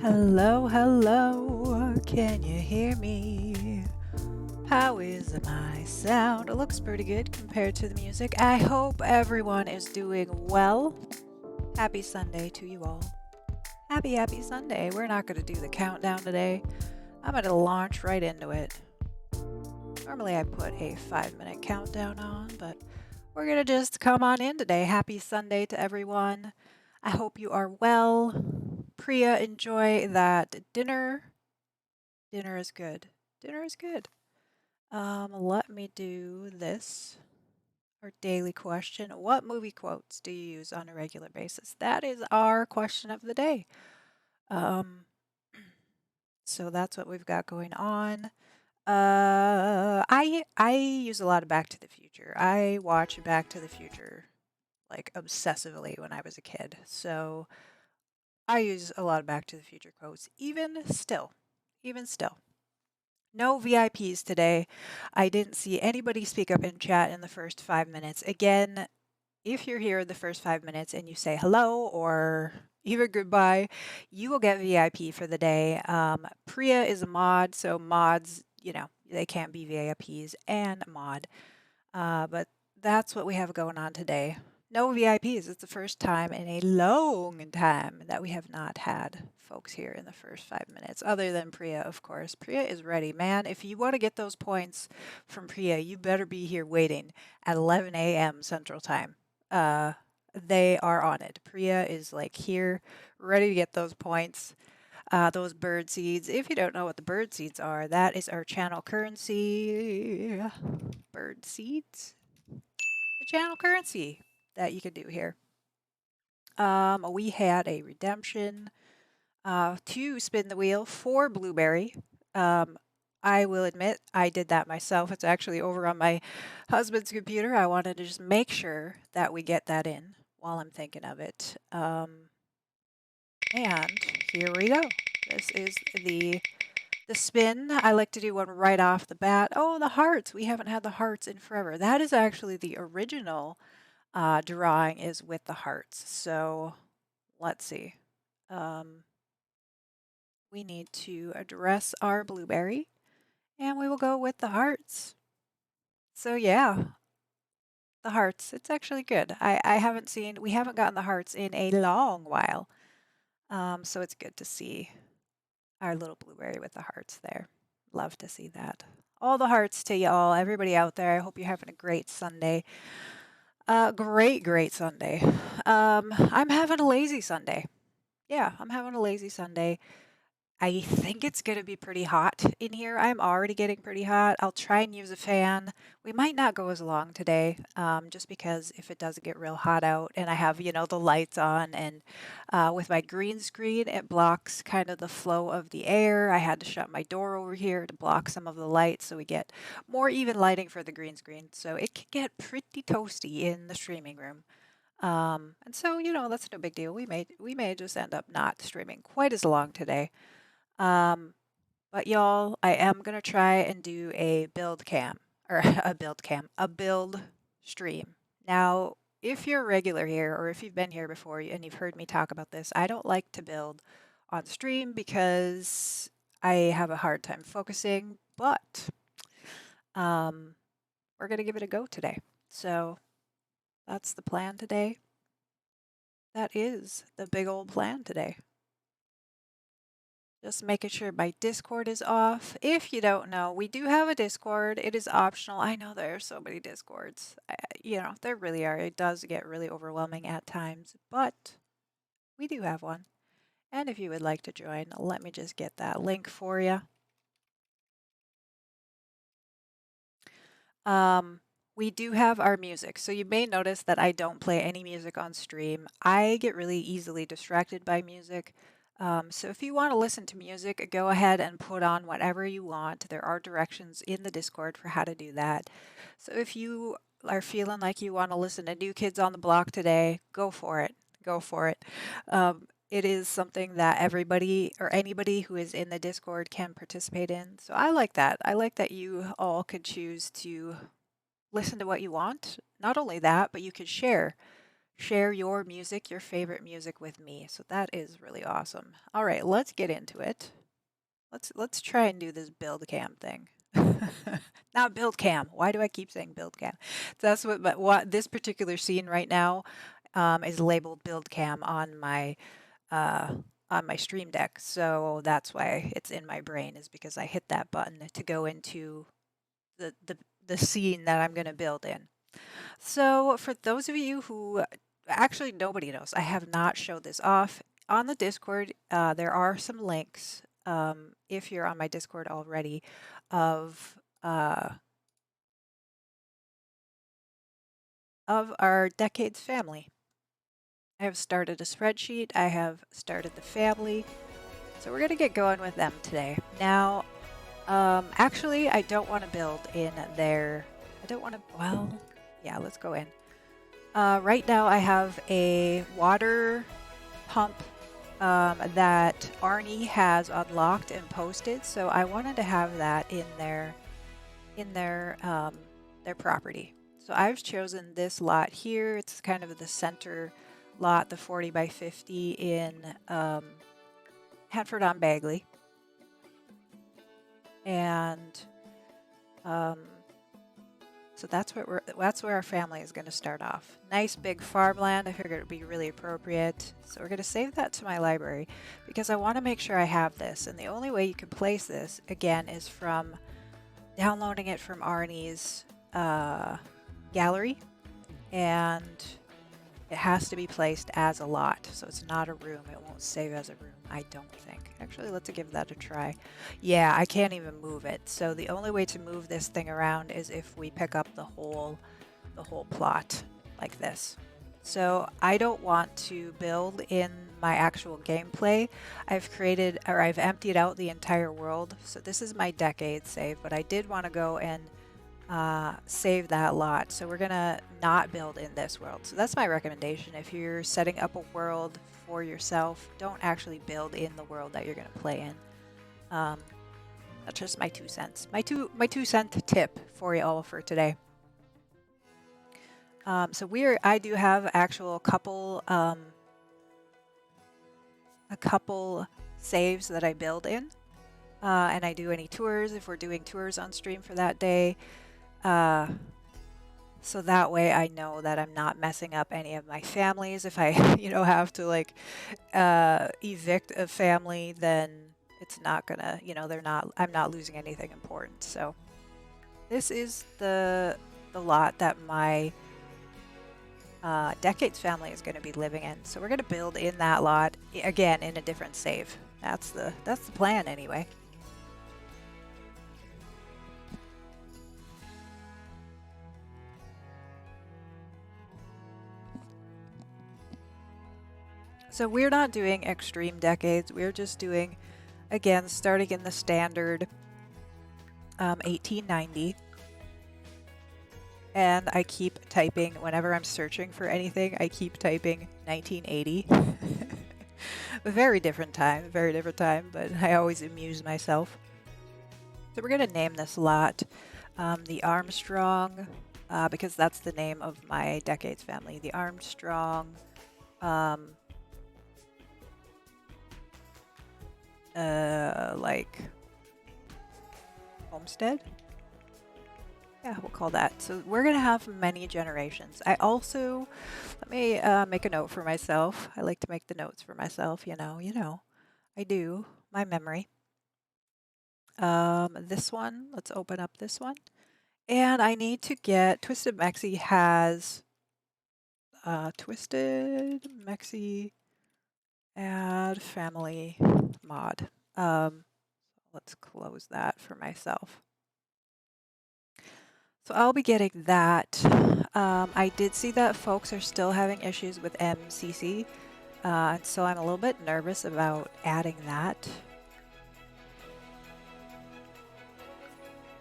Hello, hello, can you hear me? How is my sound? It looks pretty good compared to the music. I hope everyone is doing well. Happy Sunday to you all. Happy Sunday. We're not going to do the countdown today. I'm going to launch right into it. Normally I put a 5-minute countdown on, but we're going to just come on in today. Happy Sunday to everyone. I hope you are well. Priya, enjoy that dinner. Dinner is good. Dinner is good. Let me do this. Our daily question. What movie quotes do you use on a regular basis? That is our question of the day. Um, so that's what we've got going on. I use a lot of Back to the Future. I watch Back to the Future like obsessively when I was a kid. So I use a lot of Back to the Future quotes, even still. Even still. No VIPs today. I didn't see anybody speak up in chat in the first 5 minutes. Again, if you're here in the first 5 minutes and you say hello or even goodbye, you will get VIP for the day. Priya is a mod, so mods, they can't be VIPs and mod. But that's what we have going on today. No VIPs. It's the first time in a long time that we have not had folks here in the first 5 minutes, other than Priya, of course. Priya is ready. Man, if you want to get those points from Priya, you better be here waiting at 11 a.m. Central Time. Uh, they are on it. Priya is like here, ready to get those points. Those bird seeds. If you don't know what the bird seeds are, that is our channel currency. Bird seeds, the channel currency that you can do here. We had a redemption to spin the wheel for blueberry. I will admit I did that myself. It's actually over on my husband's computer. I wanted to just make sure that we get that in while I'm thinking of it. And here we go. This is the spin. I like to do one right off the bat. Oh, the hearts. We haven't had the hearts in forever. That is actually the original drawing is with the hearts. So let's see. We need to address our blueberry and we will go with the hearts. So yeah, the hearts. It's actually good. We haven't gotten the hearts in a long while. So it's good to see our little blueberry with the hearts there. Love to see that. All the hearts to y'all, everybody out there. I hope you're having a great Sunday. Great Sunday. I'm having a lazy Sunday. Yeah, I'm having a lazy Sunday. I think it's going to be pretty hot in here. I'm already getting pretty hot. I'll try and use a fan. We might not go as long today, just because if it doesn't get real hot out and I have, the lights on and with my green screen, it blocks kind of the flow of the air. I had to shut my door over here to block some of the light so we get more even lighting for the green screen. So it can get pretty toasty in the streaming room. And so, that's no big deal. We may just end up not streaming quite as long today. Um, but y'all, I am gonna try and do a build cam or a build stream. Now, if you're a regular here or if you've been here before and you've heard me talk about this, I don't like to build on stream because I have a hard time focusing, but um, we're gonna give it a go today. So that's the plan today. That is the big old plan today. Just making sure my Discord is off. If you don't know, we do have a Discord. It is optional. I know there are so many Discords. There really are. It does get really overwhelming at times, but we do have one. And if you would like to join, let me just get that link for you. We do have our music. So you may notice that I don't play any music on stream. I get really easily distracted by music. So if you want to listen to music, go ahead and put on whatever you want. There are directions in the Discord for how to do that. So if you are feeling like you want to listen to New Kids on the Block today, go for it. Go for it. It is something that everybody or anybody who is in the Discord can participate in. So I like that. I like that you all could choose to listen to what you want. Not only that, but you could share share your music, your favorite music with me. So that is really awesome. All right, let's get into it. Let's try and do this build cam thing. Not build cam. Why do I keep saying build cam? That's what this particular scene right now is labeled build cam uh, on my Stream Deck. So that's why it's in my brain, is because I hit that button to go into the the, the scene that I'm going to build in. So for those of you who actually nobody knows, I have not showed this off on the Discord. There are some links if you're on my Discord already uh, of our Decades family. I have started a spreadsheet. I have started the family. So we're going to get going with them today. Now, actually, I don't want to build in there. I don't want to, well, yeah, let's go in. Right now I have a water pump that Arnie has unlocked and posted, so I wanted to have that in their property. So I've chosen this lot here. It's kind of the center lot, the 40 by 50 in Hanford on Bagley. And so that's where our family is going to start off. Nice big farmland. I figured it would be really appropriate. So we're going to save that to my library because I want to make sure I have this. And the only way you can place this, again, is from downloading it from Arnie's gallery. And it has to be placed as a lot. So it's not a room. It won't save as a room, I don't think. Actually, let's give that a try. Yeah, I can't even move it. So the only way to move this thing around is if we pick up the whole plot like this. So I don't want to build in my actual gameplay. I've emptied out the entire world. So this is my decade save, but I did want to go and save that lot. So we're gonna not build in this world. So that's my recommendation. If you're setting up a world for yourself, don't actually build in the world that you're gonna play in. That's just my 2 cents. My 2 cent tip for you all for today. So I do have actual a couple saves that I build in, and I do any tours if we're doing tours on stream for that day. So that way I know that I'm not messing up any of my families. If I, have to like evict a family, then it's not gonna, I'm not losing anything important. So this is the lot that my Decades family is going to be living in. So we're going to build in that lot again in a different save. That's the plan anyway. So we're not doing extreme decades. We're just doing, again, starting in the standard 1890. And I keep typing, whenever I'm searching for anything, I keep typing 1980. Very different time, but I always amuse myself. So we're going to name this lot the Armstrong, because that's the name of my Decades family. The Armstrong like homestead. Yeah, we'll call that. So we're going to have many generations. I also, let me make a note for myself. I like to make the notes for myself, I do, my memory. This one, let's open up this one. And I need to get, Twisted Mexi has, Twisted Mexi add family mod. Let's close that for myself. So I'll be getting that. I did see that folks are still having issues with MCC, so I'm a little bit nervous about adding that.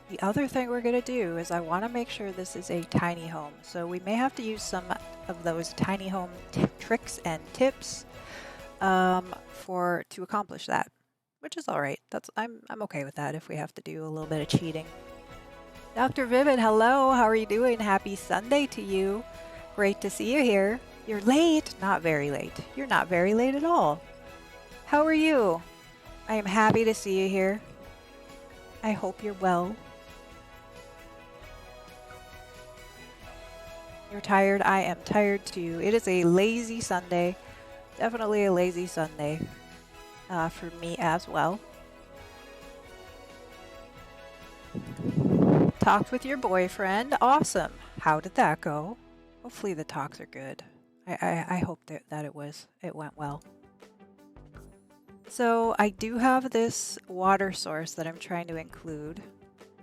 The other thing we're going to do is I want to make sure this is a tiny home. So we may have to use some of those tiny home tricks and tips to accomplish that, which is all right. I'm okay with that if we have to do a little bit of cheating. Dr. Vivid, hello. How are you doing? Happy Sunday to you. Great to see you here. You're late? Not very late. You're not very late at all. How are you? I am happy to see you here. I hope you're well. You're tired? I am tired too. It is a lazy Sunday. Definitely a lazy Sunday for me as well. Talked with your boyfriend. Awesome. How did that go? Hopefully the talks are good. I hope that it went well. So I do have this water source that I'm trying to include.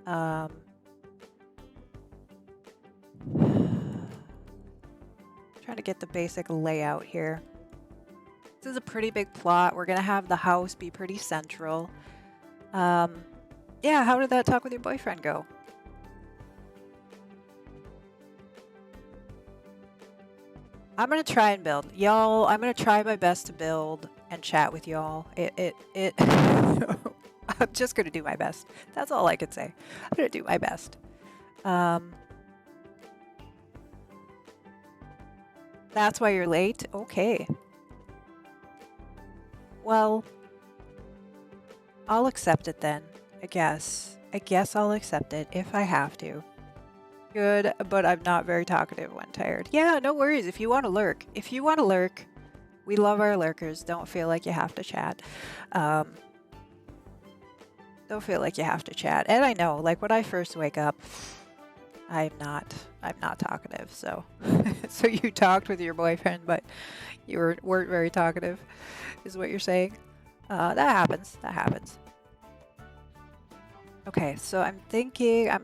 Trying to get the basic layout here. This is a pretty big plot. We're gonna have the house be pretty central. Yeah, how did that talk with your boyfriend go? I'm gonna try and build. Y'all, I'm gonna try my best to build and chat with y'all. I'm just gonna do my best. That's all I can say. I'm gonna do my best. That's why you're late? Okay. Well, I'll accept it then, I guess. I guess I'll accept it if I have to. Good, but I'm not very talkative when tired. Yeah, no worries. If you want to lurk. If you want to lurk, we love our lurkers. Don't feel like you have to chat. Don't feel like you have to chat. And I know, like when I first wake up, I'm not talkative. So, so you talked with your boyfriend, but you weren't very talkative, is what you're saying. That happens. That happens. Okay, so I'm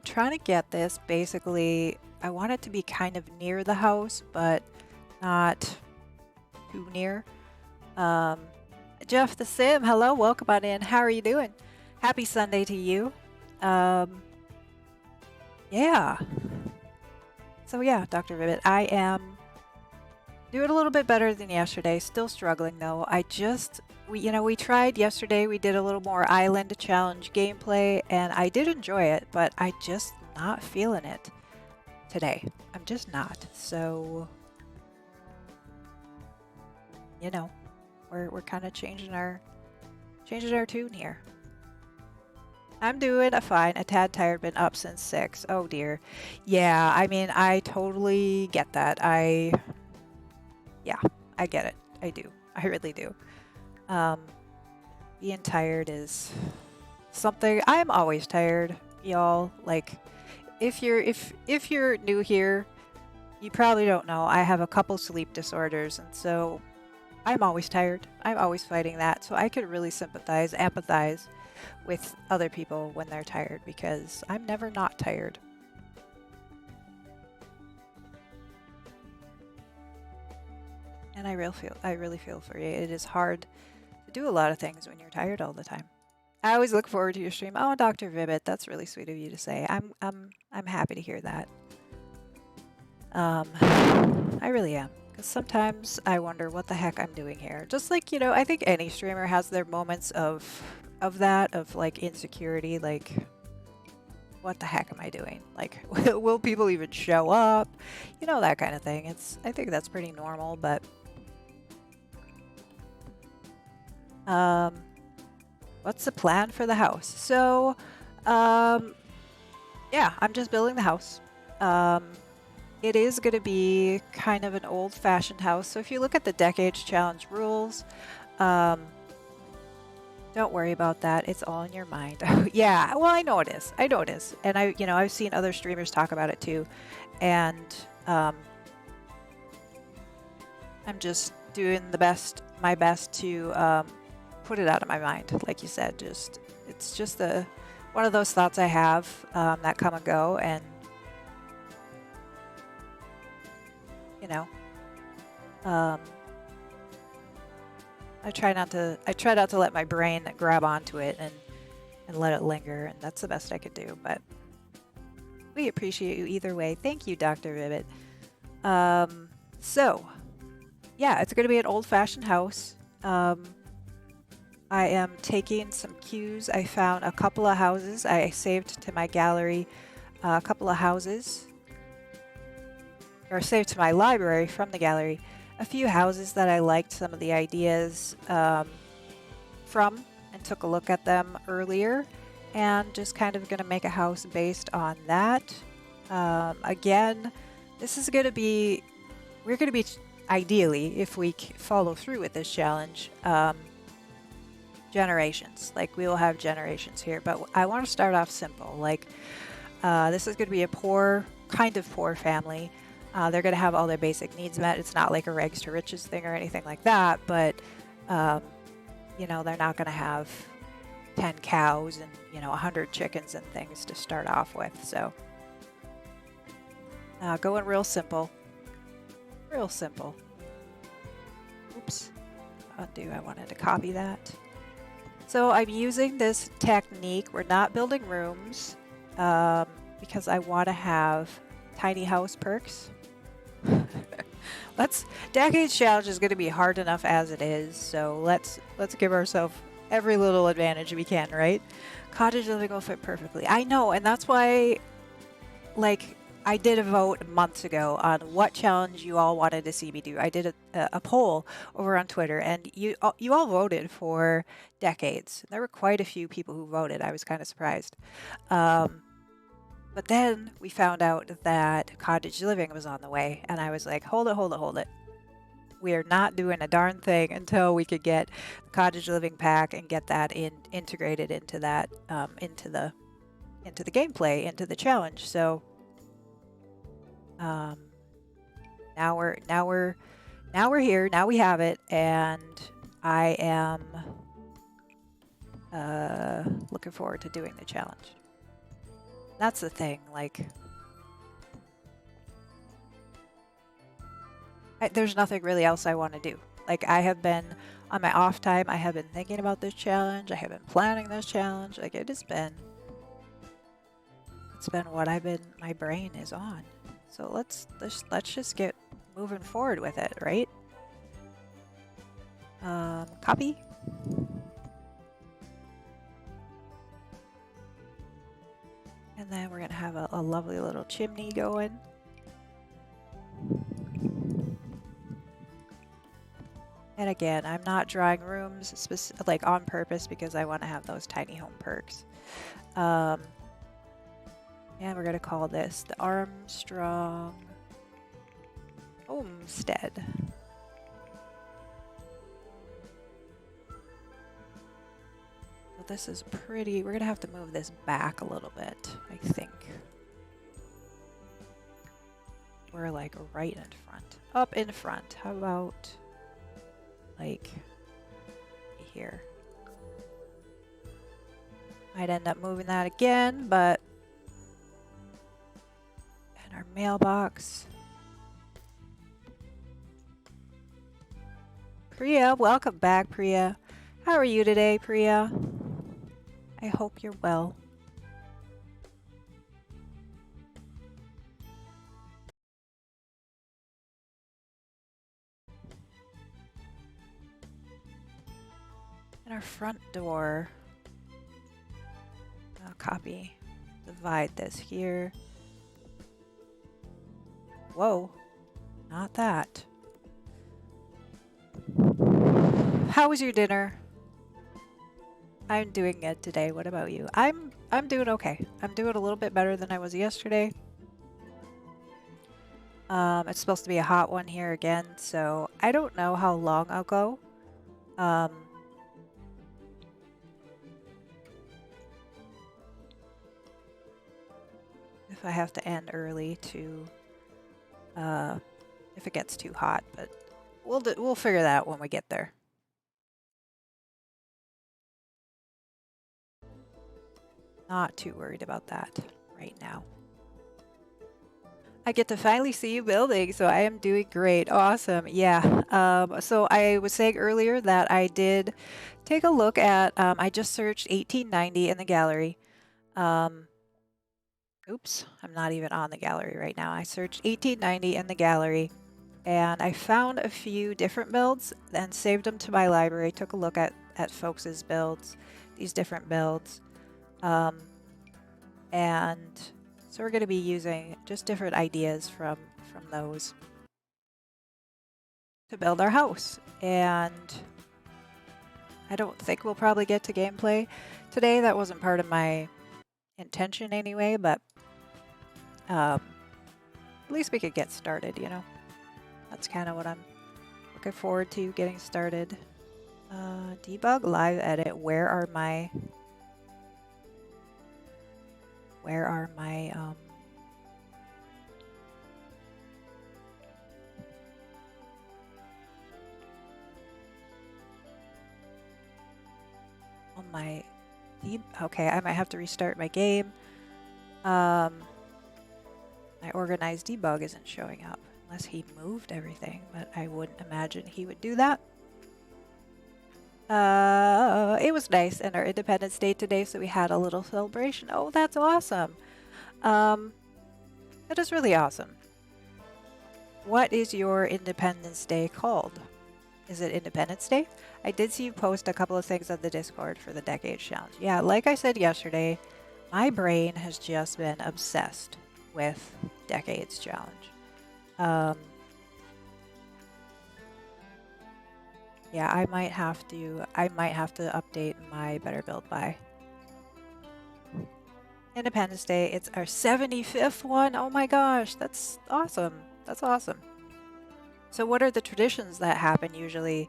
trying to get this. Basically, I want it to be kind of near the house, but not too near. Jeff the Sim, hello, welcome on in. How are you doing? Happy Sunday to you. Yeah. So yeah, Dr. Ribbit, I am doing a little bit better than yesterday. Still struggling though. We tried yesterday. We did a little more island challenge gameplay, and I did enjoy it, but I just not feeling it today. I'm just not. So, we're kind of changing our tune here. I'm doing fine. A tad tired. Been up since 6. Oh dear. Yeah. I mean, I totally get that. Yeah, I get it. I do. I really do. Being tired is something. I'm always tired, y'all. Like, if you're new here, you probably don't know. I have a couple sleep disorders, and so I'm always tired. I'm always fighting that. So I could really empathize with other people when they're tired, because I'm never not tired. And I really feel for you. It is hard to do a lot of things when you're tired all the time. I always look forward to your stream. Oh, Dr. Vibbit, that's really sweet of you to say. I'm happy to hear that. I really am. Because sometimes I wonder what the heck I'm doing here. Just like, I think any streamer has their moments of like insecurity, like, what the heck am I doing? Like, will people even show up? That kind of thing. I think that's pretty normal, but what's the plan for the house? So, yeah, I'm just building the house. It is going to be kind of an old-fashioned house. So if you look at the Decades Challenge rules, don't worry about that. It's all in your mind. Yeah, well, I know it is. And I've seen other streamers talk about it too. And I'm just doing my best to put it out of my mind. Like you said, it's just one of those thoughts I have that come and go, and I try not to let my brain grab onto it and let it linger, and that's the best I could do. But we appreciate you either way. Thank you, Dr. Ribbit. So yeah, it's going to be an old-fashioned house. I am taking some cues. I found a couple of houses. I saved to my gallery a couple of houses, or saved to my library from the gallery a few houses that I liked some of the ideas from and took a look at them earlier, and just kind of going to make a house based on that. Again, this is going to be, we're going to be, ideally, if we follow through with this challenge, generations. Like, we will have generations here, but I want to start off simple. Like, this is going to be a poor, kind of poor family. They're going to have all their basic needs met. It's not like a rags to riches thing or anything like that, but you know, they're not going to have 10 cows and, you know, 100 chickens and things to start off with. So going real simple. Real simple. Oops. Undo. I wanted to copy that. So I'm using this technique. We're not building rooms because I want to have tiny house perks. Decades challenge is going to be hard enough as it is, so let's give ourselves every little advantage we can, right? Cottage living will fit perfectly. I know, and that's why, like, I did a vote months ago on what challenge you all wanted to see me do. I did a poll over on Twitter, and you all voted for decades. There were quite a few people who voted. I was kind of surprised. But then we found out that cottage living was on the way, and I was like, hold it. We are not doing a darn thing until we could get the cottage living pack and get that integrated into that into the gameplay, into the challenge. So now we're here. Now we have it, and I am looking forward to doing the challenge. That's the thing, like, there's nothing really else I want to do. Like, I have been, on my off time, I have been thinking about this challenge. I have been planning this challenge. Like, it's been what my brain is on. So let's just get moving forward with it, right? Copy. And then we're gonna have a lovely little chimney going. And again, I'm not drawing rooms like on purpose because I want to have those tiny home perks. And we're gonna call this the Armstrong Homestead. So this is pretty. We're gonna have to move this back a little bit, I think. We're like right in front. Up in front. How about like here? Might end up moving that again, but and our mailbox. Priya, welcome back, Priya. How are you today, Priya? I hope you're well. And our front door. I'll copy, divide this here. Whoa, not that. How was your dinner? I'm doing good today. What about you? I'm doing okay. I'm doing a little bit better than I was yesterday. It's supposed to be a hot one here again, so I don't know how long I'll go. If I have to end early to, if it gets too hot, but we'll figure that out when we get there. Not too worried about that right now. I get to finally see you building, so I am doing great. Awesome. Yeah. So I was saying earlier that I did take a look at, I just searched 1890 in the gallery. Oops, I'm not even on the gallery right now. I searched 1890 in the gallery, and I found a few different builds and saved them to my library. Took a look at folks' builds, these different builds. And so we're going to be using just different ideas from those to build our house. And I don't think we'll probably get to gameplay today. That wasn't part of my intention anyway, but at least we could get started, you know? That's kind of what I'm looking forward to, getting started. Debug, live edit, where are my on my okay, I might have to restart my game. My organized debug isn't showing up unless he moved everything, but I wouldn't imagine he would do that. It was nice in our Independence Day today, so we had a little celebration. Oh, that's awesome. That is really awesome. What is your Independence Day called? Is it Independence Day? I did see you post a couple of things on the Discord for the Decades Challenge. Yeah, like I said yesterday, my brain has just been obsessed with Decades Challenge. Yeah, I might have to update my Better Build Buy. Independence Day, it's our 75th one. Oh my gosh, that's awesome. That's awesome. So what are the traditions that happen usually?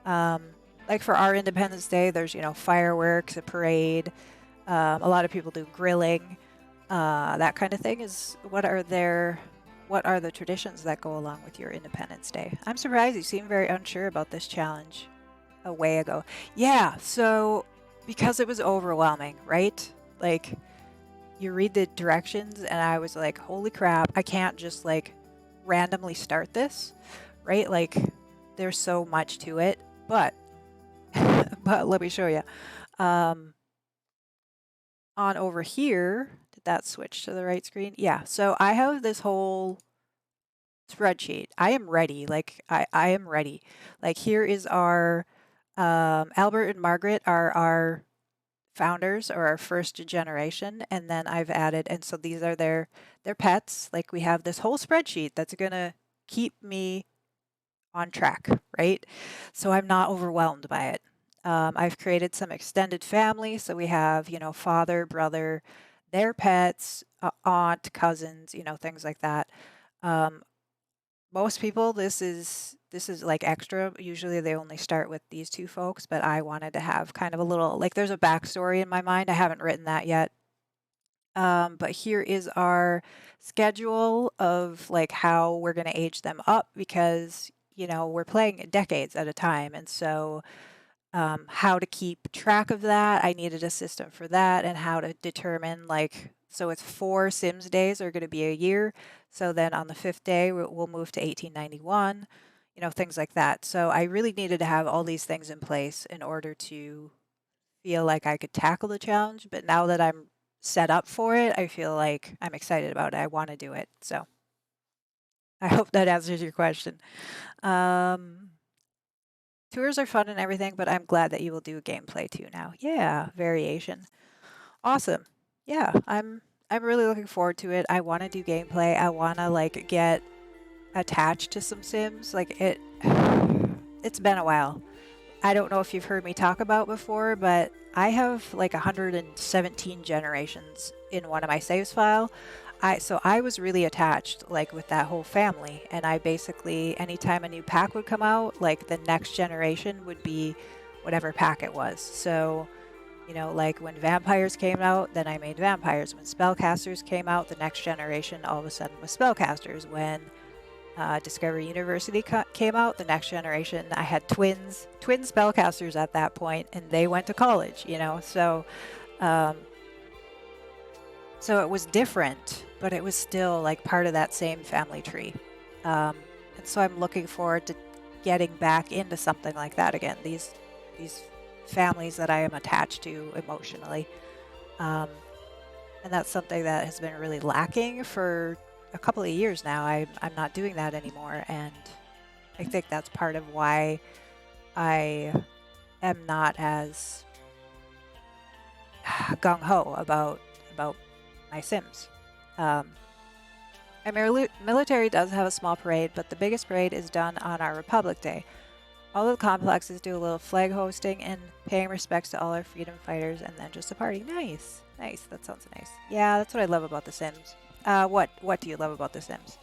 Like for our Independence Day, there's, you know, fireworks, a parade. A lot of people do grilling, that kind of thing. What are the traditions that go along with your Independence Day? I'm surprised you seem very unsure about this challenge a way ago. Yeah, so because it was overwhelming, right? Like, you read the directions and I was like, holy crap, I can't just like randomly start this, right? Like, there's so much to it, but let me show you. On over here, did that switch to the right screen? Yeah, so I have this whole spreadsheet. I am ready. Like, I am ready. Like, here is our Albert and Margaret are our founders, or our first generation, and then I've added, and so these are their pets. Like, we have this whole spreadsheet that's gonna keep me on track, right? So I'm not overwhelmed by it. I've created some extended family, so we have, you know, father, brother, their pets, aunt, cousins, you know, things like that. Most people, this is like extra. Usually they only start with these two folks, but I wanted to have kind of a little, like, there's a backstory in my mind. I haven't written that yet. But here is our schedule of like how we're going to age them up, because, you know, we're playing decades at a time. And so how to keep track of that, I needed a system for that, and how to determine, like, so it's 4 Sims days are going to be a year. So then on the 5th day, we'll move to 1891, you know, things like that. So I really needed to have all these things in place in order to feel like I could tackle the challenge. But now that I'm set up for it, I feel like I'm excited about it. I want to do it. So I hope that answers your question. Tours are fun and everything, but I'm glad that you will do gameplay too now. Yeah, variation. Awesome. Yeah, I'm really looking forward to it. I want to do gameplay. I want to like get attached to some Sims. Like, it's been a while. I don't know if you've heard me talk about before, but I have like 117 generations in one of my saves file. So I was really attached, like, with that whole family, and I basically, anytime a new pack would come out, like, the next generation would be whatever pack it was. So, you know, like when vampires came out, then I made vampires. When spellcasters came out, the next generation all of a sudden was spellcasters. When Discovery University came out, the next generation, I had twin spellcasters at that point, and they went to college, you know. So so it was different, but it was still like part of that same family tree. And so I'm looking forward to getting back into something like that again. These families that I am attached to emotionally. And that's something that has been really lacking for a couple of years now. I'm not doing that anymore, and I think that's part of why I am not as gung-ho about my Sims. Our military does have a small parade, but the biggest parade is done on our Republic Day. All of the complexes do a little flag hosting and paying respects to all our freedom fighters, and then just a party. Nice. Nice. That sounds nice. Yeah, that's what I love about The Sims. What do you love about The Sims?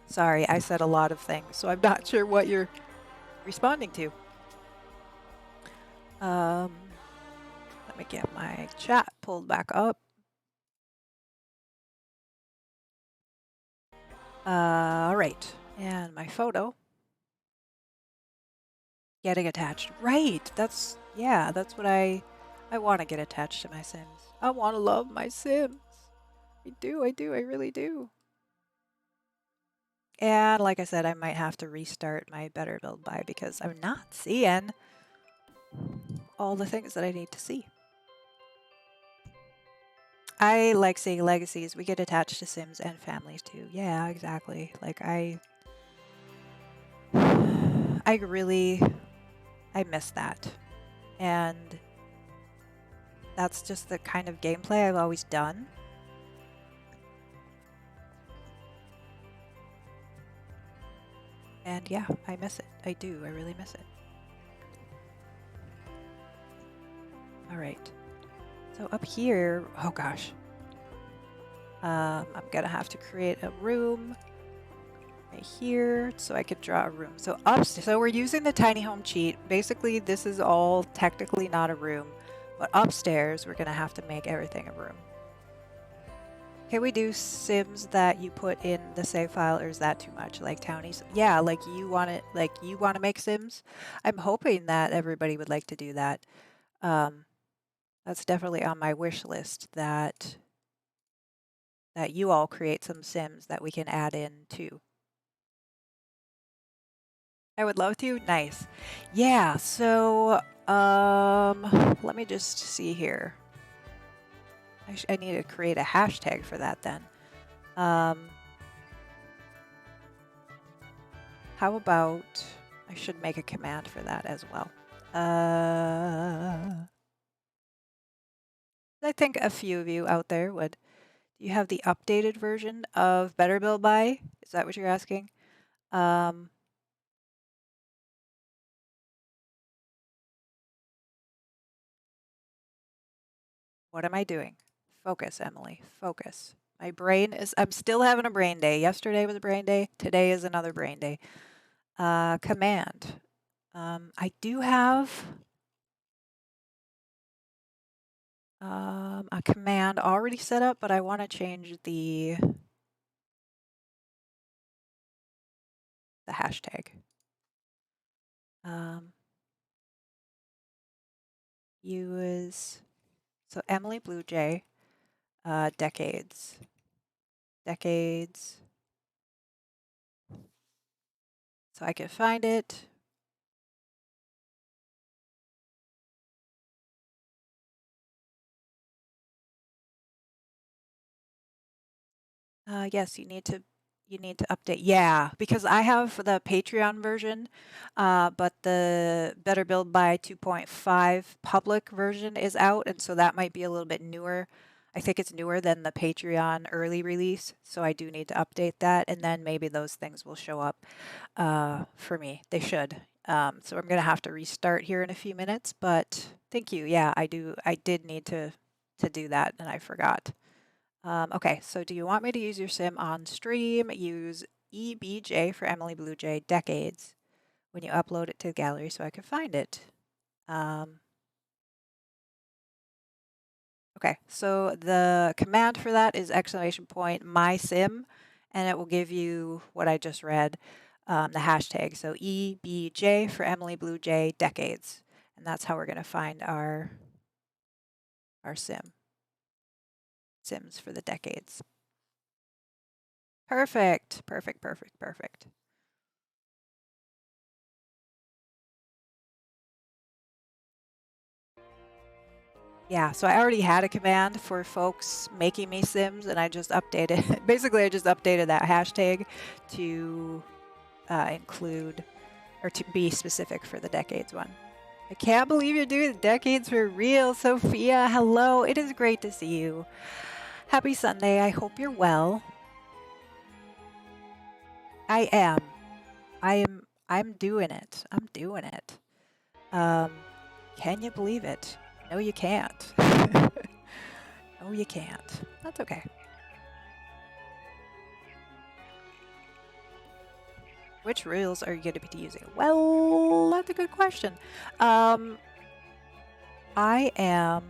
Sorry, I said a lot of things, so I'm not sure what you're responding to. Let me get my chat pulled back up. All right, and my photo. Getting attached. Right, that's what I want to get attached to my Sims. I want to love my Sims. I really do. And like I said, I might have to restart my Better Build Buy because I'm not seeing all the things that I need to see. I like seeing legacies. We get attached to Sims and families too. Yeah, exactly. Like I miss that. And that's just the kind of gameplay I've always done. And yeah, I miss it. I do. I really miss it. All right. So up here, oh gosh. I'm gonna have to create a room right here so I could draw a room. So so we're using the tiny home cheat. Basically, this is all technically not a room, but upstairs we're gonna have to make everything a room. Can we do Sims that you put in the save file, or is that too much? Like townies? Yeah, like you want to make Sims. I'm hoping that everybody would like to do that. That's definitely on my wish list that you all create some Sims that we can add in too. I would love to. Nice. Yeah, so let me just see here. I need to create a hashtag for that then. How about I should make a command for that as well. I think a few of you out there would. Do you have the updated version of Better Build Buy? Is that what you're asking? What am I doing? Focus, Emily. Focus. My brain is, I'm still having a brain day. Yesterday was a brain day. Today is another brain day. Command. I do have a command already set up, but I want to change the hashtag. Use, so Emily Blue Jay, decades. So I can find it. Yes, you need to update. Yeah, because I have the Patreon version, but the Better Build Buy 2.5 public version is out, and so that might be a little bit newer. I think it's newer than the Patreon early release, so I do need to update that, and then maybe those things will show up for me. They should. So I'm gonna have to restart here in a few minutes, but thank you. Yeah, I did need to do that, and I forgot. Okay, so do you want me to use your sim on stream? Use EBJ for Emily Blue Jay Decades when you upload it to the gallery so I can find it. Okay, so the command for that is !my sim, and it will give you what I just read, the hashtag. So EBJ for Emily Blue Jay Decades, and that's how we're going to find our Sims for the decades. Perfect. Yeah, so I already had a command for folks making me Sims, and I just updated, basically I just updated that hashtag to include, or to be specific for the decades one. I can't believe you're doing the decades for real, Sophia. Hello, it is great to see you. Happy Sunday. I hope you're well. I am. I'm doing it. I'm doing it. Can you believe it? No, you can't. No, you can't. That's okay. Which rules are you going to be using? Well, that's a good question. I am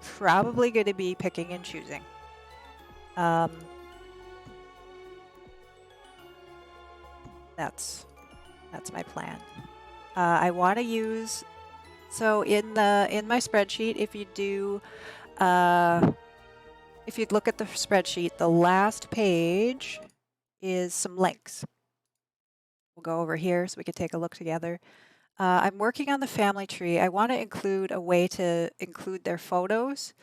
probably going to be picking and choosing. That's my plan. I want to use, so in my spreadsheet, if you do, if you look at the spreadsheet, the last page is some links. We'll go over here so we can take a look together. I'm working on the family tree. I want to include a way to include their photos.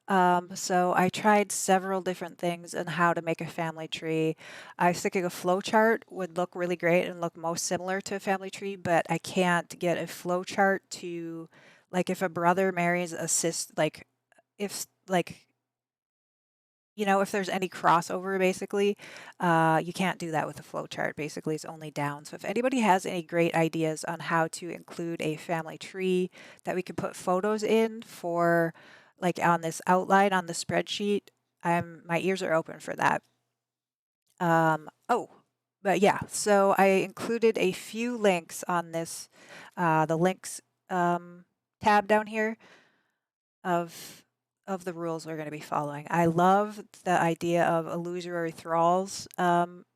So I tried several different things on how to make a family tree. I was thinking a flowchart would look really great and look most similar to a family tree, but I can't get a flowchart to, like, if a brother marries a sis, like, if, like, you know, if there's any crossover, basically, you can't do that with a flowchart. Basically, it's only down. So if anybody has any great ideas on how to include a family tree that we can put photos in for, like on this outline on the spreadsheet, my ears are open for that. Oh, but yeah, so I included a few links on this, the links tab down here of the rules we're going to be following. I love the idea of illusory thralls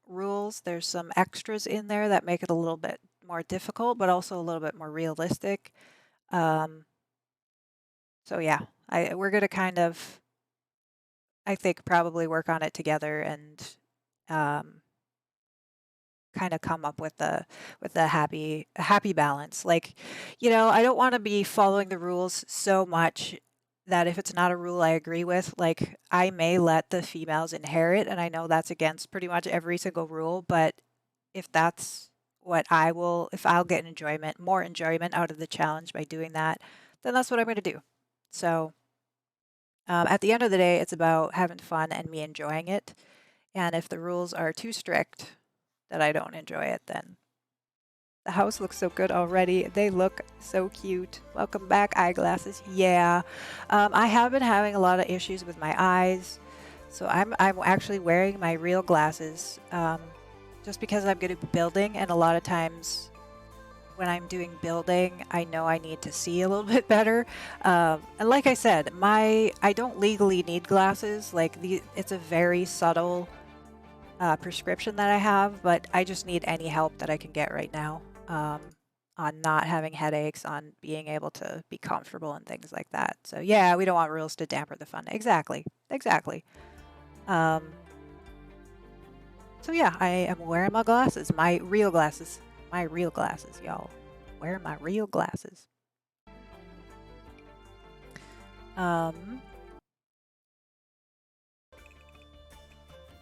rules. There's some extras in there that make it a little bit more difficult, but also a little bit more realistic. So yeah, we're going to kind of, I think, probably work on it together and kind of come up with a happy balance. Like, you know, I don't want to be following the rules so much that if it's not a rule I agree with, like, I may let the females inherit, and I know that's against pretty much every single rule, but if that's what if I'll get more enjoyment out of the challenge by doing that, then that's what I'm going to do. So at the end of the day, it's about having fun and me enjoying it. And if the rules are too strict that I don't enjoy it, then the house looks so good already. They look so cute. Welcome back, eyeglasses. Yeah, I have been having a lot of issues with my eyes, so I'm actually wearing my real glasses just because I'm going to be building, and a lot of times when I'm doing building, I know I need to see a little bit better. And like I said, I don't legally need glasses. Like it's a very subtle prescription that I have, but I just need any help that I can get right now. On not having headaches, on being able to be comfortable and things like that. So yeah, we don't want rules to damper the fun. Exactly. So yeah, I am wearing my glasses, my real glasses, y'all. Wearing my real glasses.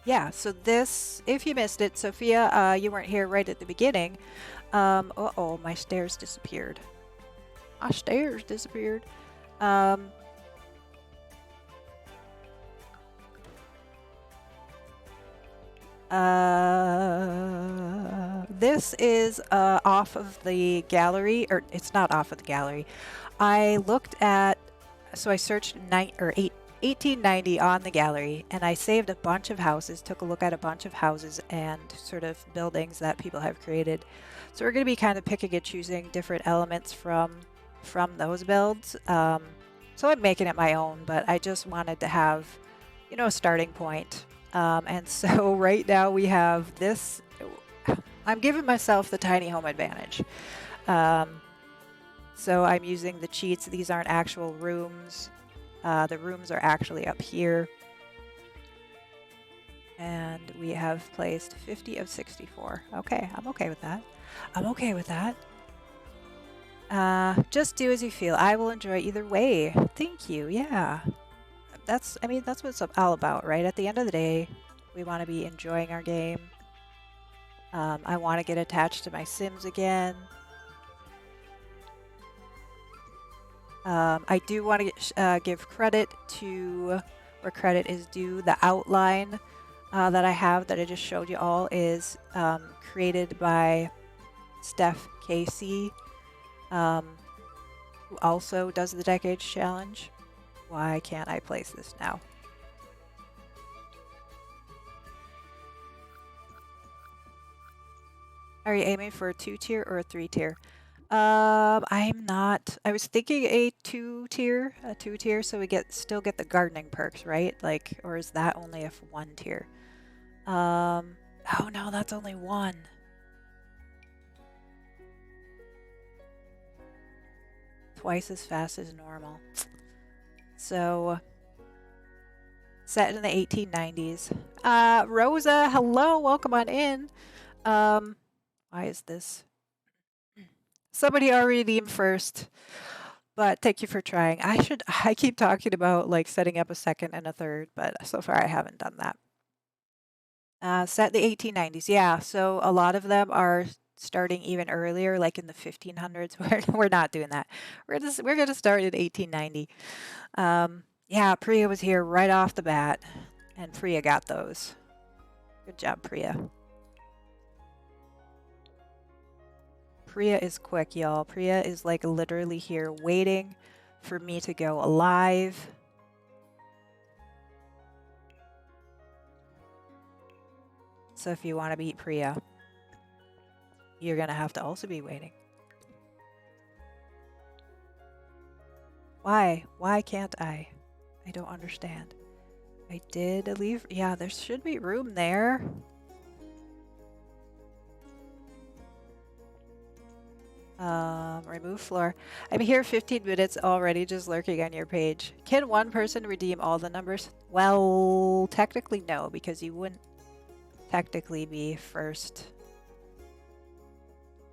Yeah, so this, if you missed it, Sophia, you weren't here right at the beginning. Uh-oh, my stairs disappeared. My stairs disappeared. This is off of the gallery, or it's not off of the gallery. I looked at, so I searched 1890 on the gallery, and I saved a bunch of houses, took a look at a bunch of houses and sort of buildings that people have created. So we're going to be kind of picking and choosing different elements from those builds. So I'm making it my own, but I just wanted to have, you know, a starting point. And so right now we have this. I'm giving myself the tiny home advantage. So I'm using the cheats. These aren't actual rooms. The rooms are actually up here. And we have placed 50 of 64. Okay, I'm okay with that. Just do as you feel. I will enjoy either way. Thank you. Yeah. That's what it's all about, right? At the end of the day, we want to be enjoying our game. I want to get attached to my Sims again. I do want to give credit to where credit is due. The outline that I have that I just showed you all is created by Steph Casey, who also does the Decades Challenge. Why can't I place this now? Are you aiming for a 2-tier or a 3-tier? I'm not. I was thinking a 2-tier, so we still get the gardening perks, right? Like, or is that only a 1-tier? Oh no, that's only 1. Twice as fast as normal. So, set in the 1890s. Rosa, hello, welcome on in. Why is this? Somebody already redeemed first, but thank you for trying. I keep talking about like setting up a second and a third, but so far I haven't done that. Set in the 1890s, yeah. So a lot of them are starting even earlier, like in the 1500s. We're not doing that. We're gonna start in 1890. Yeah, Priya was here right off the bat, and Priya got those. Good job, Priya. Priya is quick, y'all. Priya is like literally here waiting for me to go live. So if you want to beat Priya, you're going to have to also be waiting. Why? Why can't I? I don't understand. I did leave. Yeah, there should be room there. Remove floor. I'm here 15 minutes already just lurking on your page. Can one person redeem all the numbers? Well, technically no, because you wouldn't technically be first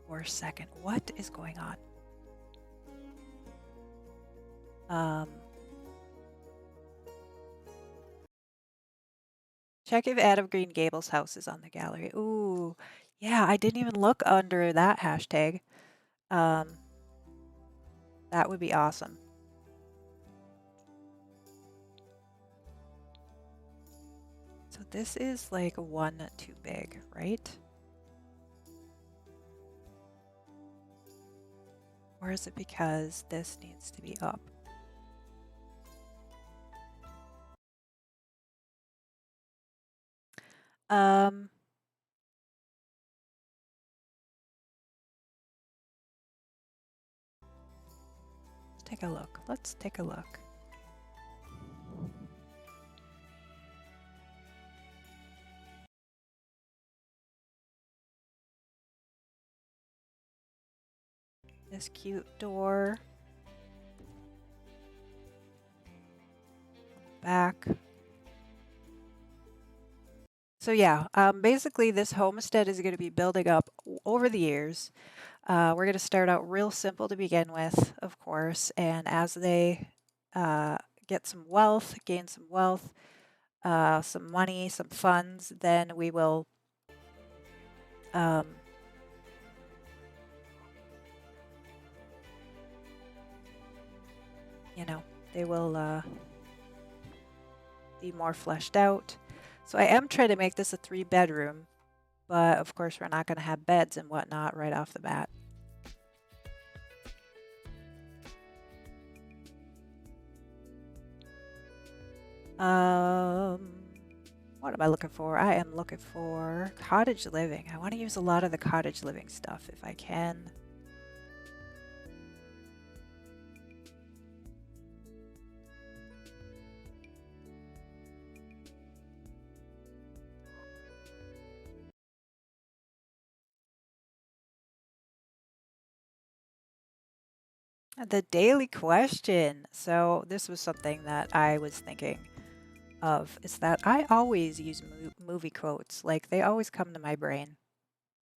or second. What is going on? Check if Adam Green Gables house is on the gallery. Ooh, yeah, I didn't even look under that hashtag. That would be awesome. So this is like 1 too big, right? Or is it because this needs to be up? Let's take a look. Let's take a look. This cute door. Back. So yeah, basically this homestead is going to be building up over the years. We're going to start out real simple to begin with, of course, and as they get some wealth, gain some wealth, some money, some funds, then we will you know, they will be more fleshed out. So I am trying to make this a 3-bedroom, but of course we're not going to have beds and whatnot right off the bat. What am I looking for? I am looking for cottage living. I want to use a lot of the cottage living stuff if I can. The daily question. So this was something that I was thinking of, is that I always use movie quotes. Like, they always come to my brain.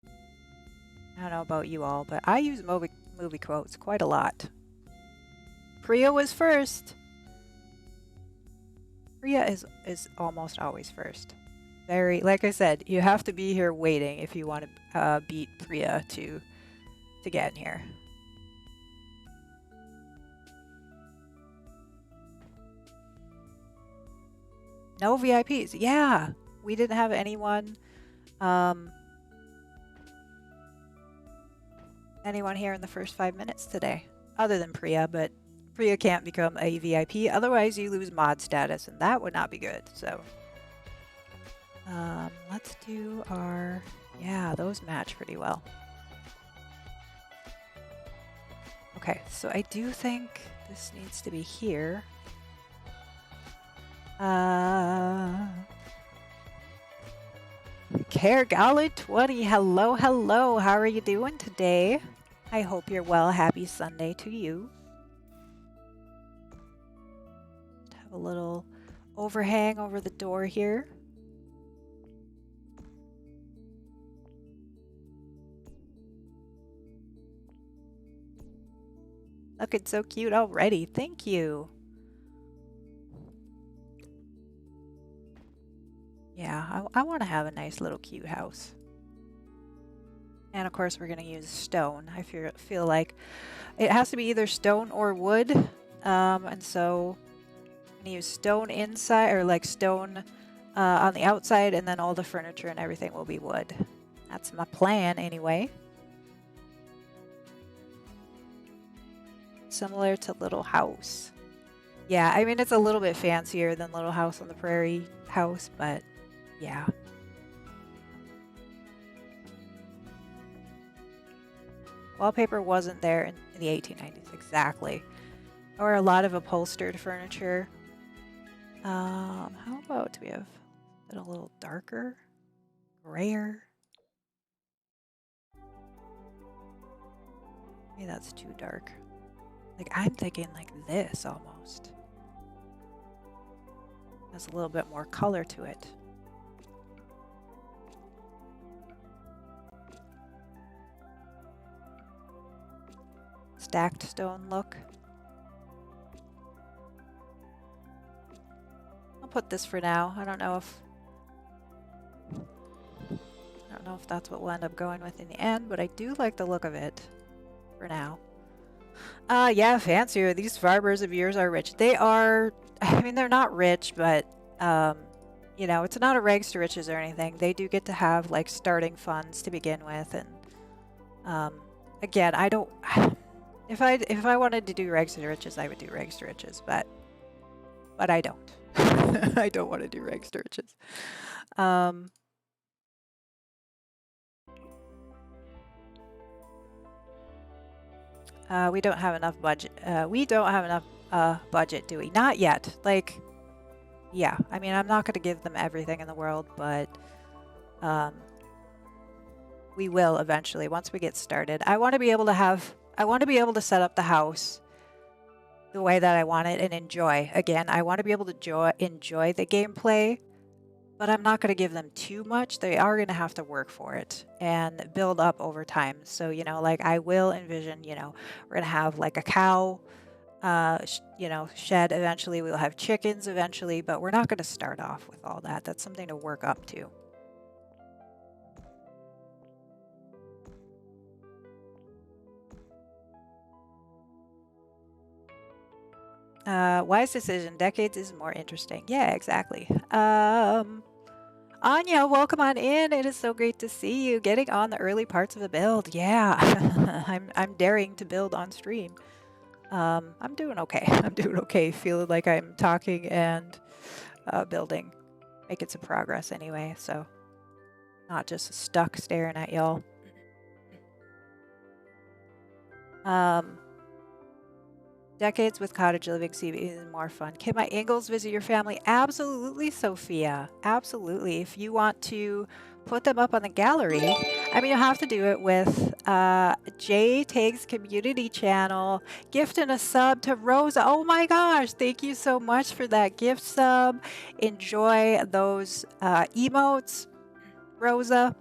I don't know about you all, but I use movie quotes quite a lot. Priya was first. Priya is almost always first. very, like I said, you have to be here waiting if you want to beat Priya to get in here. No VIPs. Yeah, we didn't have anyone anyone here in the first 5 minutes today, other than Priya, but Priya can't become a VIP, otherwise you lose mod status, and that would not be good, so. Let's do our, yeah, those match pretty well. Okay, so I do think this needs to be here. Care Gallant 20, hello, hello. How are you doing today? I hope you're well. Happy Sunday to you. Have a little overhang over the door here. Looking so cute already. Thank you. Yeah, I want to have a nice little cute house. And of course, we're going to use stone. I feel like it has to be either stone or wood. And so I'm going to use stone inside, or like stone on the outside, and then all the furniture and everything will be wood. That's my plan anyway. Similar to Little House. Yeah, I mean, it's a little bit fancier than Little House on the Prairie house, but yeah. Wallpaper wasn't there in the 1890s, exactly. Or a lot of upholstered furniture. How about, do we have it a little darker? Grayer? Maybe that's too dark. Like, I'm thinking like this almost. Has a little bit more color to it. Stacked stone look. I'll put this for now. I don't know if that's what we'll end up going with in the end, but I do like the look of it for now. Yeah, fancier. These farbers of yours are rich. They are, I mean, they're not rich, but you know, it's not a rags to riches or anything. They do get to have like starting funds to begin with, and again, I don't. If I wanted to do rags to riches, I would do rags to riches, but I don't. I don't want to do rags to riches. We don't have enough budget. We don't have enough budget, do we? Not yet. Like, yeah. I mean, I'm not going to give them everything in the world, but we will eventually once we get started. I want to be able to set up the house the way that I want it and enjoy. Again, I want to be able to enjoy the gameplay, but I'm not going to give them too much. They are going to have to work for it and build up over time. So, you know, like I will envision, you know, we're going to have like a cow, you know, shed eventually. We'll have chickens eventually, but we're not going to start off with all that. That's something to work up to. Wise decision. Decades is more interesting. Yeah, exactly. Anya, welcome on in. It is so great to see you getting on the early parts of the build. Yeah, I'm daring to build on stream. I'm doing okay. I'm doing okay. Feeling like I'm talking and building, making some progress anyway. So not just stuck staring at y'all. Decades with cottage living seems even more fun. Can my Ingalls visit your family? Absolutely, Sophia. Absolutely. If you want to put them up on the gallery, I mean, you'll have to do it with Jay Tags Community Channel. Gift and a sub to Rosa. Oh my gosh. Thank you so much for that gift sub. Enjoy those emotes, Rosa.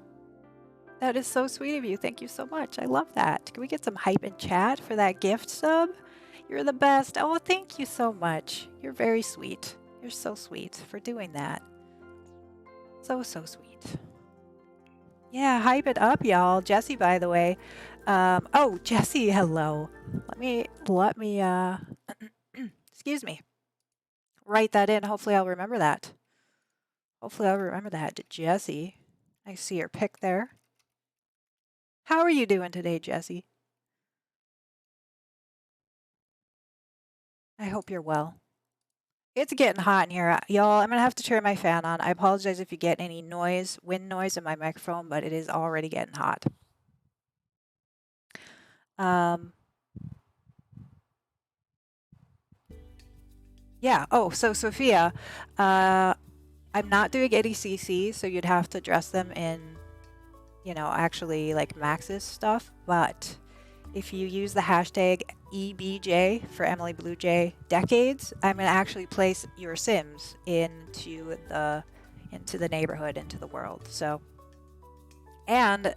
That is so sweet of you. Thank you so much. I love that. Can we get some hype in chat for that gift sub? You're the best. Oh, thank you so much. You're very sweet. You're so sweet for doing that. So sweet. Yeah, hype it up, y'all. Jesse, by the way. Oh, Jesse, hello. Let me, excuse me. Write that in. Hopefully I'll remember that. Hopefully I'll remember that. Jesse. I see your pic there. How are you doing today, Jesse? I hope you're well. It's getting hot in here. Y'all, I'm going to have to turn my fan on. I apologize if you get any noise, wind noise in my microphone, but it is already getting hot. Yeah. Oh, so Sophia, I'm not doing any CC, so you'd have to dress them in, you know, actually like Max's stuff. But if you use the hashtag EBJ for Emily Blue Jay Decades, I'm going to actually place your Sims into the neighborhood, into the world. So, and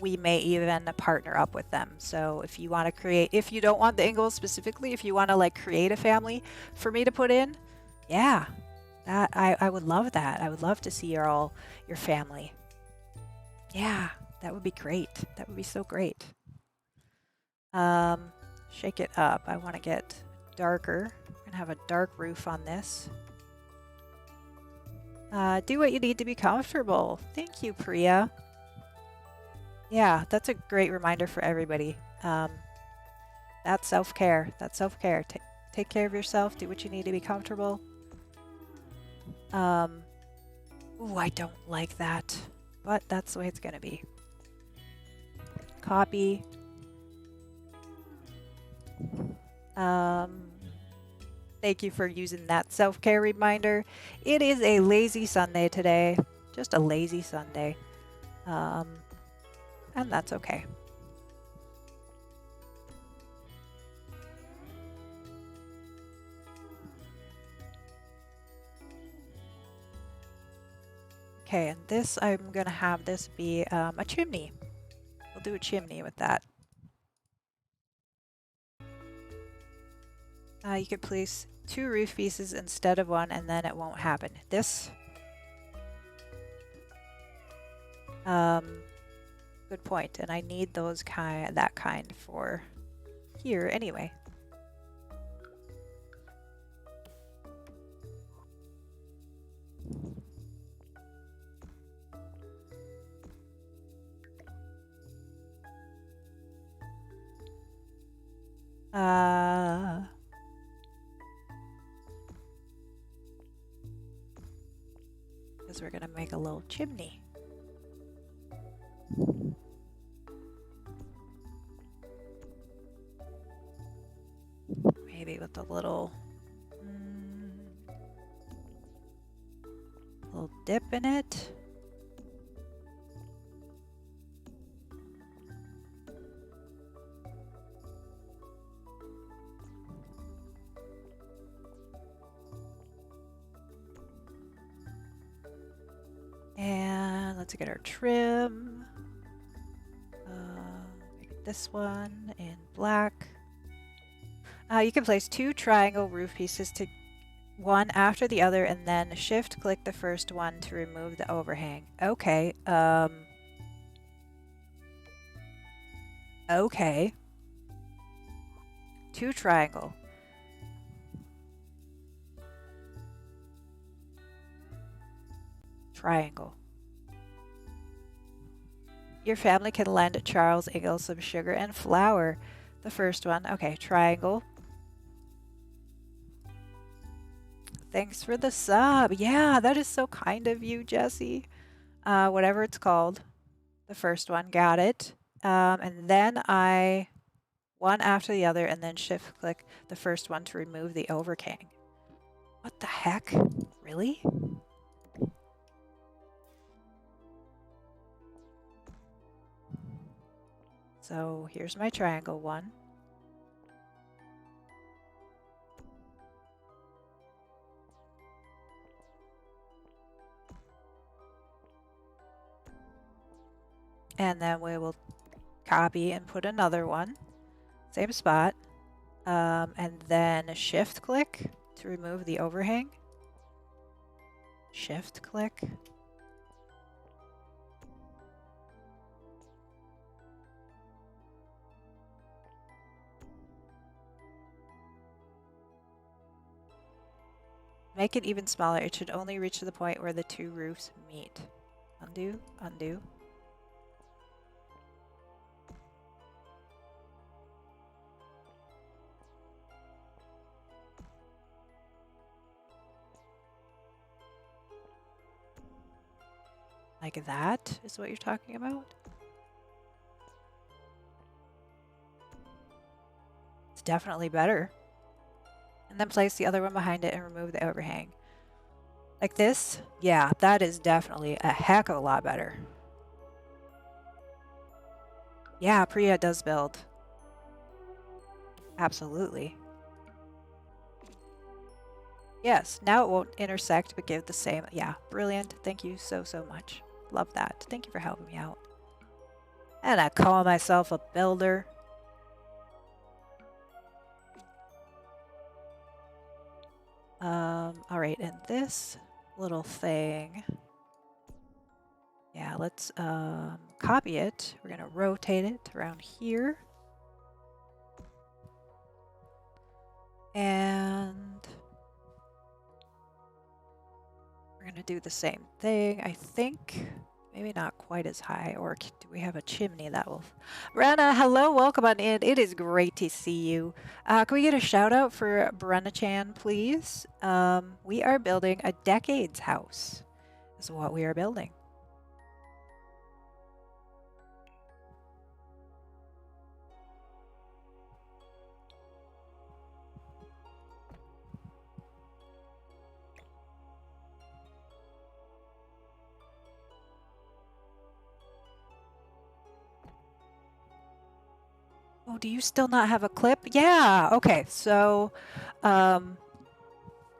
we may even partner up with them. So if you want to create, if you don't want the Ingalls specifically, if you want to like create a family for me to put in, yeah, that I would love that. I would love to see your family. Yeah, that would be great. That would be so great. Shake it up. I want to get darker. I'm gonna have a dark roof on this. Do what you need to be comfortable. Thank you, Priya. Yeah, that's a great reminder for everybody. That's self-care. That's self-care. Take care of yourself. Do what you need to be comfortable. Ooh, I don't like that, but that's the way it's gonna be. Copy. Thank you for using that self-care reminder. It is a lazy Sunday today. Just a lazy Sunday. And that's okay. Okay, and this, I'm gonna have this be a chimney. We'll do a chimney with that. You could place 2 roof pieces instead of 1, and then it won't happen. This, good point. And I need those that kind for here anyway. Because we're gonna make a little chimney. Maybe with a little dip in it. And let's get our trim. This one in black. You can place 2 triangle roof pieces to one after the other, and then shift click the first one to remove the overhang. Okay. Okay. 2 triangle. Triangle. Your family can lend Charles Ingalls some sugar and flour. The first one. Okay, triangle. Thanks for the sub. Yeah, that is so kind of you, Jesse. Whatever it's called. The first one. Got it. And then one after the other, and then shift click the first one to remove the overhang. What the heck? Really? So here's my triangle one. And then we will copy and put another one. Same spot. And then shift click to remove the overhang. Shift click. Make it even smaller. It should only reach to the point where the two roofs meet. Undo, undo. Like that is what you're talking about? It's definitely better. And then place the other one behind it and remove the overhang. Like this? Yeah, that is definitely a heck of a lot better. Yeah, Priya does build. Absolutely. Yes, now it won't intersect but give the same. Yeah, brilliant. Thank you so, so much. Love that. Thank you for helping me out. And I call myself a builder. All right, and this little thing, yeah, let's copy it. We're gonna rotate it around here. And we're gonna do the same thing, I think. Maybe not quite as high, or do we have a chimney that will... Brenna, hello, welcome on in. It is great to see you. Can we get a shout out for Brenna-chan, please? We are building a decades house, is what we are building. Oh, do you still not have a clip? Yeah, okay, so, yeah,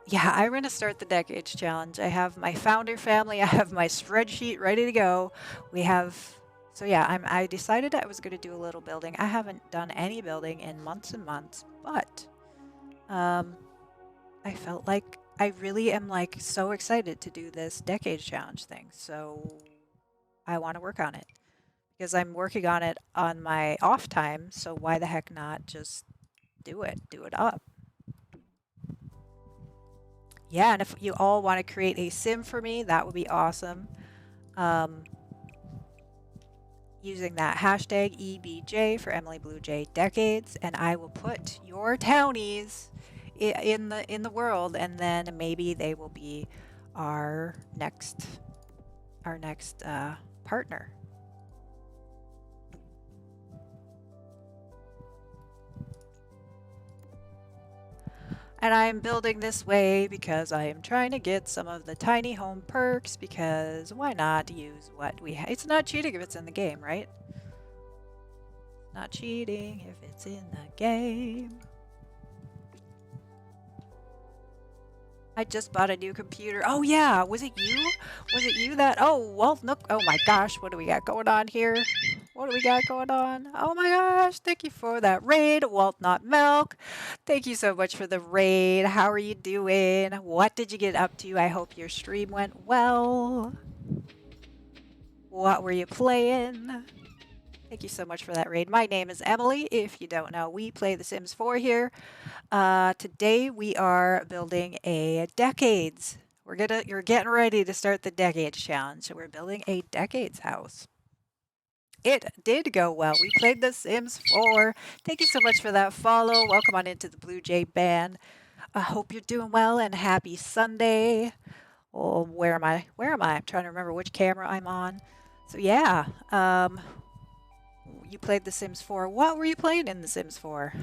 I'm gonna start the Decades Challenge. I have my founder family, I have my spreadsheet ready to go. We have, so yeah, I decided I was gonna do a little building. I haven't done any building in months and months, but, I felt like I really am like so excited to do this Decades Challenge thing, so I wanna work on it. Because I'm working on it on my off time, so why the heck not just do it up. Yeah, and if you all want to create a sim for me, that would be awesome. Using that hashtag EBJ for Emily Blue Jay Decades, and I will put your townies in the world, and then maybe they will be our next partner. And I'm building this way because I am trying to get some of the tiny home perks, because why not use what we have? It's not cheating if it's in the game, right? Not cheating if it's in the game. I just bought a new computer. Oh yeah, was it you? Was it you that? Oh, well, look. Oh my gosh, what do we got going on here? What do we got going on? Oh my gosh, thank you for that raid, Walt Not Milk. Thank you so much for the raid. How are you doing? What did you get up to? I hope your stream went well. What were you playing? Thank you so much for that raid. My name is Emily. If you don't know, we play The Sims 4 here. Today we are building a decades. You're getting ready to start the decades challenge. So we're building a decades house. It did go well. We played The Sims 4. Thank you so much for that follow. Welcome on into the Blue Jay band. I hope you're doing well, and happy Sunday. Oh, where am I? I'm trying to remember which camera I'm on. So yeah, you played The Sims 4. What were you playing in The Sims 4?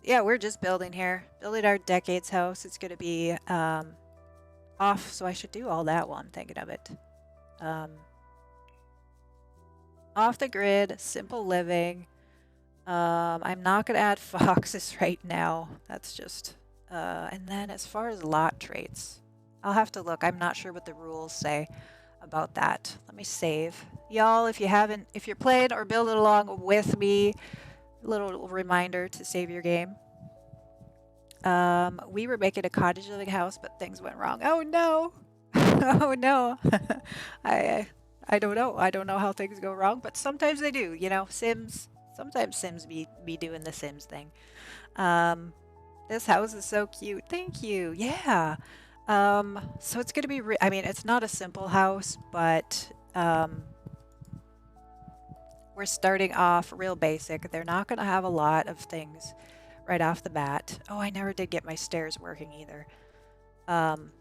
Yeah, we're just building here. Building our decades house. It's going to be off, so I should do all that while I'm thinking of it. Off the grid, simple living. I'm not going to add foxes right now. That's just... and then as far as lot traits, I'll have to look. I'm not sure what the rules say about that. Let me save. Y'all, if you're playing or building along with me, little reminder to save your game. We were making a cottage living house, but things went wrong. Oh no! Oh no! I don't know. I don't know how things go wrong, but sometimes they do. You know, Sims. Sometimes Sims be doing the Sims thing. Um, this house is so cute. Thank you. Yeah. So it's gonna be. I mean, it's not a simple house, but we're starting off real basic. They're not gonna have a lot of things right off the bat. Oh, I never did get my stairs working either. Um,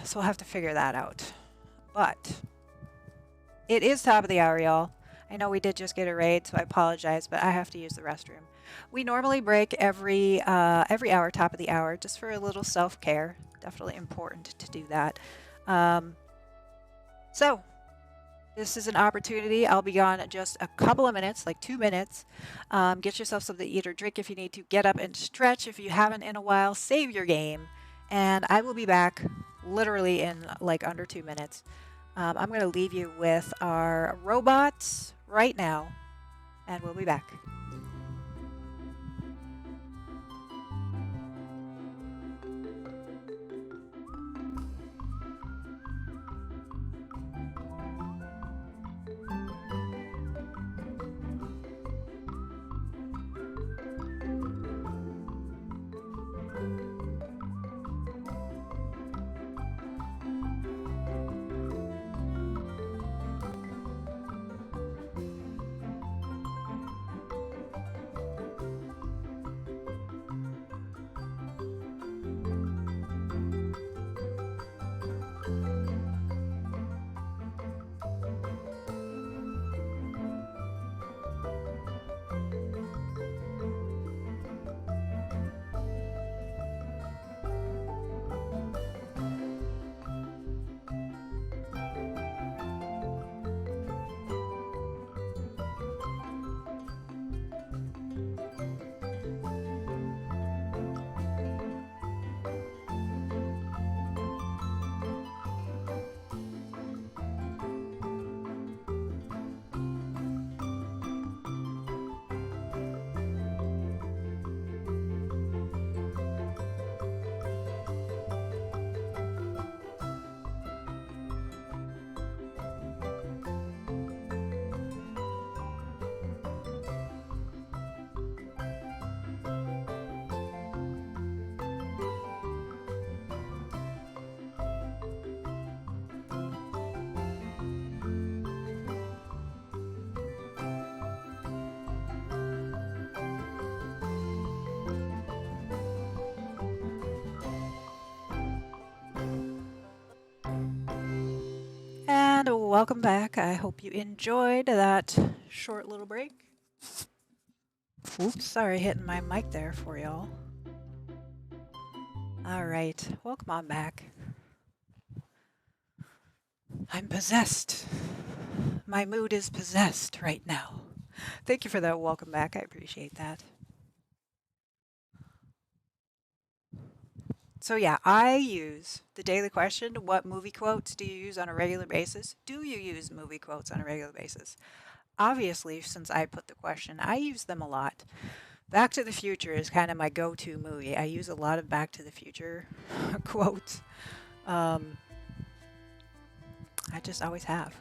so we'll have to figure that out. But it is top of the hour, y'all. I know we did just get a raid, so I apologize, but I have to use the restroom. We normally break every hour, top of the hour, just for a little self-care. Definitely important to do that. So this is an opportunity. I'll be gone just a couple of minutes, like 2 minutes. Get yourself something to eat or drink if you need to. Get up and stretch if you haven't in a while. Save your game. And I will be back literally in like under 2 minutes. I'm going to leave you with our robots right now, and we'll be back. And welcome back. I hope you enjoyed that short little break. Oops, sorry, hitting my mic there for y'all. All right, welcome on back. I'm possessed. My mood is possessed right now. Thank you for that welcome back. I appreciate that. So yeah, I use the daily question, what movie quotes do you use on a regular basis? Do you use movie quotes on a regular basis? Obviously, since I put the question, I use them a lot. Back to the Future is kind of my go-to movie. I use a lot of Back to the Future quotes. I just always have.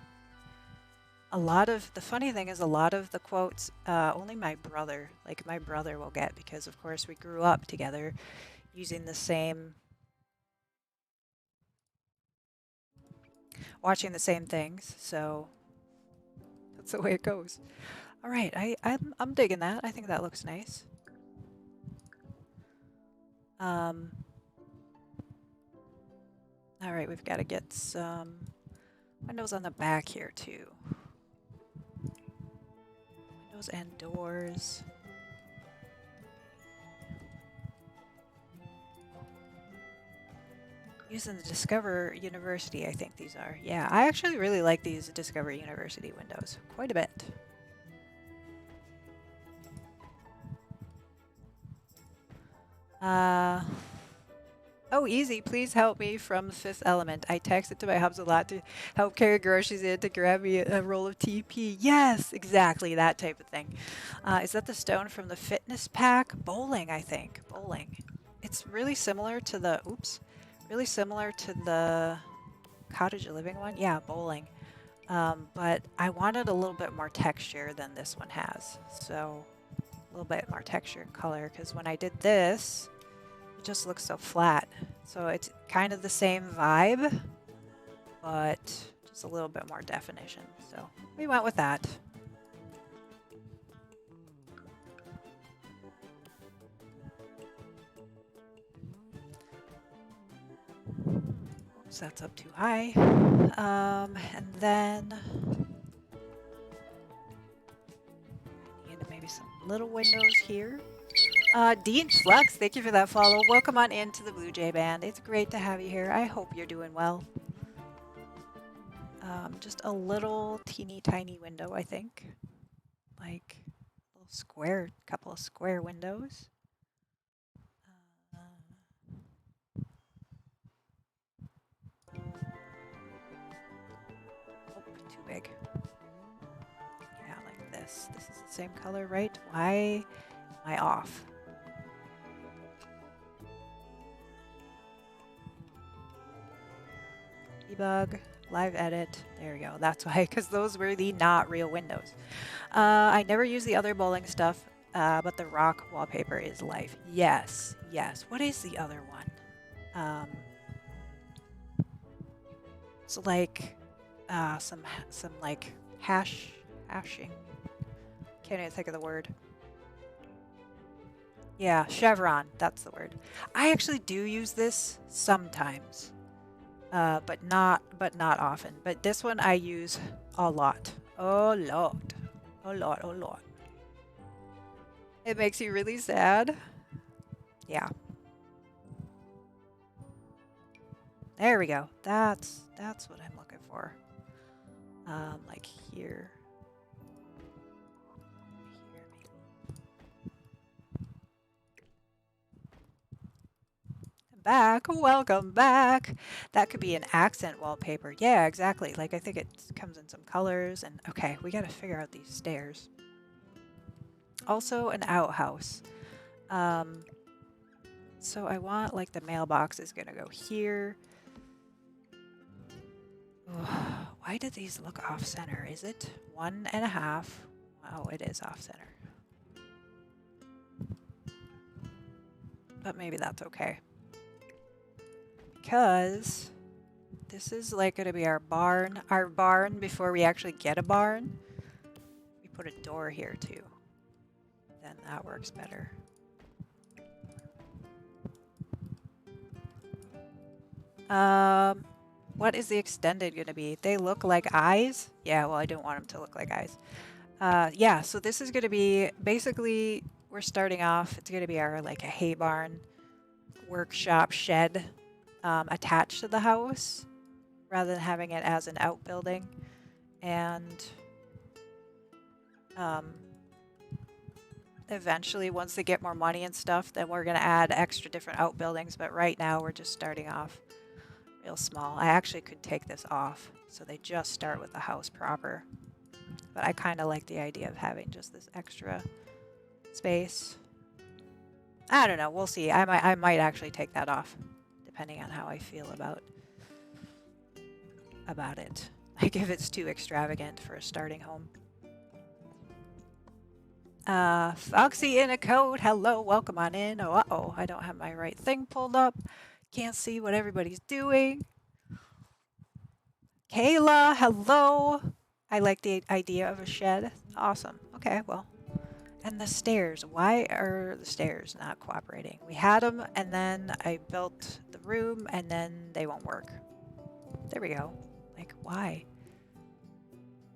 The funny thing is a lot of the quotes, only my brother will get, because of course we grew up together using watching the same things, so that's the way it goes. All right, I'm digging that. I think that looks nice. All right, we've got to get some windows on the back here too. Windows and doors. Using the Discover University, I think these are. Yeah, I actually really like these Discover University windows quite a bit. Oh, easy. Please help me from Fifth Element. I texted to my hubs a lot to help carry groceries in to grab me a roll of TP. Yes, exactly. That type of thing. Is that the stone from the fitness pack? Bowling, I think. Bowling. It's really similar to really similar to the cottage living one. Yeah, bowling. But I wanted a little bit more texture than this one has. So a little bit more texture and color, because when I did this, it just looks so flat. So it's kind of the same vibe, but just a little bit more definition. So we went with that. So that's up too high. And then maybe some little windows here. Dean Flux, thank you for that follow. Welcome on into the Blue Jay Band. It's great to have you here. I hope you're doing well. Just a little teeny tiny window, I think. Like a little square, couple of square windows. Oh, too big. Yeah, like this. This is the same color, right? Why am I off? Debug, live edit. There we go. That's why, because those were the not real windows. I never use the other bowling stuff, but the rock wallpaper is life. Yes, yes. What is the other one? So like some like hashing. Can't even think of the word. Yeah, chevron. That's the word. I actually do use this sometimes, but not often. But this one I use a lot. Oh lord, oh lord, oh lord. It makes you really sad. Yeah. There we go. That's what I'm looking for. Like here. Here maybe. Back. Welcome back. That could be an accent wallpaper. Yeah, exactly. Like I think it comes in some colors and okay, we got to figure out these stairs. Also an outhouse. So I want like the mailbox is gonna go here. Why do these look off center? Is it 1.5? Oh, it is off center. But maybe that's okay. Because this is like gonna be our barn before we actually get a barn. We put a door here too. Then that works better. What is the extended gonna be? They look like eyes? Yeah, well, I don't want them to look like eyes. Yeah, so this is gonna be, basically, we're starting off, it's gonna be our, like, a hay barn, workshop, shed, attached to the house, rather than having it as an outbuilding. And, eventually, once they get more money and stuff, then we're gonna add extra different outbuildings, but right now we're just starting off real small. I actually could take this off, so they just start with the house proper. But I kind of like the idea of having just this extra space. I don't know. We'll see. I might actually take that off, depending on how I feel about it. Like if it's too extravagant for a starting home. Foxy in a coat. Hello, welcome on in. Oh, uh-oh, I don't have my right thing pulled up. Can't see what everybody's doing. Kayla, hello. I like the idea of a shed. Awesome. Okay, well. And the stairs. Why are the stairs not cooperating? We had them, and then I built the room, and then they won't work. There we go. Like, why?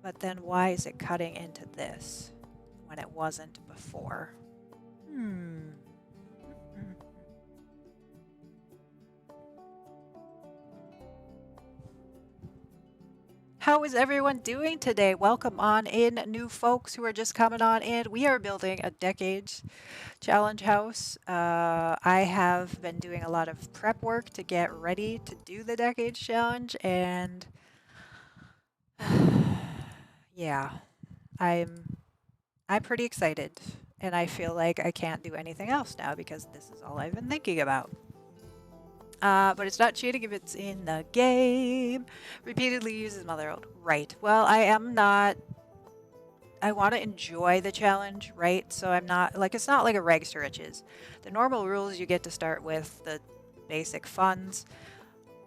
But then why is it cutting into this when it wasn't before? How is everyone doing today? Welcome on in, new folks who are just coming on in. We are building a Decades Challenge house. I have been doing a lot of prep work to get ready to do the Decades Challenge, and yeah, I'm pretty excited, and I feel like I can't do anything else now because this is all I've been thinking about. But it's not cheating if it's in the game. Repeatedly uses mother old. Right. Well, I am not. I want to enjoy the challenge, right? So I'm not like it's not like a rags to riches. The normal rules you get to start with the basic funds.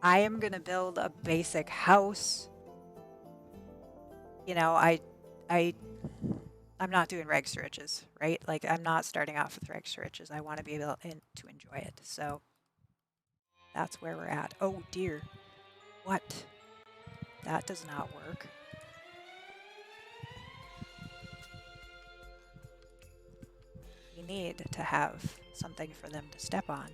I am gonna build a basic house. You know, I I'm not doing rags to riches, right? Like I'm not starting off with rags to riches. I want to be able to enjoy it. So that's where we're at. Oh dear. What? That does not work. We need to have something for them to step on.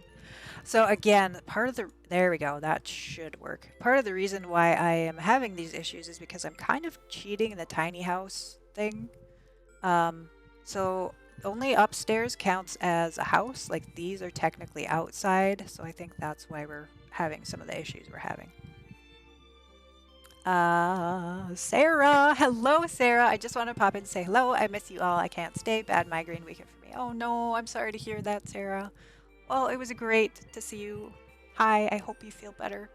So again, part of the there we go, that should work. Part of the reason why I am having these issues is because I'm kind of cheating the tiny house thing. So only upstairs counts as a house. Like these are technically outside, so I think that's why we're having some of the issues we're having. Sarah. Hello, Sarah. I just want to pop in and say hello. I miss you all. I can't stay. Bad migraine weekend for me. Oh no, I'm sorry to hear that, Sarah. Well, it was great to see you. Hi, I hope you feel better.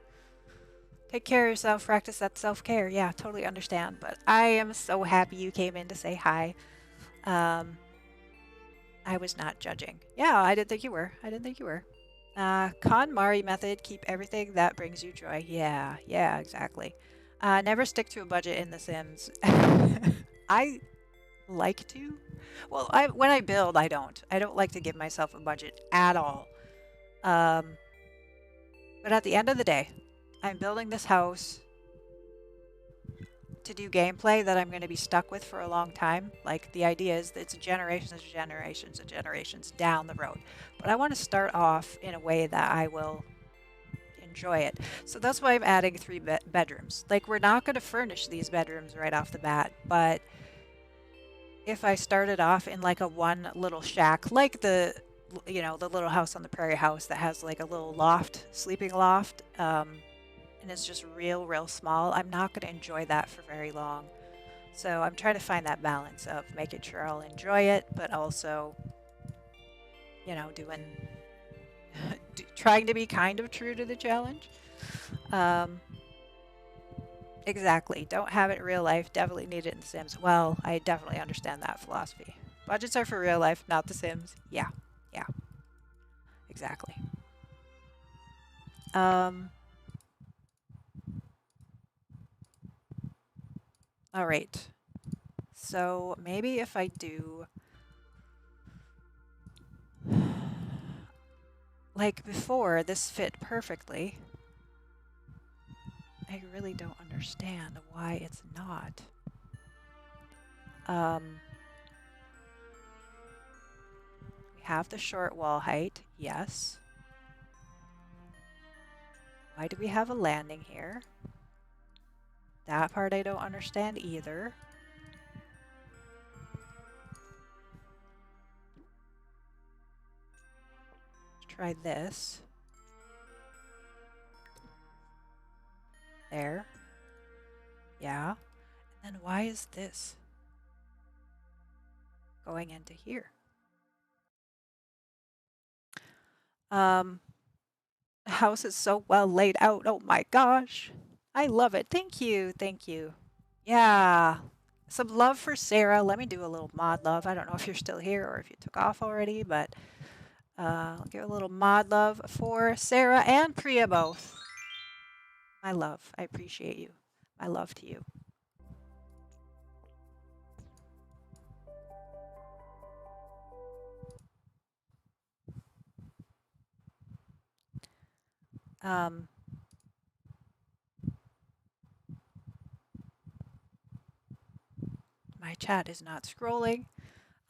Take care of yourself. Practice that self-care. Yeah, totally understand. But I am so happy you came in to say hi. Um, I was not judging. Yeah, I didn't think you were. I didn't think you were. KonMari method, keep everything that brings you joy. Yeah, exactly. Never stick to a budget in The Sims. I like to. Well, when I build, I don't. I don't like to give myself a budget at all. Um, but at the end of the day, I'm building this house to do gameplay that I'm going to be stuck with for a long time. Like the idea is that it's generations down the road. But I want to start off in a way that I will enjoy it. So that's why I'm adding three bedrooms. Like we're not going to furnish these bedrooms right off the bat, but if I started off in like a one little shack, like the the little house on the prairie house that has like a little loft, sleeping loft, and it's just real small, I'm not going to enjoy that for very long. So I'm trying to find that balance of making sure I'll enjoy it, but also, doing, trying to be kind of true to the challenge. Um, exactly. Don't have it in real life. Definitely need it in The Sims. Well, I definitely understand that philosophy. Budgets are for real life, not The Sims. Yeah, exactly. Um, all right. So maybe if I do like before, this fit perfectly. I really don't understand why it's not. We have the short wall height, yes. Why do we have a landing here? That part I don't understand either. Let's try this. There. Yeah. And then why is this going into here? The house is so well laid out. Oh my gosh. I love it. Thank you. Thank you. Yeah. Some love for Sarah. Let me do a little mod love. I don't know if you're still here or if you took off already, but I'll give a little mod love for Sarah and Priya both. My love. I appreciate you. My love to you. Um, my chat is not scrolling.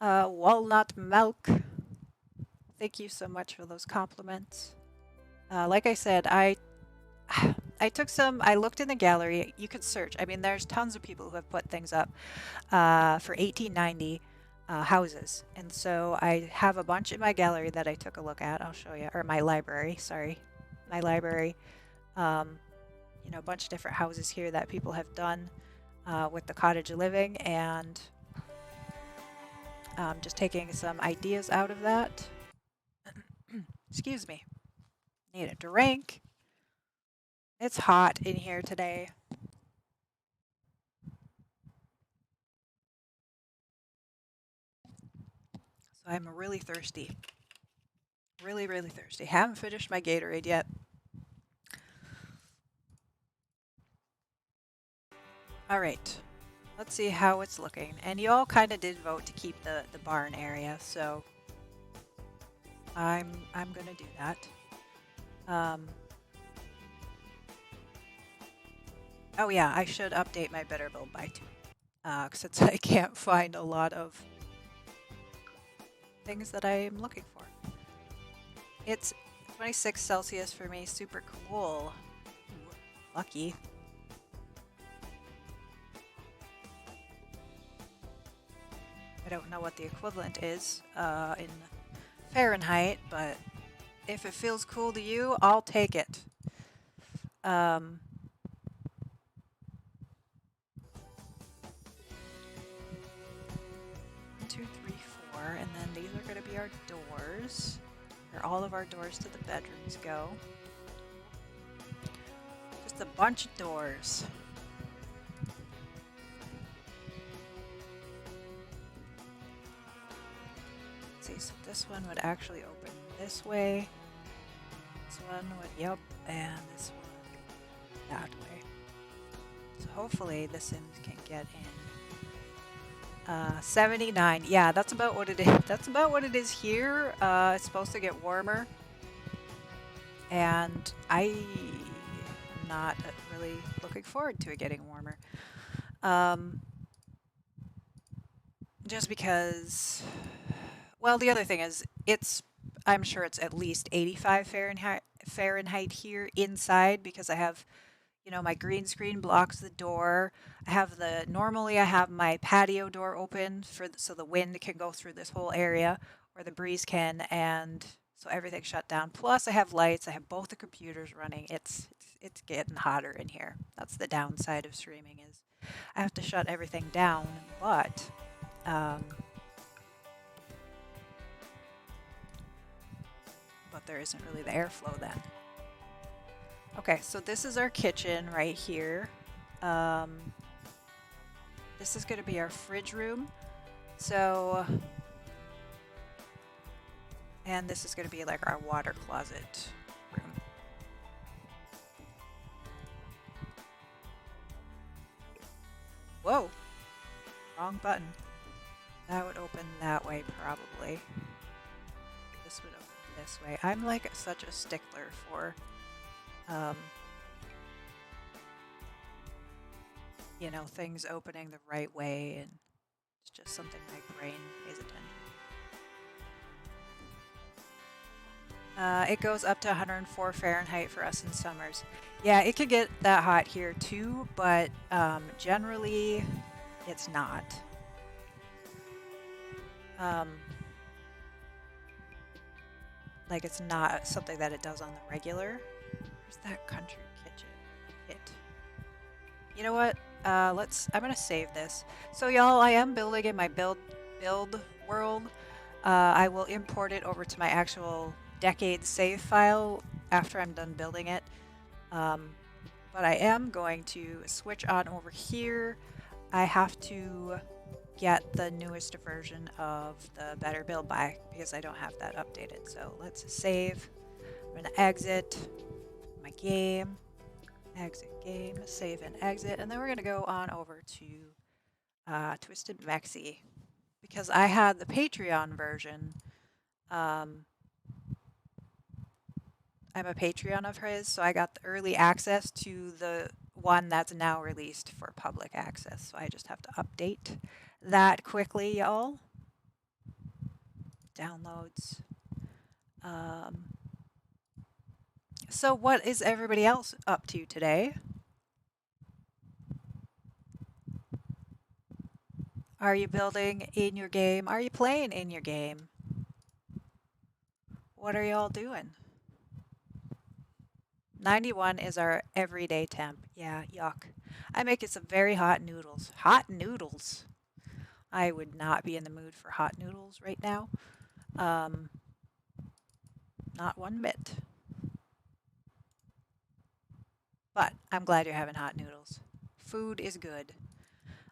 Walnut milk. Thank you so much for those compliments. Like I said, I took some. I looked in the gallery. You could search. I mean, there's tons of people who have put things up for 1890 houses, and so I have a bunch in my gallery that I took a look at. I'll show you, or my library. Sorry, my library. A bunch of different houses here that people have done with the cottage living, and just taking some ideas out of that. Excuse me. Need a drink. It's hot in here today. So I'm really thirsty. Really, really thirsty. Haven't finished my Gatorade yet. All right. Let's see how it's looking. And you all kind of did vote to keep the barn area, so I'm gonna do that. Oh yeah, I should update my better build by 2. Since I can't find a lot of things that I'm looking for. It's 26 Celsius for me, super cool. Ooh, lucky. I don't know what the equivalent is in Fahrenheit, but if it feels cool to you, I'll take it. 2, 3, 4, and then these are going to be our doors, where all of our doors to the bedrooms go. Just a bunch of doors. Let's see, so this one would actually open this way. This one would, yep, and this one that way. So hopefully the Sims can get in. 79. Yeah, that's about what it is. That's about what it is here. It's supposed to get warmer. And I'm not really looking forward to it getting warmer. Just because, well, the other thing is I'm sure it's at least 85 Fahrenheit here inside because I have, you know, my green screen blocks the door. Normally I have my patio door open so the wind can go through this whole area, or the breeze can, and so everything's shut down. Plus I have lights, I have both the computers running. It's getting hotter in here. That's the downside of streaming is I have to shut everything down, but there isn't really the airflow then. Okay, so this is our kitchen right here. This is going to be our fridge room. So, and this is going to be like our water closet room. Whoa, wrong button. That would open that way probably. This would open this way. I'm like such a stickler for you know, things opening the right way, and it's just something my brain pays attention. It goes up to 104 Fahrenheit for us in summers. Yeah, it could get that hot here too, but generally it's not. Like it's not something that it does on the regular. Where's that country kitchen? You know what? I'm gonna save this. So y'all, I am building in my build world. I will import it over to my actual decade save file after I'm done building it. But I am going to switch on over here. I have to get the newest version of the Better Build By because I don't have that updated. So let's save. I'm gonna exit my game. Exit game, save and exit, and then we're going to go on over to Twisted Mexi because I had the Patreon version. I'm a Patreon of his, so I got the early access to the one that's now released for public access. So I just have to update that quickly, y'all. Downloads. So what is everybody else up to today? Are you building in your game? Are you playing in your game? What are y'all doing? 91 is our everyday temp. Yeah, yuck. I'm making some very hot noodles. Hot noodles. I would not be in the mood for hot noodles right now. Not one bit. But I'm glad you're having hot noodles. Food is good.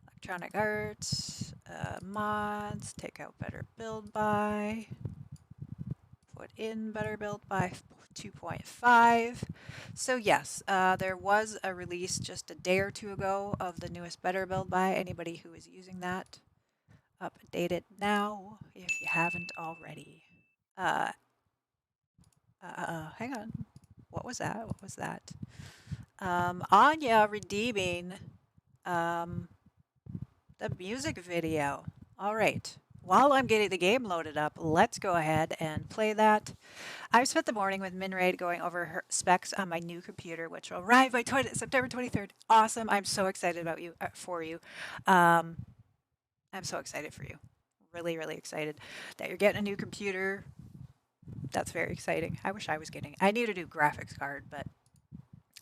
Electronic Arts, mods, take out Better Build By, put in Better Build By 2.5. So yes, there was a release just a day or two ago of the newest Better Build By. Anybody who is using that, update it now if you haven't already. Uh, hang on. What was that? What was that? Anya redeeming um, the music video. All right. While I'm getting the game loaded up, let's go ahead and play that. I've spent the morning with Minraid going over her specs on my new computer, which will arrive by September 23rd. Awesome. I'm so excited about you for you. I'm so excited for you. Really, really excited that you're getting a new computer. That's very exciting. I wish I was getting. I need a new graphics card, but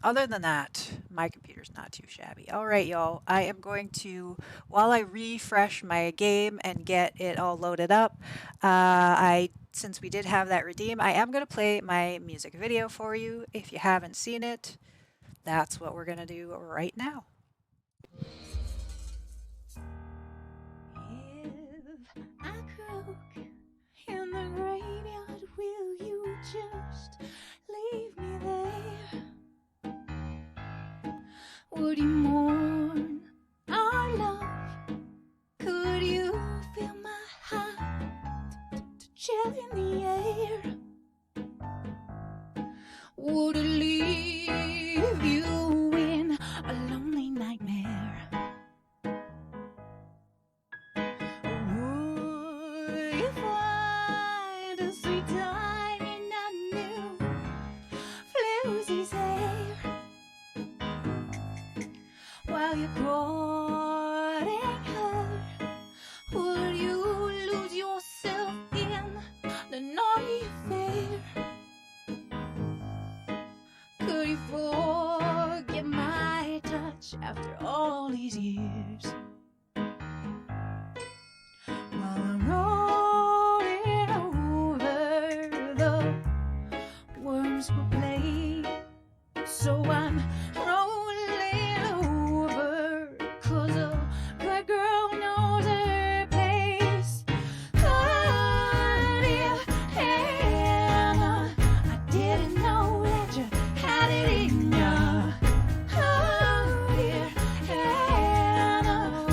other than that, my computer's not too shabby. All right, y'all. I am going to, while I refresh my game and get it all loaded up, since we did have that redeem, I am going to play my music video for you. If you haven't seen it, that's what we're going to do right now. If I croak in the graveyard, will you just leave me there? Would you mourn our love? Could you feel my heart chill in the air? Would it leave you in a lonely nightmare? Would you find a sweet time in a new Floozy's hair? While you're courting her, would you lose yourself in the naughty affair? Could you forget my touch after all these years? While I'm rolling over, the worms will play. So I'm rolling over, 'cause a good girl knows her place. Oh, dear Hannah, I didn't know that you had it in ya. Oh, dear Hannah,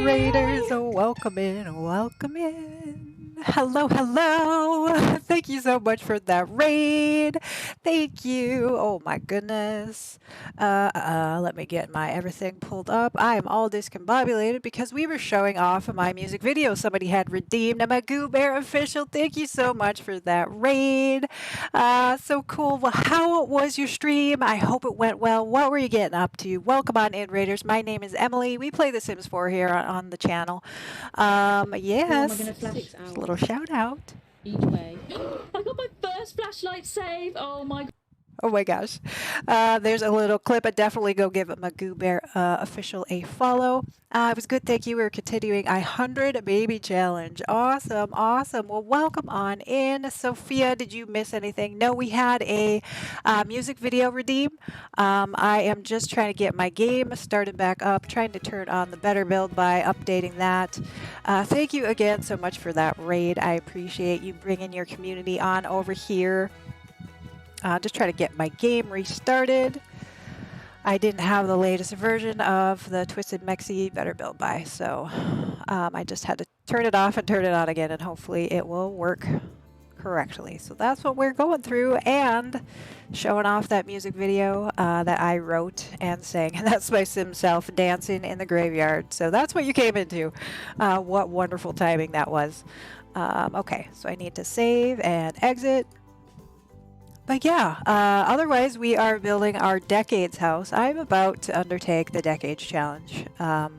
Raiders, welcome in, welcome in. Hello, hello. Thank you so much for that raid. Thank you. Oh my goodness. Let me get my everything pulled up. I am all discombobulated because we were showing off my music video. Somebody had redeemed a Magoo Bear official. Thank you so much for that raid. So cool. Well, how was your stream? I hope it went well. What were you getting up to? Welcome on in, Raiders. My name is Emily. We play The Sims 4 here on the channel. Yes. Just a little shout out. Each way. I got my first flashlight save. Oh my. Oh my gosh. There's a little clip. I definitely go give Magoo Bear official a follow. It was good. Thank you. We're continuing 100 baby challenge. Awesome. Awesome. Well, welcome on in. Sophia, did you miss anything? No, we had a music video redeem. I am just trying to get my game started back up, trying to turn on the better build by updating that. Thank you again so much for that raid. I appreciate you bringing your community on over here. Just try to get my game restarted. I didn't have the latest version of the Twisted Mexi Better Build By, so I just had to turn it off and turn it on again, and hopefully it will work correctly. So that's what we're going through, and showing off that music video that I wrote and sang. And that's my sim self dancing in the graveyard. So that's what you came into. What wonderful timing that was. Okay, so I need to save and exit. But yeah, otherwise we are building our Decades house. I'm about to undertake the Decades challenge. I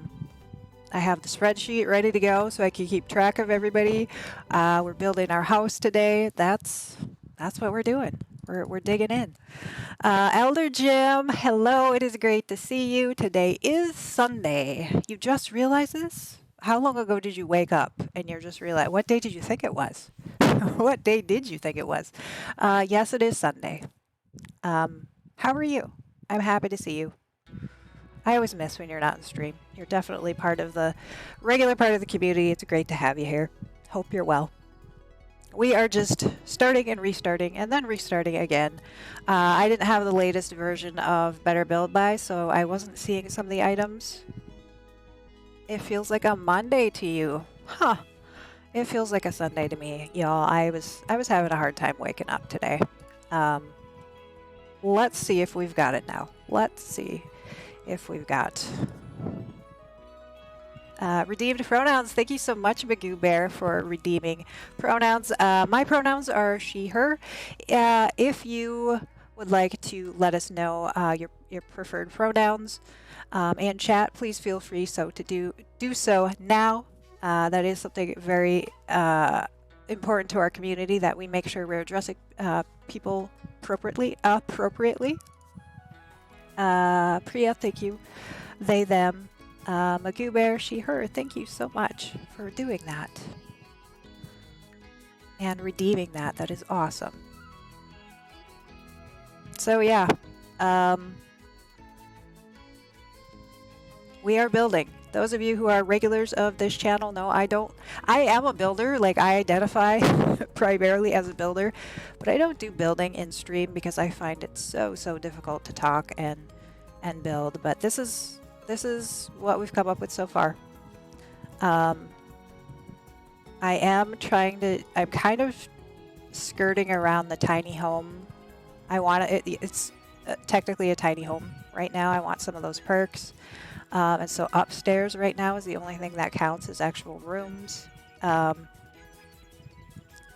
have the spreadsheet ready to go so I can keep track of everybody. We're building our house today. That's what we're doing. We're digging in. Elder Jim, hello. It is great to see you. Today is Sunday. You just realized this? How long ago did you wake up and you're just realizing? What day did you think it was? What day did you think it was? Yes, it is Sunday. How are you? I'm happy to see you. I always miss when you're not in stream. You're definitely part of the regular part of the community. It's great to have you here. Hope you're well. We are just starting and restarting and then restarting again. I didn't have the latest version of Better Build By, so I wasn't seeing some of the items. It feels like a Monday to you. Huh. It feels like a Sunday to me, y'all. I was having a hard time waking up today. Let's see if we've got it now. Let's see if we've got redeemed pronouns. Thank you so much, Magoo Bear, for redeeming pronouns. My pronouns are she, her. If you would like to let us know your preferred pronouns in chat, please feel free to do so now. That is something very important to our community, that we make sure we're addressing people appropriately. Priya, thank you. They, them. Magoo Bear, she, her. Thank you so much for doing that and redeeming that. That is awesome. So yeah, we are building. Those of you who are regulars of this channel know I am a builder. Like, I identify primarily as a builder, but I don't do building in stream because I find it so difficult to talk and build. But this is what we've come up with so far. I'm kind of skirting around the tiny home. It's technically a tiny home right now. I want some of those perks. And so upstairs right now is the only thing that counts as actual rooms.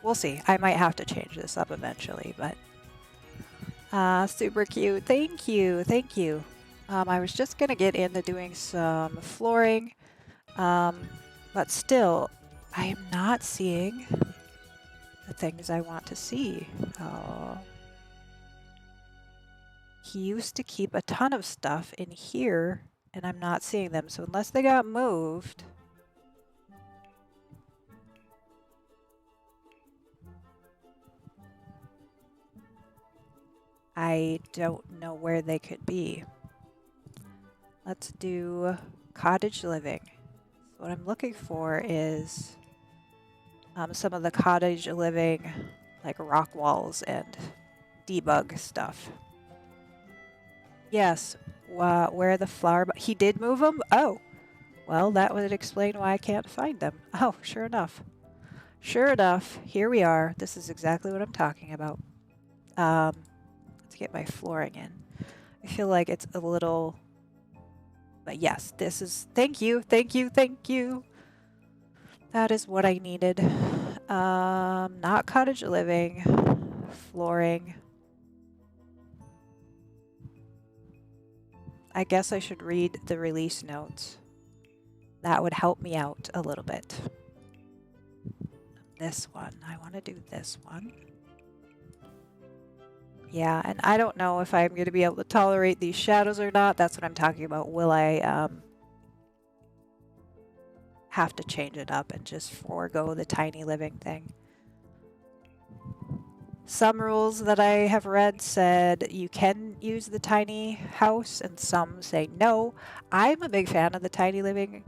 We'll see. I might have to change this up eventually, but super cute. Thank you. Thank you. I was just going to get into doing some flooring, but still, I am not seeing the things I want to see. He used to keep a ton of stuff in here, and I'm not seeing them. So unless they got moved, I don't know where they could be. Let's do cottage living. So what I'm looking for is some of the cottage living, like rock walls and debug stuff. Yes. Where the flower... He did move them? Oh. Well, that would explain why I can't find them. Oh, sure enough. Sure enough, here we are. This is exactly what I'm talking about. Let's get my flooring in. I feel like it's a little... But yes, this is... Thank you, thank you, thank you. That is what I needed. Not cottage living. Flooring. I guess I should read the release notes. That would help me out a little bit. This one. I want to do this one. Yeah, and I don't know if I'm going to be able to tolerate these shadows or not. That's what I'm talking about. Will I have to change it up and just forego the tiny living thing? Some rules that I have read said you can use the tiny house, and some say no. I'm a big fan of the tiny living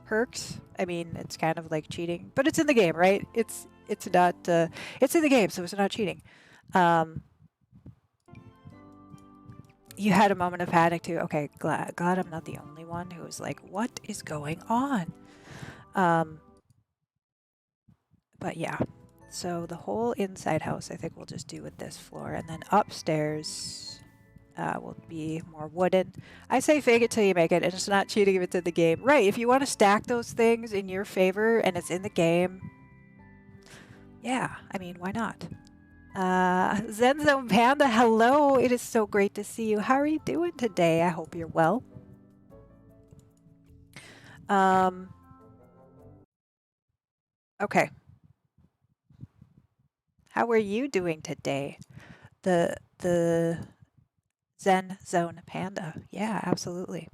perks. I mean, it's kind of like cheating, but it's in the game, right? It's not. It's in the game, so it's not cheating. You had a moment of panic too. Okay, glad I'm not the only one who was like, "What is going on?" But yeah. So the whole inside house, I think we'll just do with this floor, and then upstairs will be more wooden. I say fake it till you make it, and it's not cheating if it's in the game. Right, if you want to stack those things in your favor and it's in the game, yeah, I mean, why not? Zenzo Panda, hello, it is so great to see you. How are you doing today? I hope you're well. Okay. How are you doing today? The Zen Zone Panda. Yeah, absolutely.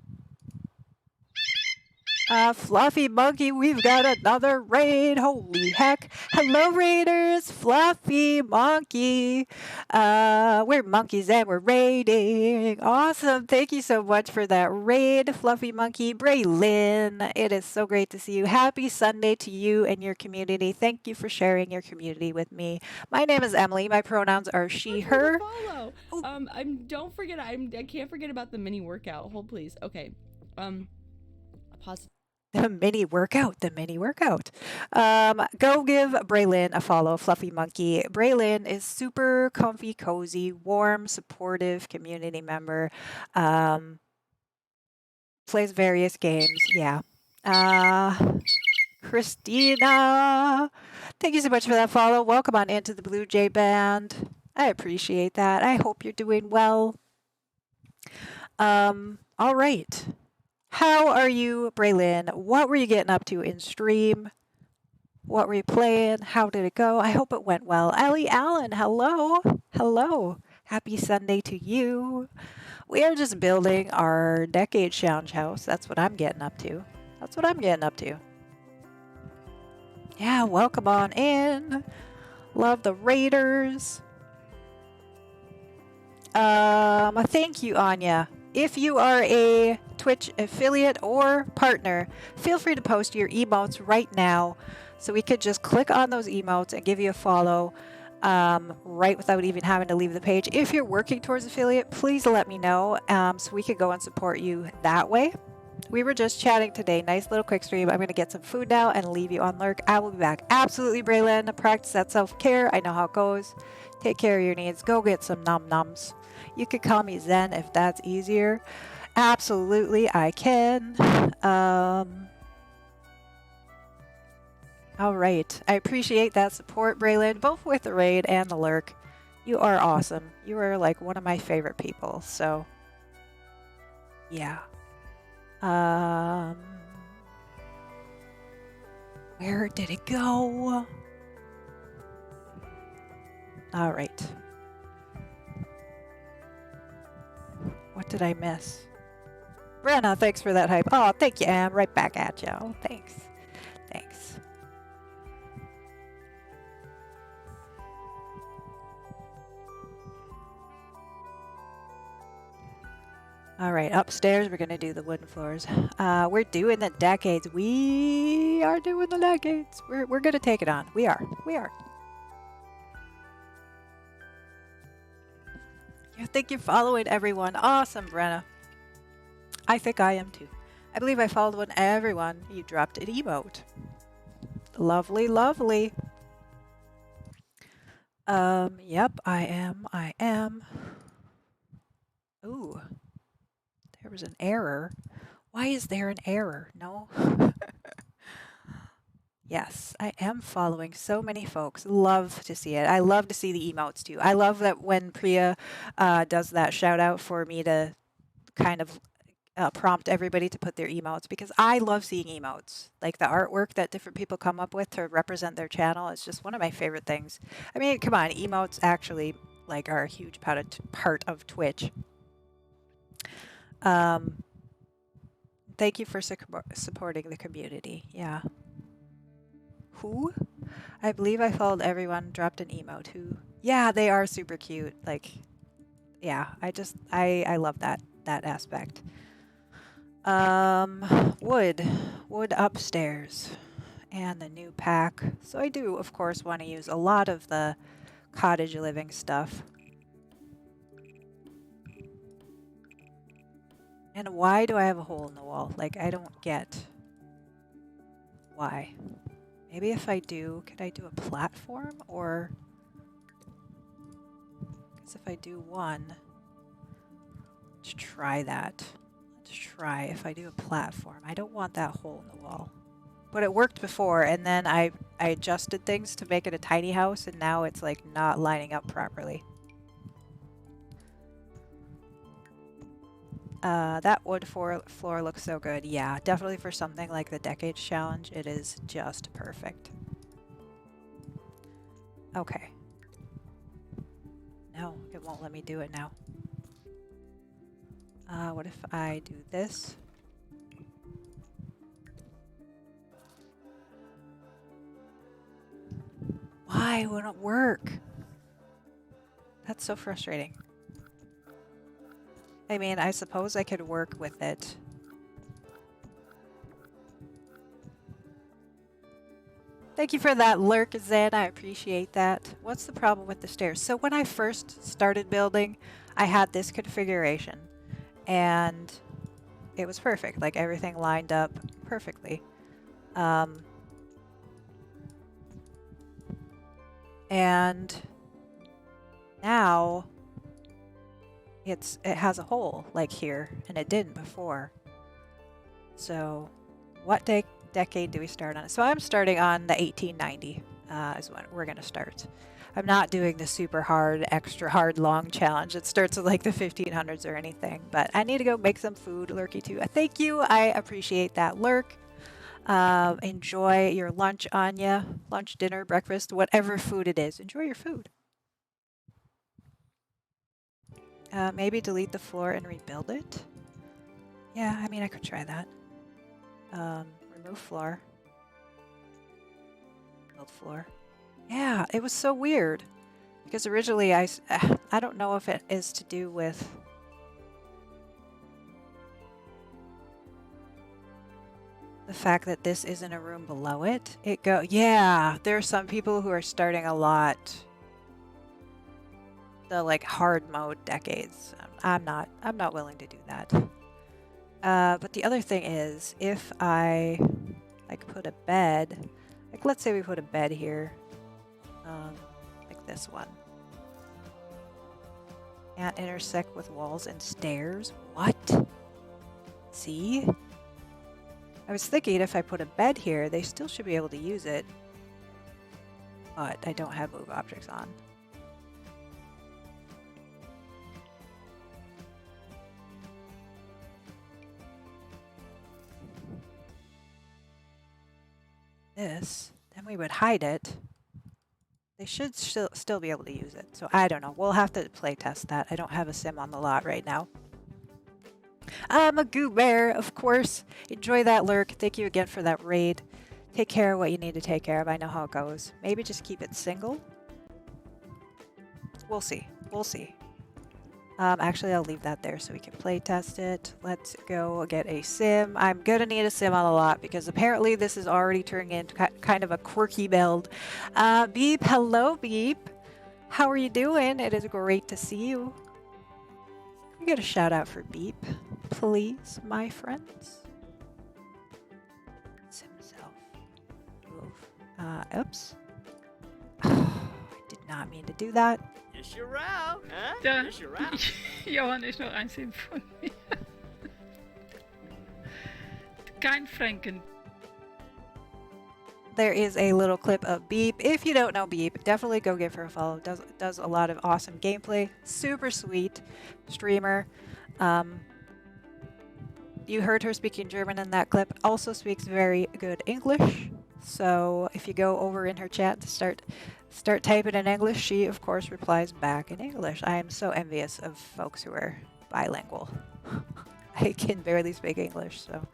Fluffy Monkey, we've got another raid. Holy heck. Hello, raiders. Fluffy Monkey. We're monkeys and we're raiding. Awesome. Thank you so much for that raid, Fluffy Monkey. Braylin, it is so great to see you. Happy Sunday to you and your community. Thank you for sharing your community with me. My name is Emily. My pronouns are she, her. Follow. Don't forget. I can't forget about the mini workout. Hold please. Okay. Pause. The mini workout. Go give Braylin a follow, Fluffy Monkey. Braylin is super comfy, cozy, warm, supportive community member. Plays various games. Yeah. Christina, thank you so much for that follow. Welcome on into the Blue Jay Band. I appreciate that. I hope you're doing well. All right. How are you, Braylin? What were you getting up to in stream? What were you playing? How did it go? I hope it went well. Ellie Allen, hello. Hello. Happy Sunday to you. We are just building our decade challenge house. That's what I'm getting up to. Yeah, welcome on in. Love the Raiders. Thank you, Anya. If you are a Twitch affiliate or partner, feel free to post your emotes right now so we could just click on those emotes and give you a follow right without even having to leave the page. If you're working towards affiliate, please let me know so we could go and support you that way. We were just chatting today. Nice little quick stream. I'm going to get some food now and leave you on lurk. I will be back. Absolutely, Braylon. Practice that self-care. I know how it goes. Take care of your needs. Go get some num-nums. You could call me Zen if that's easier. Absolutely, I can. All right. I appreciate that support, Braylon, both with the raid and the lurk. You are awesome. You are like one of my favorite people. So, yeah. Where did it go? All right. What did I miss? Brenna, thanks for that hype. Oh, thank you, Am. Right back at you. Oh, thanks. All right, upstairs, we're going to do the wooden floors. We're doing the decades. We are doing the decades. We're going to take it on. We are. I think you're following everyone. Awesome, Brenna. I think I am too. I believe I followed one. Everyone, you dropped an emote. Lovely, lovely. Yep, I am. Ooh, there was an error. Why is there an error? No. Yes, I am following so many folks. Love to see it. I love to see the emotes too. I love that when Priya does that shout out for me to kind of prompt everybody to put their emotes because I love seeing emotes. Like the artwork that different people come up with to represent their channel is just one of my favorite things. I mean, come on, emotes actually like are a huge part of Twitch. Thank you for supporting the community. Yeah. Who? I believe I followed everyone, dropped an emote. Who? Yeah, they are super cute. Like, yeah, I love that aspect. Wood upstairs and the new pack. So I do, of course, want to use a lot of the cottage living stuff. And why do I have a hole in the wall? Like, I don't get why. Maybe if I do, could I do a platform or? Because if I do one, let's try that. Let's try if I do a platform. I don't want that hole in the wall. But it worked before, and then I adjusted things to make it a tiny house, and now it's like not lining up properly. That wood floor looks so good. Yeah, definitely for something like the Decades Challenge, it is just perfect. Okay. No, it won't let me do it now. What if I do this? Why won't it work? That's so frustrating. I mean, I suppose I could work with it. Thank you for that lurk, Zen. I appreciate that. What's the problem with the stairs? So when I first started building, I had this configuration and it was perfect. Like everything lined up perfectly. And now it has a hole like here, and it didn't before. So what decade do we start on? So I'm starting on the 1890 is when we're going to start. I'm not doing the super hard, extra hard, long challenge. It starts at like the 1500s or anything. But I need to go make some food, Lurky too. Thank you. I appreciate that, Lurk. Enjoy your lunch, Anya. Lunch, dinner, breakfast, whatever food it is. Enjoy your food. Maybe delete the floor and rebuild it. Yeah, I mean, I could try that. Remove floor. Build floor. Yeah, it was so weird. Because originally I don't know if it is to do with... the fact that this isn't a room below it. Yeah, there are some people who are starting a lot... the like hard mode decades. I'm not willing to do that. But the other thing is, if I like put a bed, like let's say we put a bed here, like this one, and intersect with walls and stairs. What? See? I was thinking if I put a bed here, they still should be able to use it, but I don't have move objects on. This, then we would hide it. They should still be able to use it. So I don't know. We'll have to play test that. I don't have a sim on the lot right now. Magoo Bear, of course. Enjoy that lurk. Thank you again for that raid. Take care of what you need to take care of. I know how it goes. Maybe just keep it single. We'll see. We'll see. Actually, I'll leave that there so we can play test it. Let's go get a sim. I'm gonna need a sim on the lot because apparently this is already turning into kind of a quirky build. Beep, hello Beep. How are you doing? It is great to see you. Can we get a shout out for Beep, please, my friends? Shoots himself. Move. Oops. I did not mean to do that. Is you round? Huh? Da, Is you round? Johan is nog eens informiert. Kein Franken. There is a little clip of Beep. If you don't know Beep, definitely go give her a follow. Does a lot of awesome gameplay. Super sweet streamer. You heard her speaking German in that clip. Also speaks very good English. So if you go over in her chat to start typing in English, she of course replies back in English. I am so envious of folks who are bilingual. I can barely speak English, so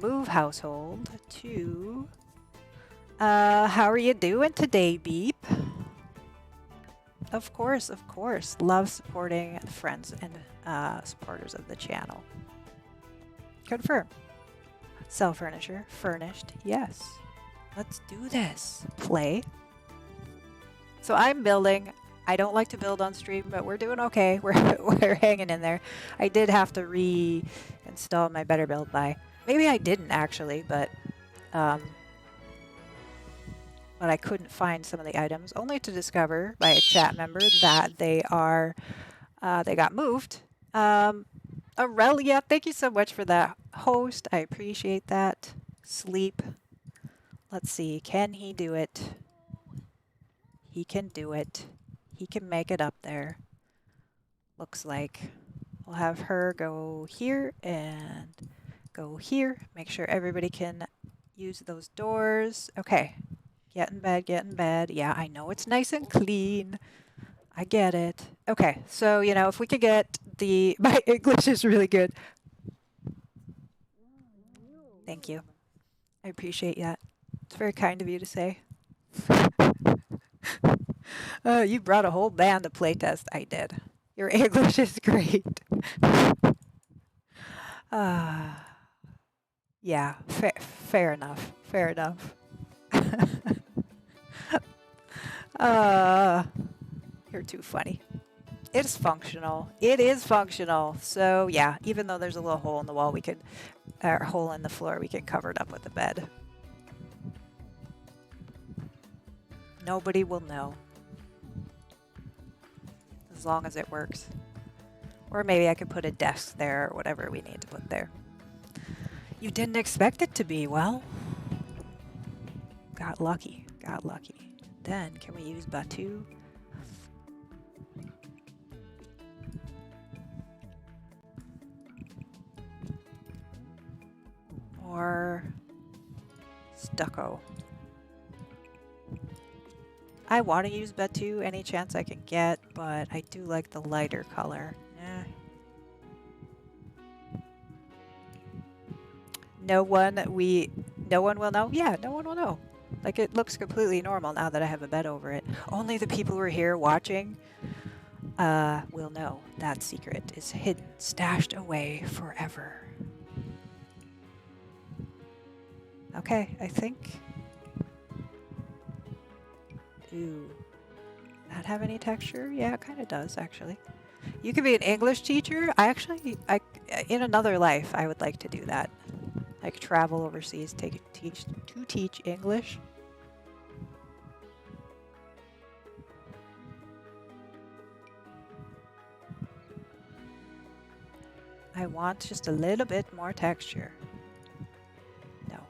move household to. How are you doing today, Beep? Of course. Love supporting friends and supporters of the channel. Confirm. Sell furniture. Furnished. Yes. Let's do this. Play. So I'm building. I don't like to build on stream, but we're doing okay. We're hanging in there. I did have to reinstall my Better Build by. Maybe I didn't actually, but I couldn't find some of the items, only to discover by a chat member that they got moved. Aurelia, thank you so much for that host. I appreciate that. Sleep. Let's see. Can he do it? He can do it. He can make it up there. Looks like. We'll have her go here and go here. Make sure everybody can use those doors. Okay. Get in bed. Yeah, I know it's nice and clean. I get it. Okay, so, if we could get my English is really good. Thank you. I appreciate that. It's very kind of you to say. You brought a whole band to playtest. I did. Your English is great. Yeah, fair enough. Fair enough. You're too funny. It's functional. It is functional. So yeah, even though there's a little hole in the wall, hole in the floor, we can cover it up with a bed. Nobody will know. As long as it works. Or maybe I could put a desk there or whatever we need to put there. You didn't expect it to be, well. Got lucky. Then, can we use Batu? Or stucco. I want to use Batu any chance I can get, but I do like the lighter color. No one will know? Yeah, no one will know. Like, it looks completely normal now that I have a bed over it. Only the people who are here watching will know that secret is hidden, stashed away forever. Okay, I think. Ooh. Not have any texture? Yeah, it kind of does, actually. You could be an English teacher? In another life, I would like to do that. Like, travel overseas, teach English. I want just a little bit more texture. No.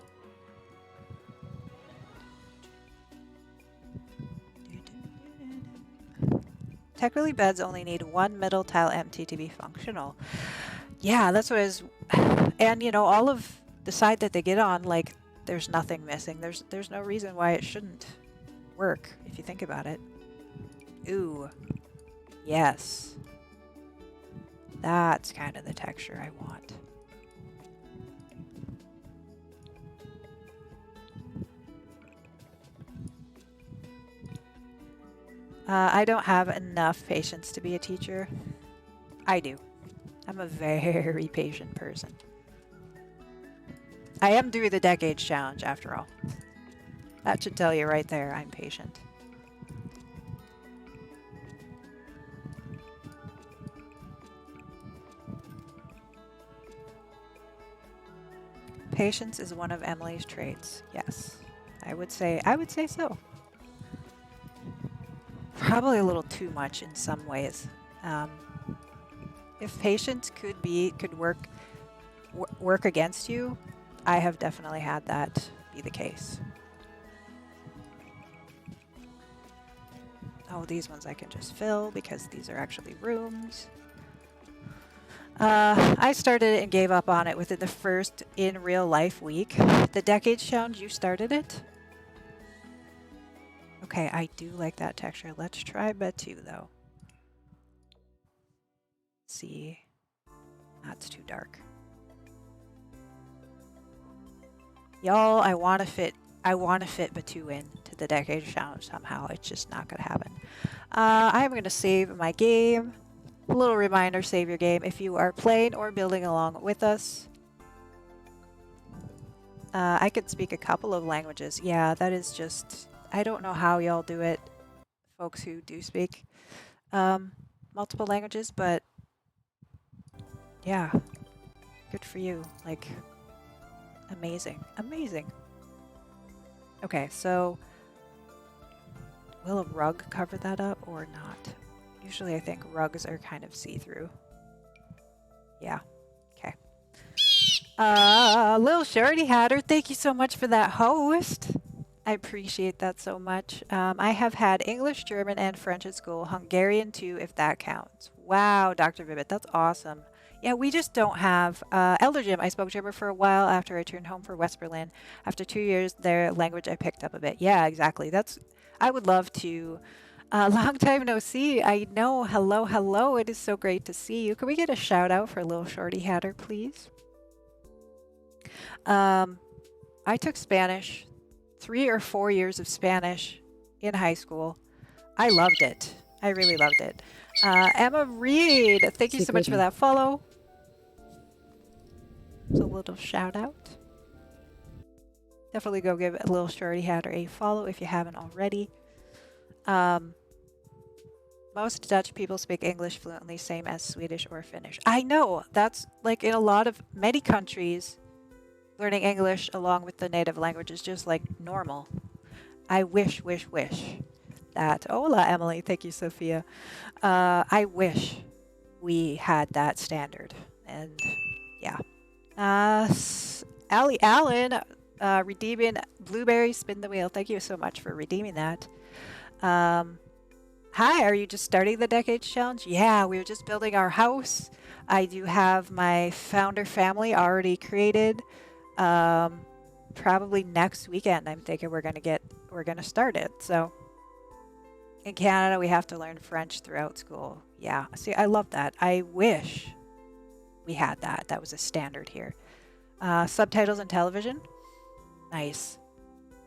Technically, beds only need one middle tile empty to be functional. Yeah, that's what is. And all of the side that they get on, like, there's nothing missing. There's no reason why it shouldn't work if you think about it. Ooh. Yes. That's kind of the texture I want. I don't have enough patience to be a teacher. I do. I'm a very patient person. I am doing the Decades Challenge, after all. That should tell you right there, I'm patient. patience is one of Emily's traits. Yes, I would say so. Probably a little too much in some ways. Um, if patience could work against you, I have definitely had that be the case. Oh, these ones I can just fill because these are actually rooms. I started it and gave up on it within the first in real life week. The Decades Challenge, you started it? Okay, I do like that texture. Let's try Batu though. See. That's too dark. Y'all, I want to fit Batu in to the Decades Challenge somehow. It's just not going to happen. I'm going to save my game. A little reminder, save your game if you are playing or building along with us. I could speak a couple of languages. Yeah, that is just... I don't know how y'all do it, folks who do speak multiple languages, but yeah, good for you. Like, amazing. Amazing. Okay, so will a rug cover that up or not? Usually I think rugs are kind of see-through. Yeah. Okay. Lil Shorty Hatter, thank you so much for that host. I appreciate that so much. I have had English, German, and French at school. Hungarian too, if that counts. Wow, Dr. Vibbit, that's awesome. Yeah, we just don't have Elder Gym. I spoke German for a while after I turned home for West Berlin. After 2 years there, language I picked up a bit. Yeah, exactly. I would love to. Long time no see. I know. Hello, hello. It is so great to see you. Can we get a shout out for Lil Shorty Hatter, please? I took Spanish, 3 or 4 years of Spanish in high school. I loved it. I really loved it. Emma Reed, thank you so much for that follow. It's a little shout out. Definitely go give a Lil Shorty Hatter a follow if you haven't already. Most Dutch people speak English fluently, same as Swedish or Finnish. I know, that's like in a lot of many countries, learning English along with the native language is just like normal. I wish that. Hola, Emily. Thank you, Sophia. I wish we had that standard. And yeah. Allie Allen, redeeming Blueberry Spin the Wheel. Thank you so much for redeeming that. Hi, are you just starting the Decades Challenge? Yeah, we're just building our house. I do have my founder family already created. Probably next weekend, I'm thinking we're gonna start it. So in Canada, we have to learn French throughout school. Yeah, see, I love that. I wish we had that. That was a standard here. Subtitles and television. Nice.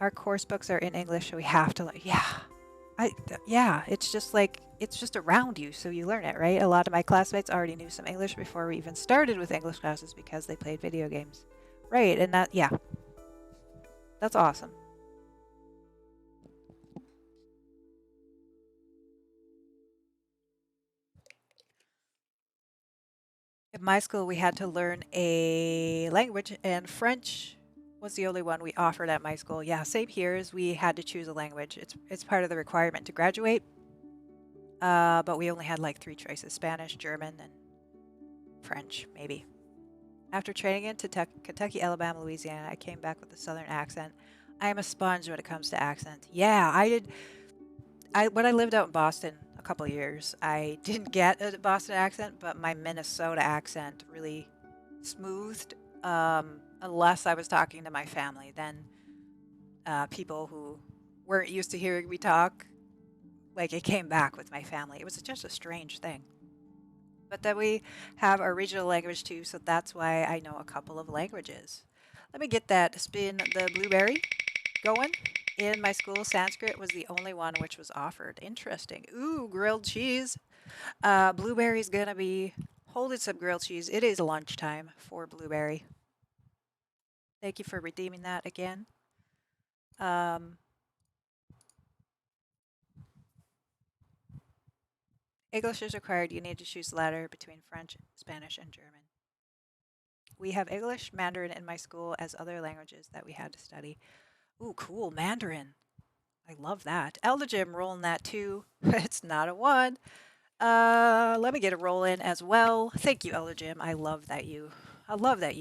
Our course books are in English, so we have to learn. Yeah, it's just like, it's just around you, so you learn it, right? A lot of my classmates already knew some English before we even started with English classes because they played video games. Right, and that, yeah. That's awesome. In my school, we had to learn a language, and French was the only one we offered at my school. Yeah, same here, as we had to choose a language. It's part of the requirement to graduate. But we only had like 3 choices: Spanish, German, and French, maybe. After training in Kentucky, Alabama, Louisiana, I came back with a southern accent. I am a sponge when it comes to accent. Yeah, I did. When I lived out in Boston a couple of years, I didn't get a Boston accent, but my Minnesota accent really smoothed. Unless I was talking to my family, then people who weren't used to hearing me talk, like, it came back with my family. It was just a strange thing. But then we have our regional language too, so that's why I know a couple of languages. Let me get that spin the blueberry going. In my school, Sanskrit was the only one which was offered. Interesting. Ooh, grilled cheese. Blueberry's gonna be holding some grilled cheese. It is lunchtime for Blueberry. Thank you for redeeming that again. English is required. You need to choose the latter between French, Spanish, and German. We have English, Mandarin in my school as other languages that we had to study. Ooh, cool, Mandarin. I love that. Eldegym rolling that too. It's not a 1. Let me get a roll in as well. Thank you, Eldegym. I love that you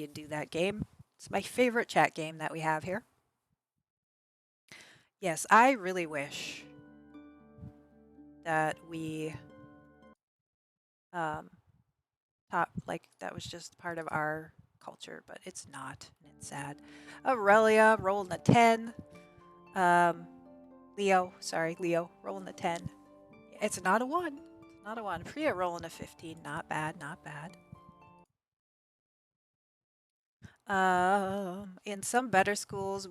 do that game. It's my favorite chat game that we have here. Yes, I really wish that we taught like that was just part of our culture, but it's not, and it's sad. Aurelia rolling a 10. Leo rolling a 10. It's not a 1. It's not a 1. Priya rolling a 15. Not bad, not bad. In some better schools,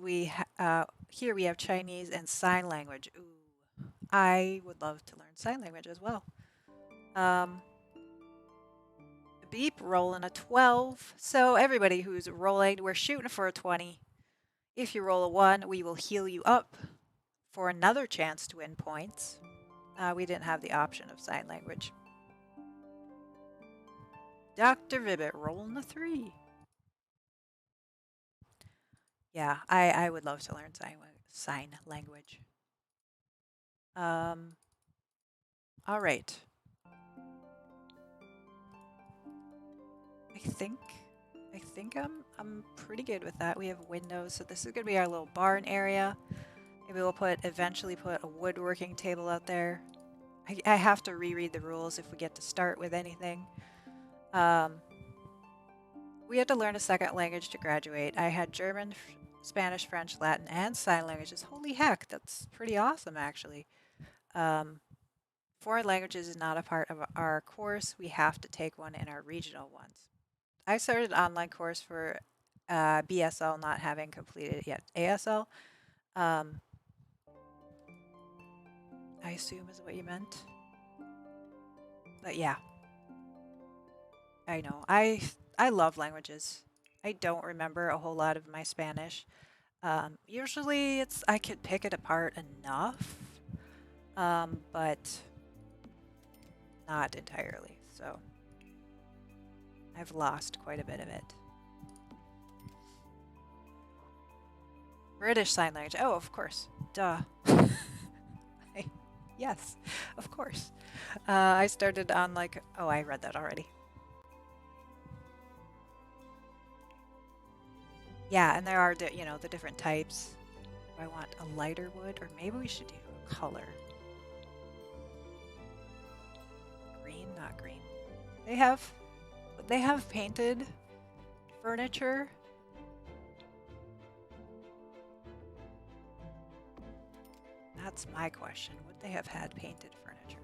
here we have Chinese and sign language. Ooh, I would love to learn sign language as well. Beep rolling a 12. So everybody who's rolling, we're shooting for a 20. If you roll a 1, we will heal you up for another chance to win points. We didn't have the option of sign language. Dr. Vibbit rolling a 3. Yeah, I would love to learn sign language. All right. I think I'm pretty good with that. We have windows, so this is gonna be our little barn area. Maybe we'll eventually put a woodworking table out there. I have to reread the rules if we get to start with anything. We had to learn a second language to graduate. I had German, Spanish, French, Latin, and sign languages. Holy heck, that's pretty awesome, actually. Foreign languages is not a part of our course. We have to take one in our regional ones. I started an online course for BSL, not having completed it yet. ASL, I assume is what you meant. But yeah. I know. I love languages. I don't remember a whole lot of my Spanish. Usually I could pick it apart enough, but not entirely. So I've lost quite a bit of it. British Sign Language. Oh, of course. Duh. Yes, of course. I started on oh, I read that already. Yeah, and there are, the different types. Do I want a lighter wood, or maybe we should do a color? Green, not green. They have painted furniture. That's my question. Would they have had painted furniture?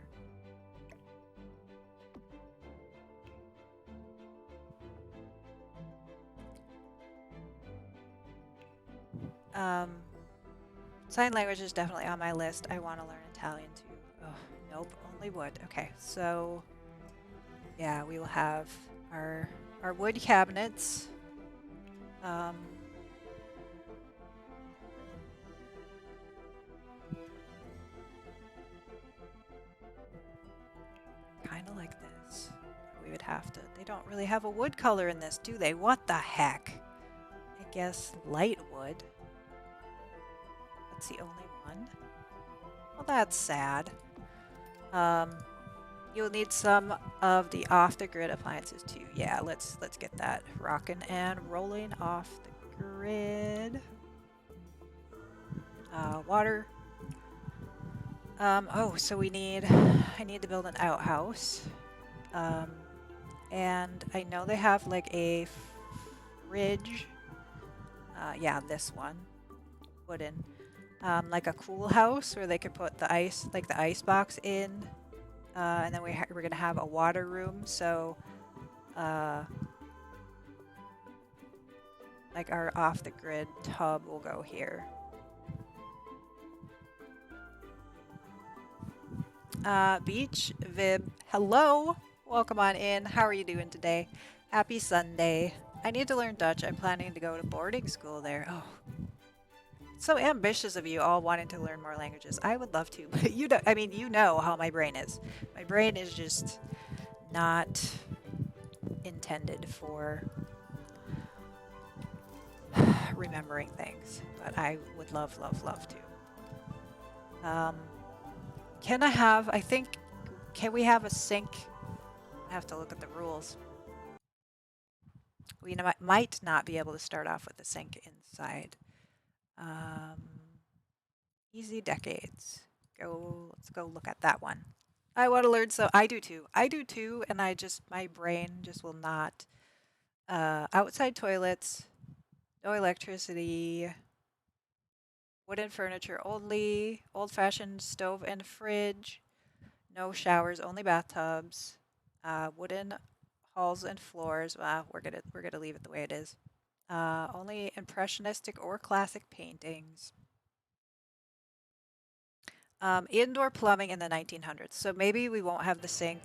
Sign language is definitely on my list. I want to learn Italian too. Oh, nope, only wood. Okay, so yeah, we will have our wood cabinets. Kind of like this. We would have to. They don't really have a wood color in this, do they? What the heck? I guess light wood. That's the only one. Well, that's sad. You'll need some of the off-the-grid appliances too. Yeah, let's get that rocking and rolling off the grid. Water. Oh, so I need to build an outhouse. And I know they have like a fridge. Yeah, this one. Wooden. Like a cool house where they could put the ice box in. And then we're gonna have a water room, so like our off-the-grid tub will go here. Beach, Vib, hello! Welcome on in. How are you doing today? Happy Sunday. I need to learn Dutch. I'm planning to go to boarding school there. Oh. So ambitious of you, all wanting to learn more languages. I would love to, but you know how my brain is. My brain is just not intended for remembering things, but I would love, love, love to. Can I have, I think, can we have a sink? I have to look at the rules. We might not be able to start off with a sink inside. Easy decades. Let's go look at that one. I want to learn, so I do too. I do too, and my brain just will not. Outside toilets, no electricity, wooden furniture only, old-fashioned stove and fridge, no showers, only bathtubs, wooden halls and floors. We're gonna leave it the way it is. Only impressionistic or classic paintings. Indoor plumbing in the 1900s. So maybe we won't have the sink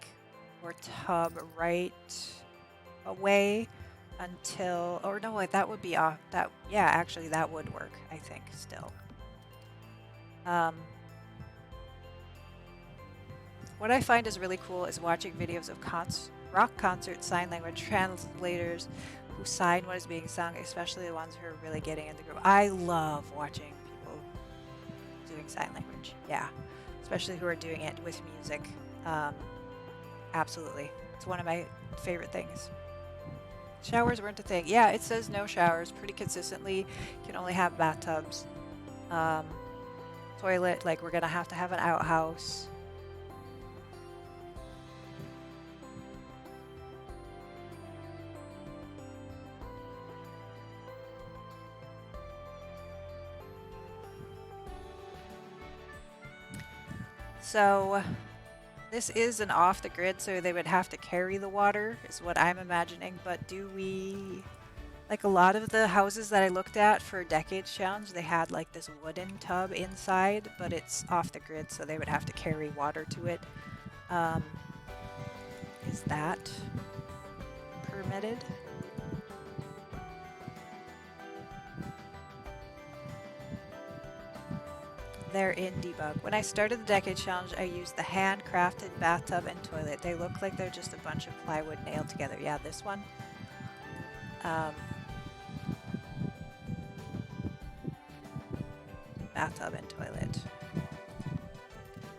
or tub right away until, or no, wait, that would be off. Yeah, actually, that would work, I think, still. What I find is really cool is watching videos of rock concert sign language translators who sign what is being sung, especially the ones who are really getting in the groove. I love watching people doing sign language. Yeah, especially who are doing it with music. Absolutely. It's one of my favorite things. Showers weren't a thing. Yeah, it says no showers pretty consistently. You can only have bathtubs. Toilet, like we're gonna have to have an outhouse. So this is an off the grid, so they would have to carry the water, is what I'm imagining. But do we, like a lot of the houses that I looked at for Decades Challenge, they had like this wooden tub inside, but it's off the grid, so they would have to carry water to it. Is that permitted? They're in debug. When I started the Decade Challenge, I used the handcrafted bathtub and toilet. They look like they're just a bunch of plywood nailed together. Yeah, this one. Bathtub and toilet.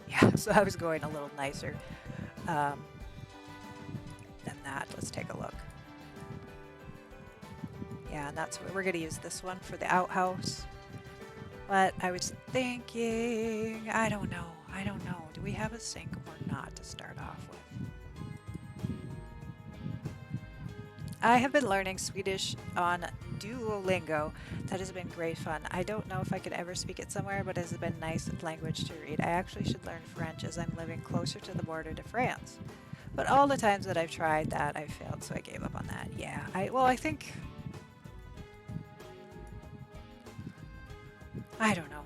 Yeah, so I was going a little nicer than that. Let's take a look. Yeah, and that's what we're going to use this one for the outhouse. But I was thinking, I don't know. Do we have a sink or not to start off with? I have been learning Swedish on Duolingo. That has been great fun. I don't know if I could ever speak it somewhere, but it has been nice language to read. I actually should learn French as I'm living closer to the border to France. But all the times that I've tried that, I failed, so I gave up on that. Yeah, I think... I don't know.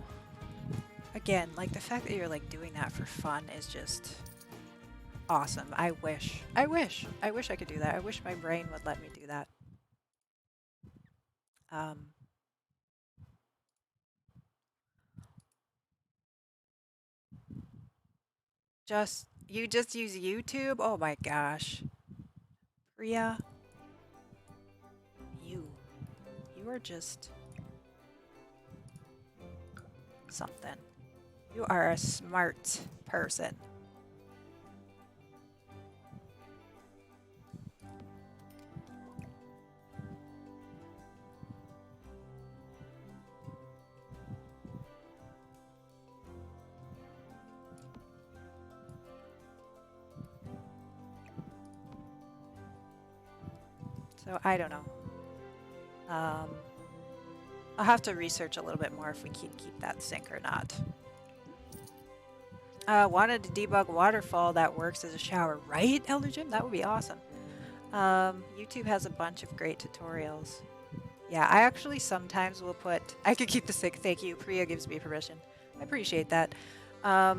Again, like the fact that you're like doing that for fun is just awesome. I wish I could do that. I wish my brain would let me do that. You just use YouTube? Oh my gosh. Priya, you are just something. You are a smart person. So I don't know. I'll have to research a little bit more if we can keep that sink or not. Wanted to debug waterfall that works as a shower, right, Elder Jim? That would be awesome. YouTube has a bunch of great tutorials. Yeah, I actually sometimes will put... I could keep the sink. Thank you. Priya gives me permission. I appreciate that. I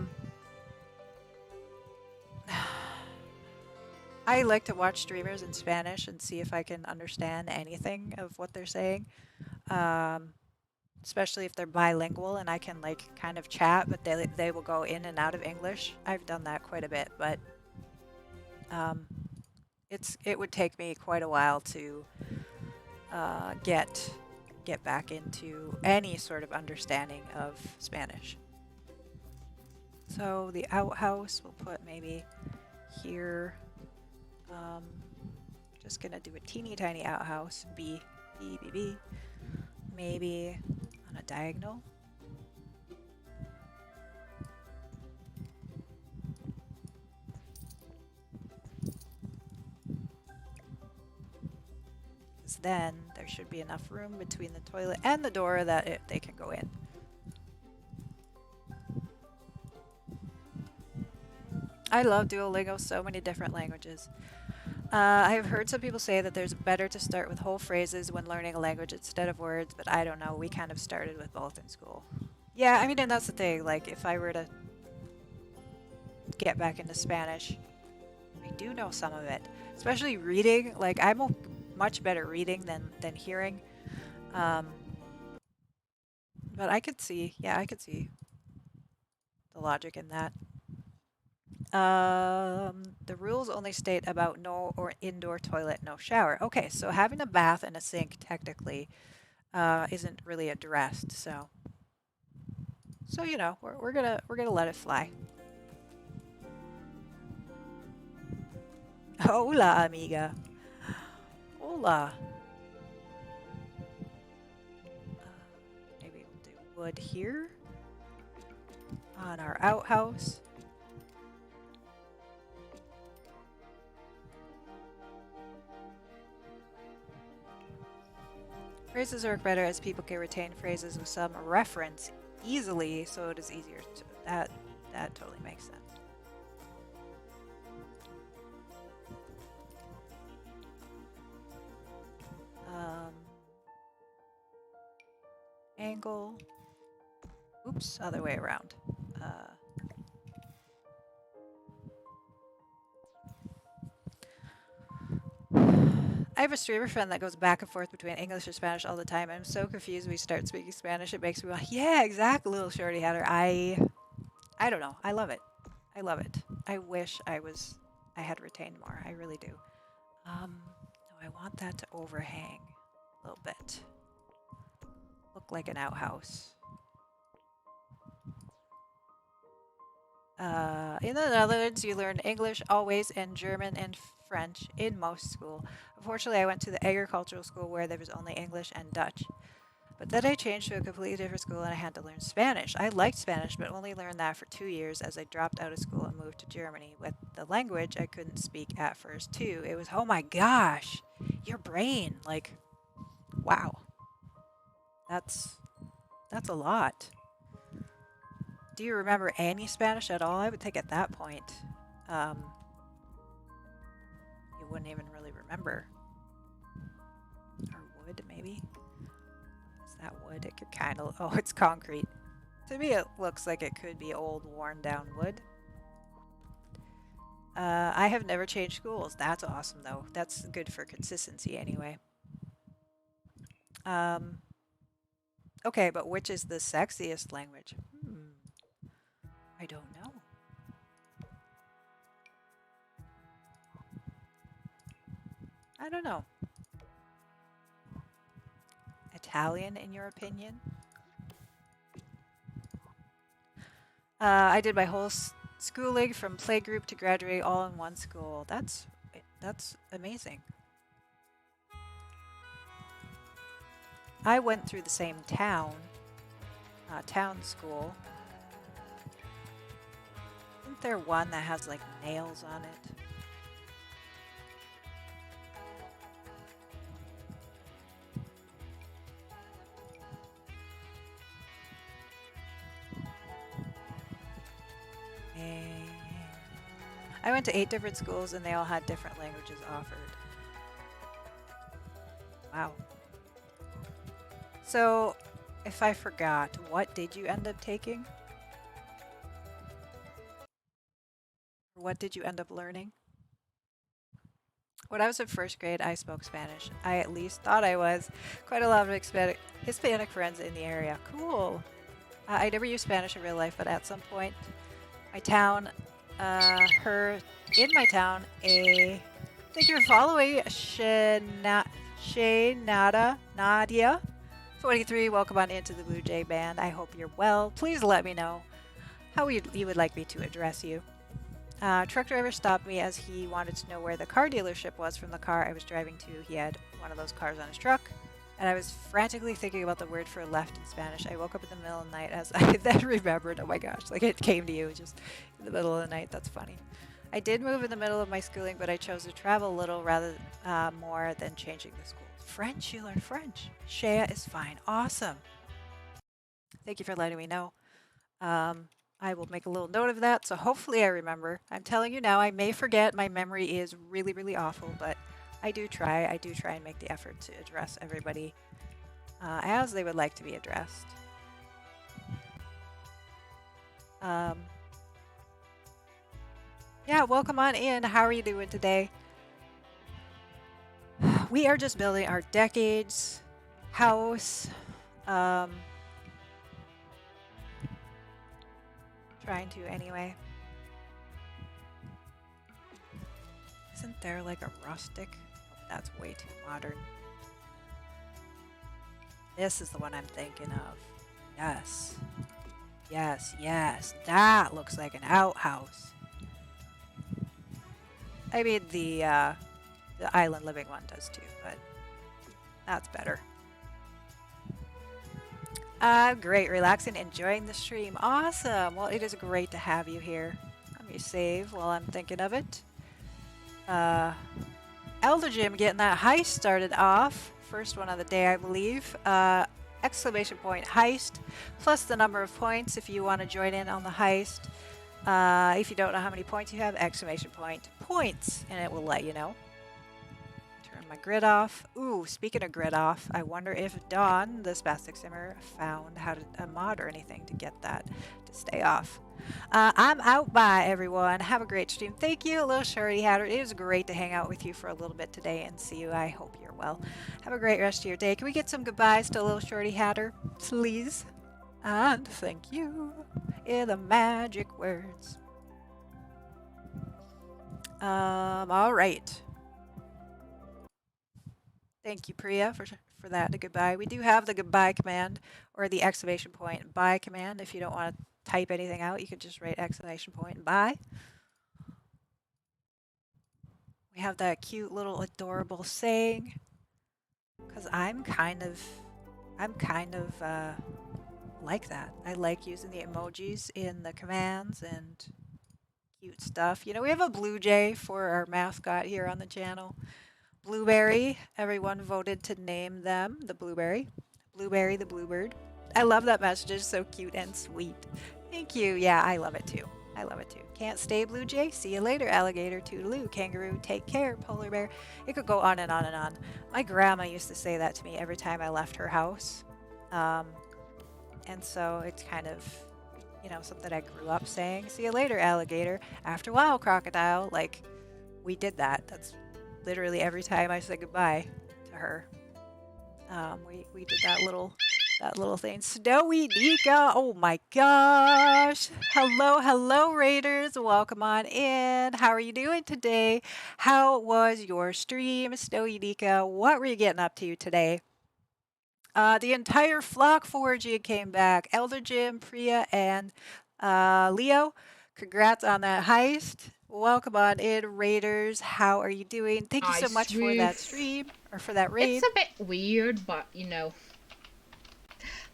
like to watch streamers in Spanish and see if I can understand anything of what they're saying. Especially if they're bilingual and I can like kind of chat, but they will go in and out of English. I've done that quite a bit, but it would take me quite a while to get get back into any sort of understanding of Spanish. So the outhouse we'll put maybe here. Just gonna do a teeny tiny outhouse. B, B, B, B. Maybe on a diagonal. Because then there should be enough room between the toilet and the door that they can go in. I love Duolingo, so many different languages. I have heard some people say that there's better to start with whole phrases when learning a language instead of words, but I don't know. We kind of started with both in school. Yeah, I mean, and that's the thing. Like, if I were to get back into Spanish, I do know some of it, especially reading. Like, I'm much better reading than hearing. But I could see, yeah, I could see the logic in that. The rules only state about no or indoor toilet, no shower. Okay, so having a bath and a sink technically isn't really addressed. So you know, we're gonna let it fly. Hola, amiga. Hola. Maybe we'll do wood here on our outhouse. Phrases work better as people can retain phrases with some reference easily, so it is easier to that totally makes sense. Angle. Oops, other way around. I have a streamer friend that goes back and forth between English and Spanish all the time. I'm so confused when we start speaking Spanish. It makes me like, yeah, exactly, little shorty hatter. I don't know. I love it. I love it. I wish I had retained more. I really do. No, I want that to overhang a little bit. Look like an outhouse. In the Netherlands, you learn English always and German and French in most school. Unfortunately, I went to the agricultural school where there was only English and Dutch. But then I changed to a completely different school and I had to learn Spanish. I liked Spanish, but only learned that for 2 years as I dropped out of school and moved to Germany. With the language, I couldn't speak at first, too. It was, oh my gosh, your brain. Like, wow. That's a lot. Do you remember any Spanish at all? I would think at that point, you wouldn't even really remember. Or wood, maybe? Is that wood? It could kind of... Oh, it's concrete. To me, it looks like it could be old, worn-down wood. I have never changed schools. That's awesome, though. That's good for consistency, anyway. Okay, but which is the sexiest language? I don't know. I don't know. Italian, in your opinion? I did my whole schooling from playgroup to graduate all in one school. That's amazing. I went through the same town school. Isn't there one that has like nails on it? I went to 8 different schools and they all had different languages offered. Wow. So, if I forgot, what did you end up taking? What did you end up learning? When I was in first grade, I spoke Spanish. I at least thought I was. Quite a lot of Hispanic friends in the area. Cool. I never used Spanish in real life, but at some point, my town, in my town, thank you for following, Nadia, 23, welcome on into the Blue Jay Band. I hope you're well. Please let me know how you would like me to address you. Truck driver stopped me as he wanted to know where the car dealership was from the car I was driving to. He had one of those cars on his truck, and I was frantically thinking about the word for left in Spanish. I woke up in the middle of the night as I then remembered. Oh my gosh, like it came to you just in the middle of the night. That's funny. I did move in the middle of my schooling, but I chose to travel a little rather more than changing the schools. French, you learn French. Shea is fine. Awesome. Thank you for letting me know. I will make a little note of that, so hopefully I remember. I'm telling you now, I may forget. My memory is really, really awful, but I do try. I do try and make the effort to address everybody as they would like to be addressed. Yeah, welcome on in. How are you doing today? We are just building our decades house. Trying to anyway. Isn't there like a rustic? Oh, that's way too modern. This is the one I'm thinking of. Yes. Yes, yes. That looks like an outhouse. I mean, the island living one does too, but that's better. Great, relaxing, enjoying the stream. Awesome. Well, it is great to have you here. Let me save while I'm thinking of it. Elder Jim getting that heist started off. First one of the day, I believe. Exclamation point heist, plus the number of points if you want to join in on the heist. If you don't know how many points you have, exclamation point points, and it will let you know. Turn my grid off. Ooh, speaking of grid off, I wonder if Dawn, the Spastic Simmer, found how to mod or anything to get that to stay off. I'm out. Bye, everyone. Have a great stream. Thank you, Little Shorty Hatter. It was great to hang out with you for a little bit today and see you. I hope you're well. Have a great rest of your day. Can we get some goodbyes to Little Shorty Hatter, please? And thank you in the magic words. All right. Thank you, Priya, for that. The goodbye. We do have the goodbye command or the exclamation point bye command. If you don't want to type anything out, you can just write exclamation point bye. We have that cute little adorable saying. Because I'm kind of like that. I like using the emojis in the commands and cute stuff. You know, we have a blue jay for our mascot here on the channel. Blueberry. Everyone voted to name them the Blueberry. Blueberry the Bluebird. I love that message. It's so cute and sweet. Thank you. Yeah, I love it too. I love it too. Can't stay, Blue Jay. See you later, alligator. Toodaloo. Kangaroo. Take care, polar bear. It could go on and on and on. My grandma used to say that to me every time I left her house. And so it's kind of, you know, something I grew up saying. See you later, alligator. After a while, crocodile. Like, we did that. That's literally every time I said goodbye to her. We did that little thing. Snowy Nika. Oh my gosh. Hello, Raiders. Welcome on in. How are you doing today? How was your stream, Snowy Nika? What were you getting up to today? The entire flock foraging came back. Elder Jim, Priya, and Leo. Congrats on that heist. Welcome on in, Raiders. How are you doing? Thank you so much for that stream, or for that raid. It's a bit weird, but, you know,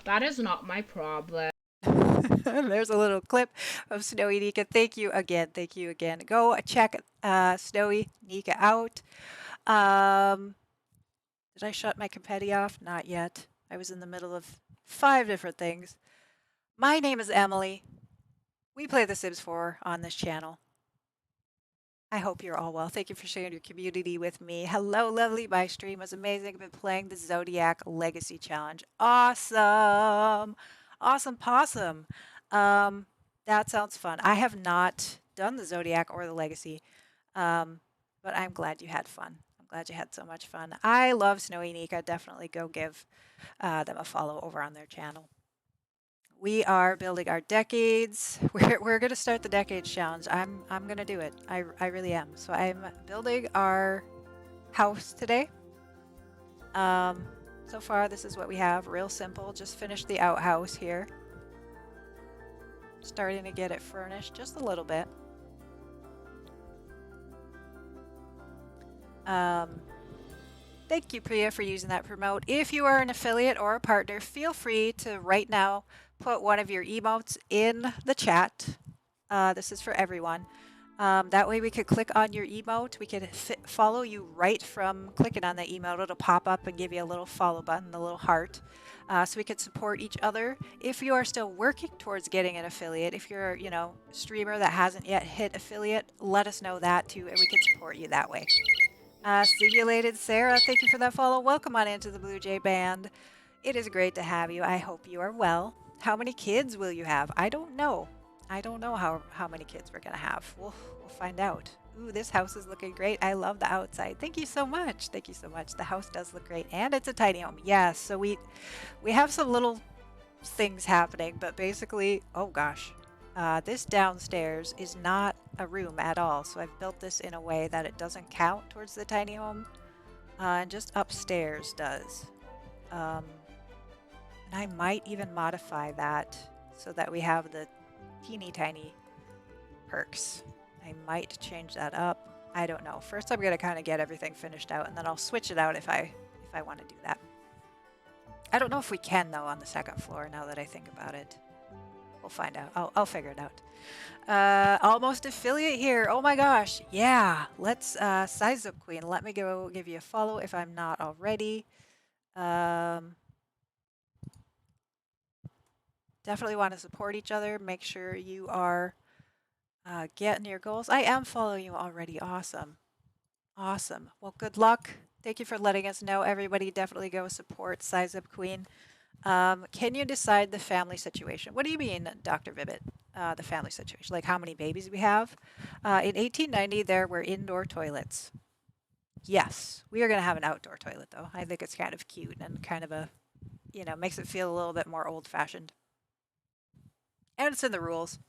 that is not my problem. There's a little clip of Snowy Nika. Thank you again. Thank you again. Go check Snowy Nika out. Did I shut my confetti off? Not yet. I was in the middle of 5 different things. My name is Emily. We play The Sims 4 on this channel. I hope you're all well. Thank you for sharing your community with me. Hello, lovely. My stream was amazing. I've been playing the Zodiac Legacy Challenge. Awesome. Awesome possum. That sounds fun. I have not done the Zodiac or the Legacy, but I'm glad you had fun. I'm glad you had so much fun. I love Snowy Nika. Definitely go give them a follow over on their channel. We are building our decades. We're going to start the decades challenge. I'm going to do it. I really am. So I'm building our house today. So far, this is what we have. Real simple. Just finished the outhouse here. Starting to get it furnished just a little bit. Thank you, Priya, for using that promote. If you are an affiliate or a partner, feel free to right now put one of your emotes in the chat. This is for everyone. That way we could click on your emote. We could follow you right from clicking on the emote. It'll pop up and give you a little follow button, the little heart. So we could support each other. If you are still working towards getting an affiliate, if you're, a streamer that hasn't yet hit affiliate, let us know that too, and we can support you that way. Stimulated Sarah, thank you for that follow. Welcome on into the Blue Jay Band. It is great to have you. I hope you are well. How many kids will you have? I don't know. I don't know how many kids we're gonna have. We'll find out. Ooh, this house is looking great. I love the outside. Thank you so much. Thank you so much. The house does look great, and it's a tiny home. Yes. So we have some little things happening, but basically, oh gosh, this downstairs is not a room at all. So I've built this in a way that it doesn't count towards the tiny home, and just upstairs does. And I might even modify that so that we have the teeny tiny perks. I might change that up. I don't know. First, I'm gonna kind of get everything finished out, and then I'll switch it out if I want to do that. I don't know if we can though on the second floor. Now that I think about it, we'll find out. I'll figure it out. Almost affiliate here. Oh my gosh. Yeah. Let's Size Up Queen. Let me go give you a follow if I'm not already. Definitely want to support each other. Make sure you are getting your goals. I am following you already. Awesome. Awesome. Well, good luck. Thank you for letting us know. Everybody definitely go support Size Up Queen. Can you decide the family situation? What do you mean, Dr. Vibbit? The family situation? Like how many babies we have? In 1890, there were indoor toilets. Yes. We are going to have an outdoor toilet, though. I think it's kind of cute and kind of a, makes it feel a little bit more old-fashioned. And it's in the rules.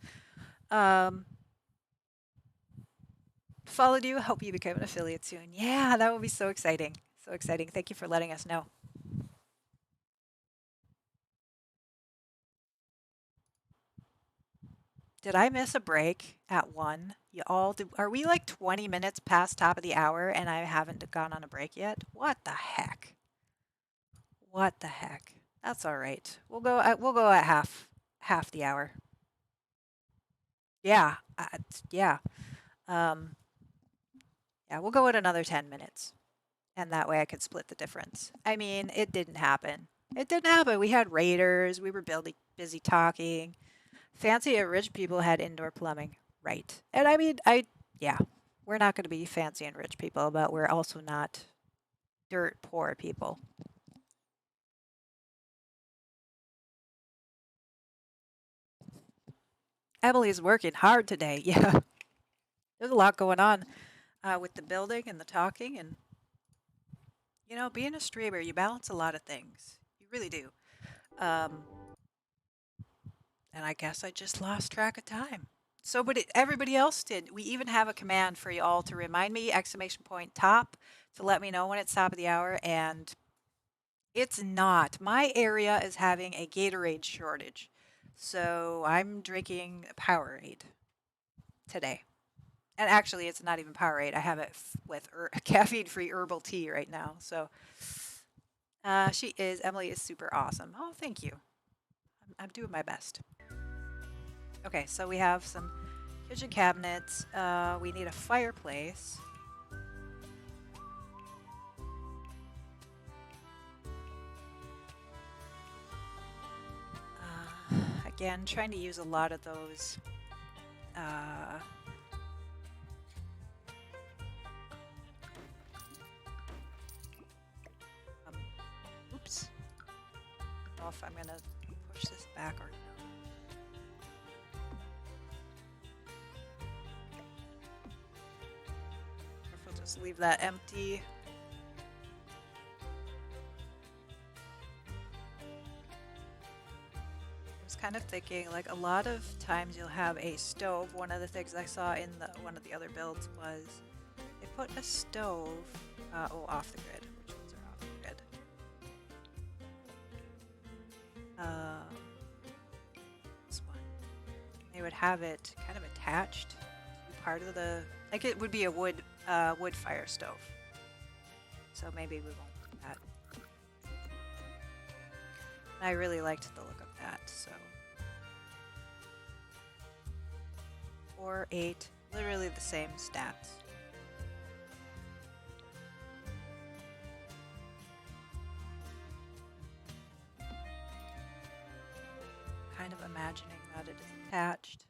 Followed you. Hope you become an affiliate soon. Yeah, that would be so exciting. So exciting. Thank you for letting us know. Did I miss a break at 1? You all do. Are we like 20 minutes past top of the hour and I haven't gone on a break yet? What the heck? What the heck? That's all right. We'll go at half the hour. Yeah. Yeah. Yeah, we'll go at another 10 minutes. And that way I could split the difference. I mean, it didn't happen. It didn't happen. We had raiders. We were busy talking. Fancy and rich people had indoor plumbing. Right. And I mean, yeah, we're not going to be fancy and rich people, but we're also not dirt poor people. Emily's working hard today. Yeah. There's a lot going on with the building and the talking. And, being a streamer, you balance a lot of things. You really do. And I guess I just lost track of time. So, but everybody else did. We even have a command for you all to remind me, !top, to let me know when it's top of the hour. And it's not. My area is having a Gatorade shortage. So I'm drinking Powerade today. And actually, it's not even Powerade. I have it with caffeine-free herbal tea right now. So Emily is super awesome. Oh, thank you. I'm doing my best. Okay, so we have some kitchen cabinets. We need a fireplace. Again, trying to use a lot of those oops. I don't know if I'm gonna push this back or no. Or if we'll just leave that empty. Kind of thinking like a lot of times you'll have a stove. One of the things I saw in one of the other builds was they put a stove off the grid. Which ones are off the grid? they would have it kind of attached to part of the, like it would be a wood fire stove. So maybe we won't do that. I really liked the look of that, so. 4, 8, literally the same stats. Kind of imagining that it is attached.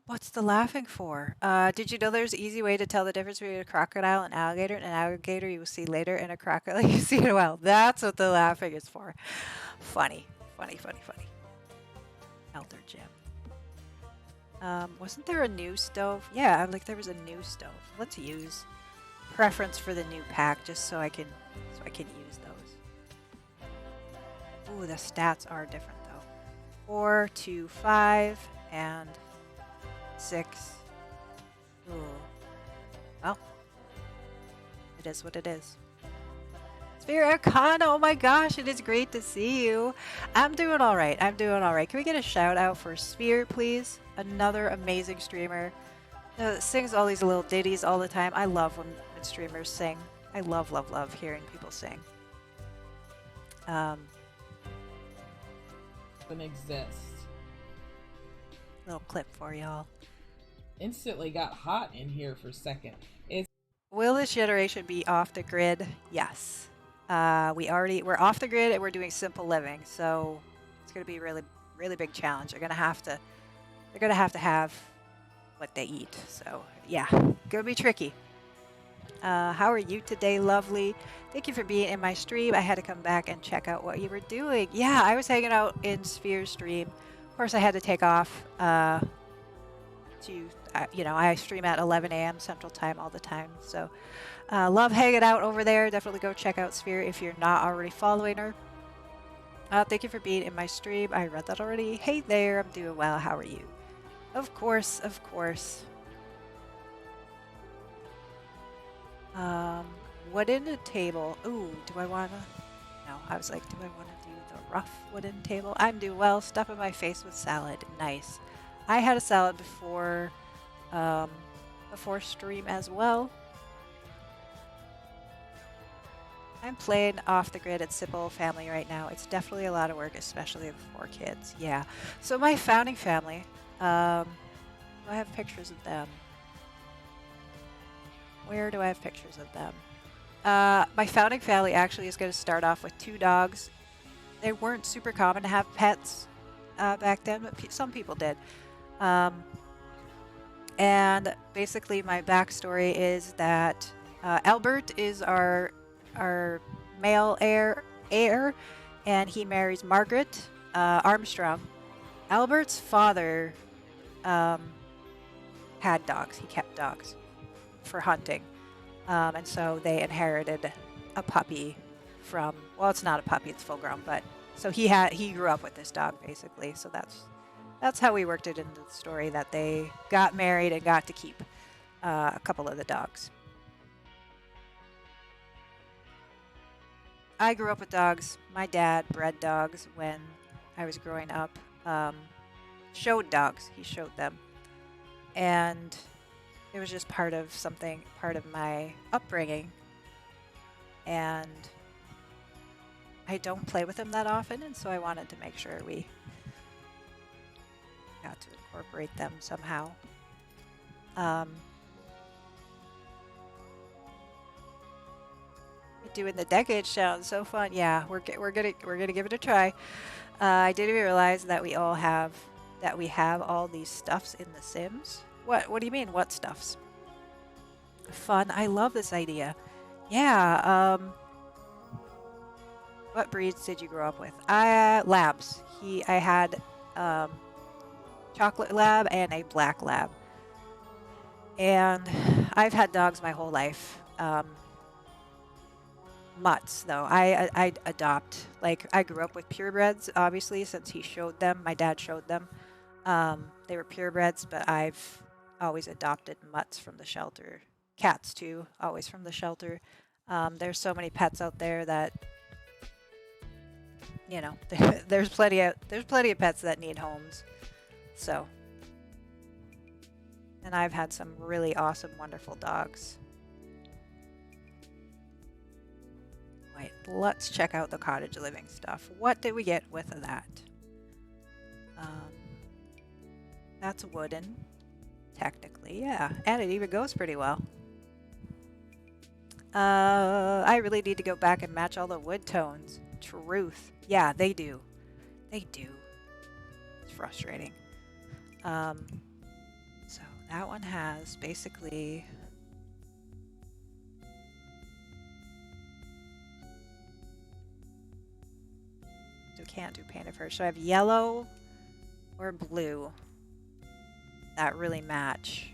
What's the laughing for? Did you know there's an easy way to tell the difference between a crocodile and alligator? An alligator you will see later, and a crocodile you see in a while. That's what the laughing is for. Funny, funny, funny, funny. Elder Jim. Wasn't there a new stove? Yeah, like there was a new stove. Let's use preference for the new pack just so I can use those. Ooh, the stats are different though. 4, 2, 5, and 6. Ooh. Well, it is what it is. Sphere Arcana, oh my gosh, it is great to see you. I'm doing all right. I'm doing all right. Can we get a shout out for Sphere, please? Another amazing streamer. Sings all these little ditties all the time. I love when streamers sing. I love, love, love hearing people sing. Doesn't exist. Little clip for y'all. Instantly got hot in here for a second. Will this generation be off the grid? Yes. We're off the grid and we're doing simple living, so it's gonna be a really, really big challenge. They're gonna have to have what they eat. So yeah, gonna be tricky. How are you today, lovely? Thank you for being in my stream. I had to come back and check out what you were doing. Yeah, I was hanging out in Sphere's stream. Of course, I had to take off I stream at 11 a.m. Central Time all the time. So love hanging out over there. Definitely go check out Sphere if you're not already following her. Thank you for being in my stream. I read that already. Hey there, I'm doing well. How are you? Of course, of course. Wooden table. Ooh, do I want to? No, I was like, do I want to do the rough wooden table? I'm doing well. Stuffing my face with salad. Nice. I had a salad before stream as well. I'm playing off the grid at Simple Family right now. It's definitely a lot of work, especially with 4 kids. Yeah. So my founding family, I have pictures of them. Where do I have pictures of them? My founding family actually is going to start off with 2 dogs. They weren't super common to have pets back then, but some people did. And basically my backstory is that Albert is our male heir, and he marries Margaret Armstrong. Albert's father had dogs. He kept dogs for hunting. And so they inherited a puppy from, well, it's not a puppy, it's full grown, but so he grew up with this dog basically. So that's how we worked it into the story, that they got married and got to keep a couple of the dogs. I grew up with dogs. My dad bred dogs when I was growing up. Showed dogs. He showed them. And it was just part of my upbringing. And I don't play with them that often, and so I wanted to make sure we got to incorporate them somehow. Doing the decade sounds so fun. Yeah, we're gonna give it a try. I didn't even realize that we have all these stuffs in The Sims. What do you mean? What stuffs? Fun. I love this idea. Yeah. What breeds did you grow up with? Labs. I had chocolate lab and a black lab. And I've had dogs my whole life. Mutts, though. I adopt. Like, I grew up with purebreds, obviously, since he showed them. My dad showed them. They were purebreds, but I've always adopted mutts from the shelter. Cats, too, always from the shelter. There's so many pets out there that you know, there's plenty of pets that need homes. So, and I've had some really awesome, wonderful dogs. Wait, let's check out the cottage living stuff. What did we get with that? That's wooden, technically, yeah, and it even goes pretty well. I really need to go back and match all the wood tones. Truth. Yeah, they do. They do. It's frustrating. So that one has basically... So we can't do painted fur. So I have yellow or blue that really match.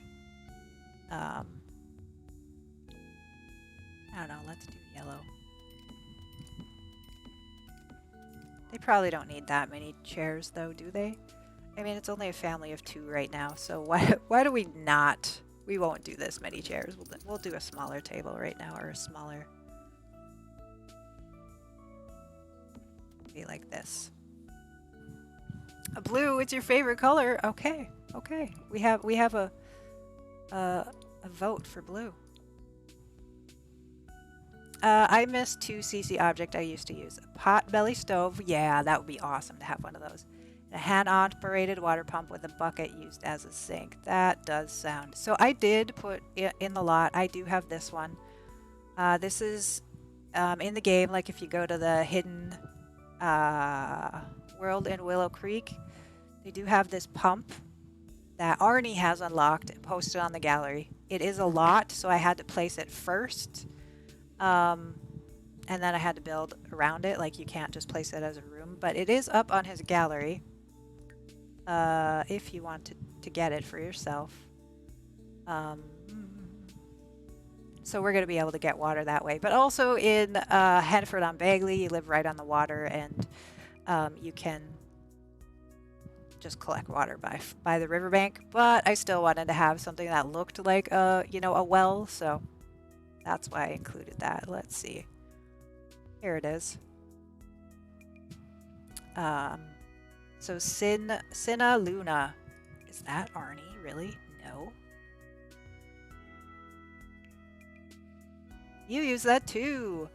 I don't know, let's do yellow. They probably don't need that many chairs though, do they? I mean, it's only a family of 2 right now, so why do we not? We won't do this many chairs. We'll do a smaller table right now, or a smaller... Be like this. A blue, it's your favorite color. Okay, okay. We have a vote for blue. I miss 2 CC object I used to use. A pot belly stove. Yeah, that would be awesome to have one of those. A hand-operated water pump with a bucket used as a sink. That does sound... So I did put in the lot. I do have this one. This is in the game, like if you go to the hidden world in Willow Creek, they do have this pump that Arnie has unlocked and posted on the gallery. It is a lot, so I had to place it first. And then I had to build around it. Like, you can't just place it as a room, but it is up on his gallery. If you want to get it for yourself. So we're going to be able to get water that way. But also in Henford on Bagley, you live right on the water, and you can just collect water by the riverbank. But I still wanted to have something that looked like a well, so that's why I included that. Let's see. Here it is. So Cinna Luna. Is that Arnie? Really? No. You use that too.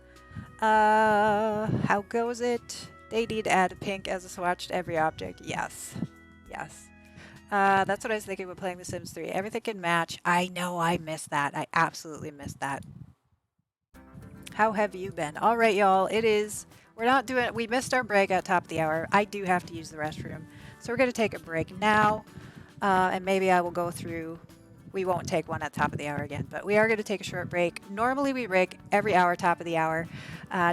How goes it? They need to add pink as a swatch to every object. Yes. Yes. That's what I was thinking when playing The Sims 3. Everything can match. I know, I missed that. I absolutely missed that. How have you been? All right, y'all. It is... We're not doing it. We missed our break at top of the hour. I do have to use the restroom. So we're going to take a break now. And maybe I will go through... We won't take one at top of the hour again, but we are going to take a short break. Normally we break every hour, top of the hour,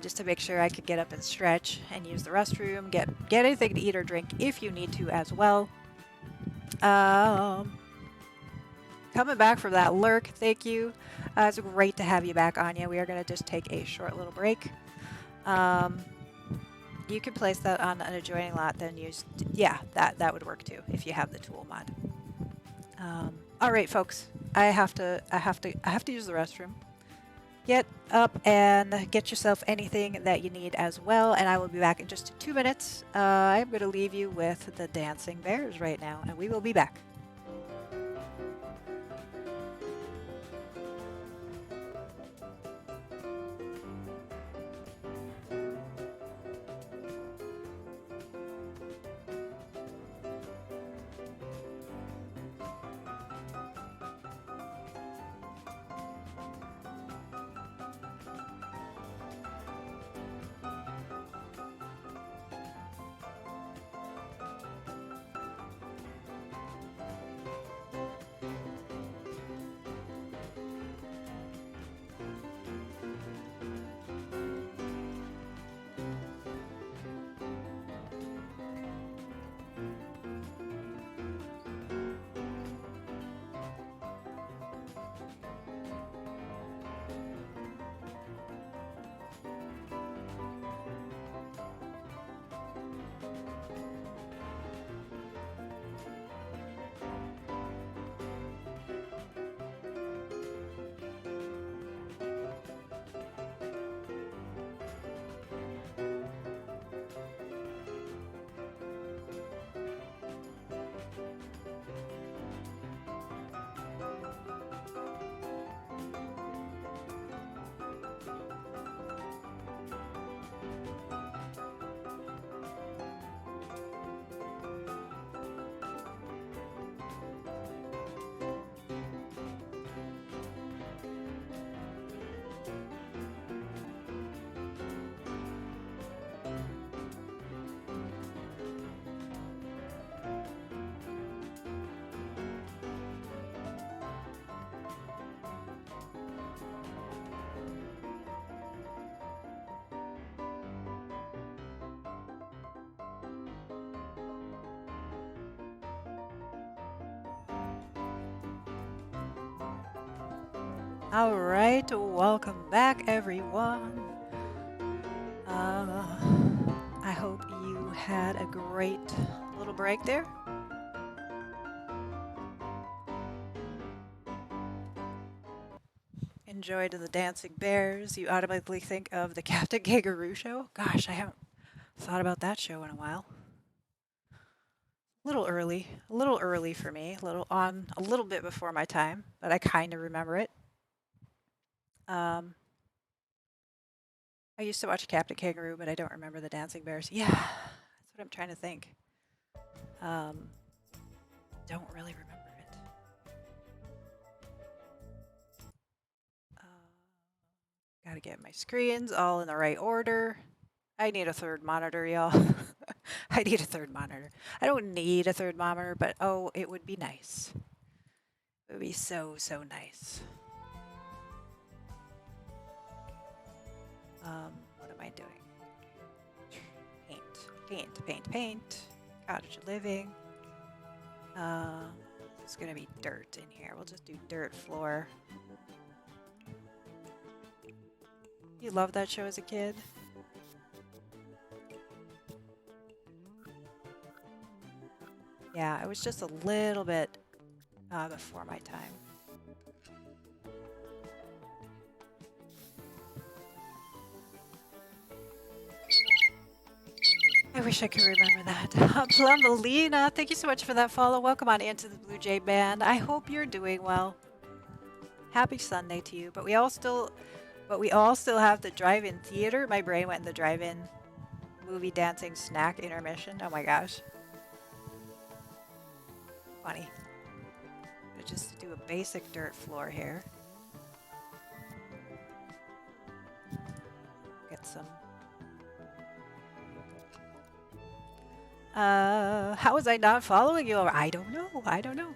just to make sure I could get up and stretch and use the restroom, get anything to eat or drink if you need to as well. Coming back from that lurk, thank you. It's great to have you back, Anya. We are going to just take a short little break. You can place that on an adjoining lot, then use... Yeah, that would work too, if you have the tool mod. All right, folks. I have to use the restroom. Get up and get yourself anything that you need as well, and I will be back in just 2 minutes. I'm going to leave you with the dancing bears right now, and we will be back. All right, welcome back, everyone. I hope you had a great little break there. Enjoyed the dancing bears. You automatically think of the Captain Kangaroo show. Gosh, I haven't thought about that show in a while. A little early for me. A little bit before my time, but I kind of remember it. I used to watch Captain Kangaroo, but I don't remember the dancing bears. Yeah, that's what I'm trying to think. Don't really remember it. Gotta get my screens all in the right order. I need a third monitor, y'all. I need a third monitor. I don't need a third monitor, but oh, it would be nice. It would be so, so nice. What am I doing? Paint. Cottage living. It's gonna be dirt in here. We'll just do dirt floor. You loved that show as a kid? Yeah, it was just a little bit before my time. I wish I could remember that. Plumbalina, thank you so much for that follow. Welcome on into the Blue Jay Band. I hope you're doing well. Happy Sunday to you. But we all still have the drive-in theater. My brain went in the drive-in movie dancing snack intermission. Oh my gosh. Funny. But just do a basic dirt floor here. Get some. How was I not following you? I don't know.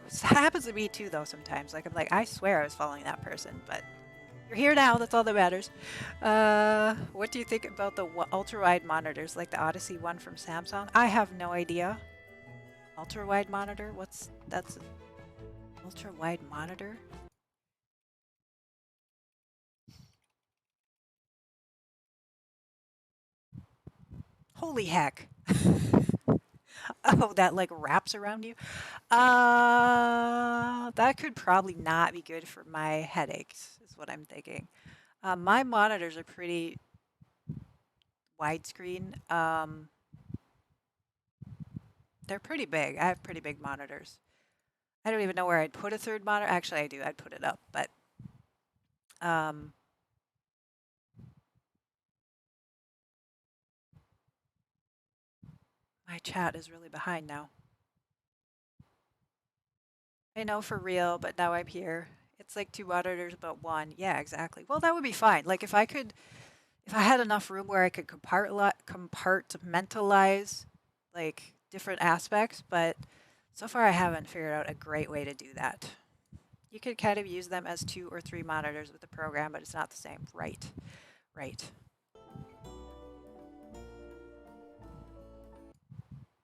It happens to me too, though, sometimes. Like, I'm like, I swear I was following that person, but you're here now. That's all that matters. What do you think about the ultra-wide monitors, like the Odyssey one from Samsung? I have no idea. Ultra-wide monitor? That's an ultra-wide monitor? Holy heck. Oh, that like wraps around you? That could probably not be good for my headaches, is what I'm thinking. My monitors are pretty widescreen. They're pretty big. I have pretty big monitors. I don't even know where I'd put a third monitor. Actually, I do. I'd put it up, but my chat is really behind now. I know, for real, but now I'm here. It's like 2 monitors, but 1. Yeah, exactly. Well, that would be fine. Like, if I had enough room where I could compartmentalize, like, different aspects, but so far I haven't figured out a great way to do that. You could kind of use them as 2 or 3 monitors with the program, but it's not the same. Right.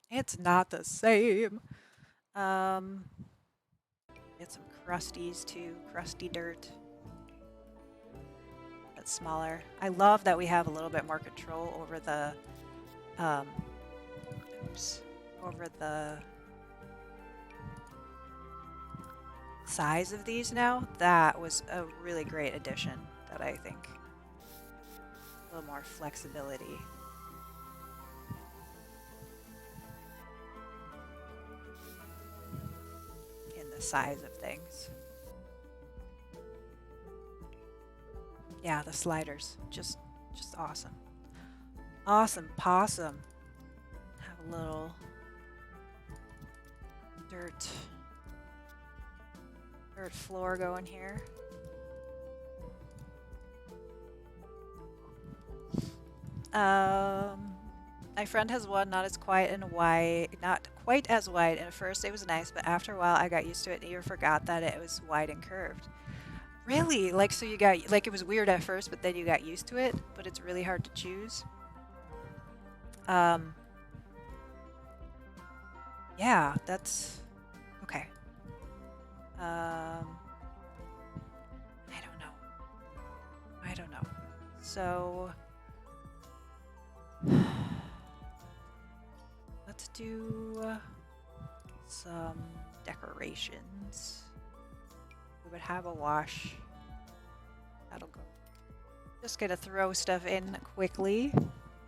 It's not the same. Get some crusties too, crusty dirt. That's smaller. I love that we have a little bit more control over the, over the size of these now. That was a really great addition that I think. A little more flexibility. The size of things. Yeah, the sliders, just awesome. Awesome possum. Have a little dirt floor going here. My friend has one, not quite as wide, and at first it was nice, but after a while I got used to it and even forgot that it was wide and curved. Really? Like, so you got, like, it was weird at first, but then you got used to it, but it's really hard to choose. Yeah, that's okay. I don't know. don't know. So let's do some decorations. We would have a wash. That'll go. Just gonna throw stuff in quickly.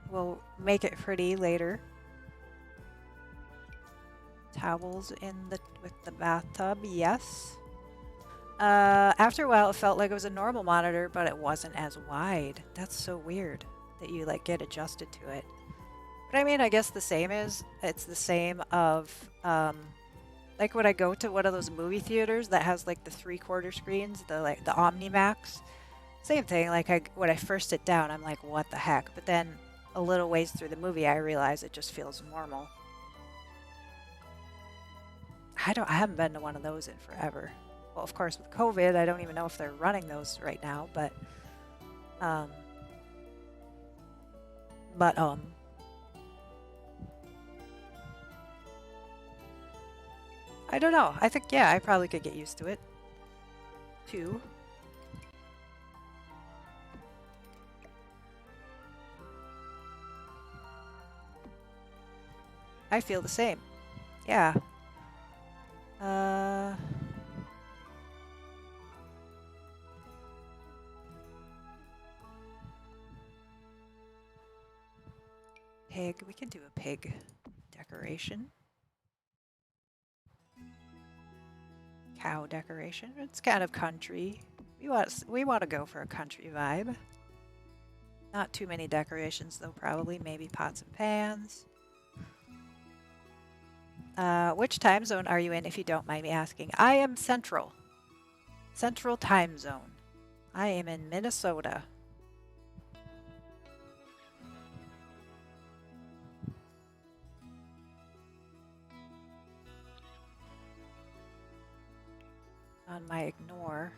We'll make it pretty later. Towels in with the bathtub, yes. After a while, it felt like it was a normal monitor, but it wasn't as wide. That's so weird that you like get adjusted to it. But I mean, I guess it's the same of like when I go to one of those movie theaters that has like the 3/4 screens, the OmniMax. Same thing. Like when I first sit down, I'm like, what the heck? But then a little ways through the movie, I realize it just feels normal. I haven't been to one of those in forever. Well, of course, with COVID, I don't even know if they're running those right now, but I don't know. I think, yeah, I probably could get used to it too. I feel the same. Yeah. Pig. We can do a pig decoration. Cow decoration. It's kind of country. We want to go for a country vibe. Not too many decorations though, probably. Maybe pots and pans. Which time zone are you in, if you don't mind me asking? I am Central. Central time zone. I am in Minnesota. On my ignore.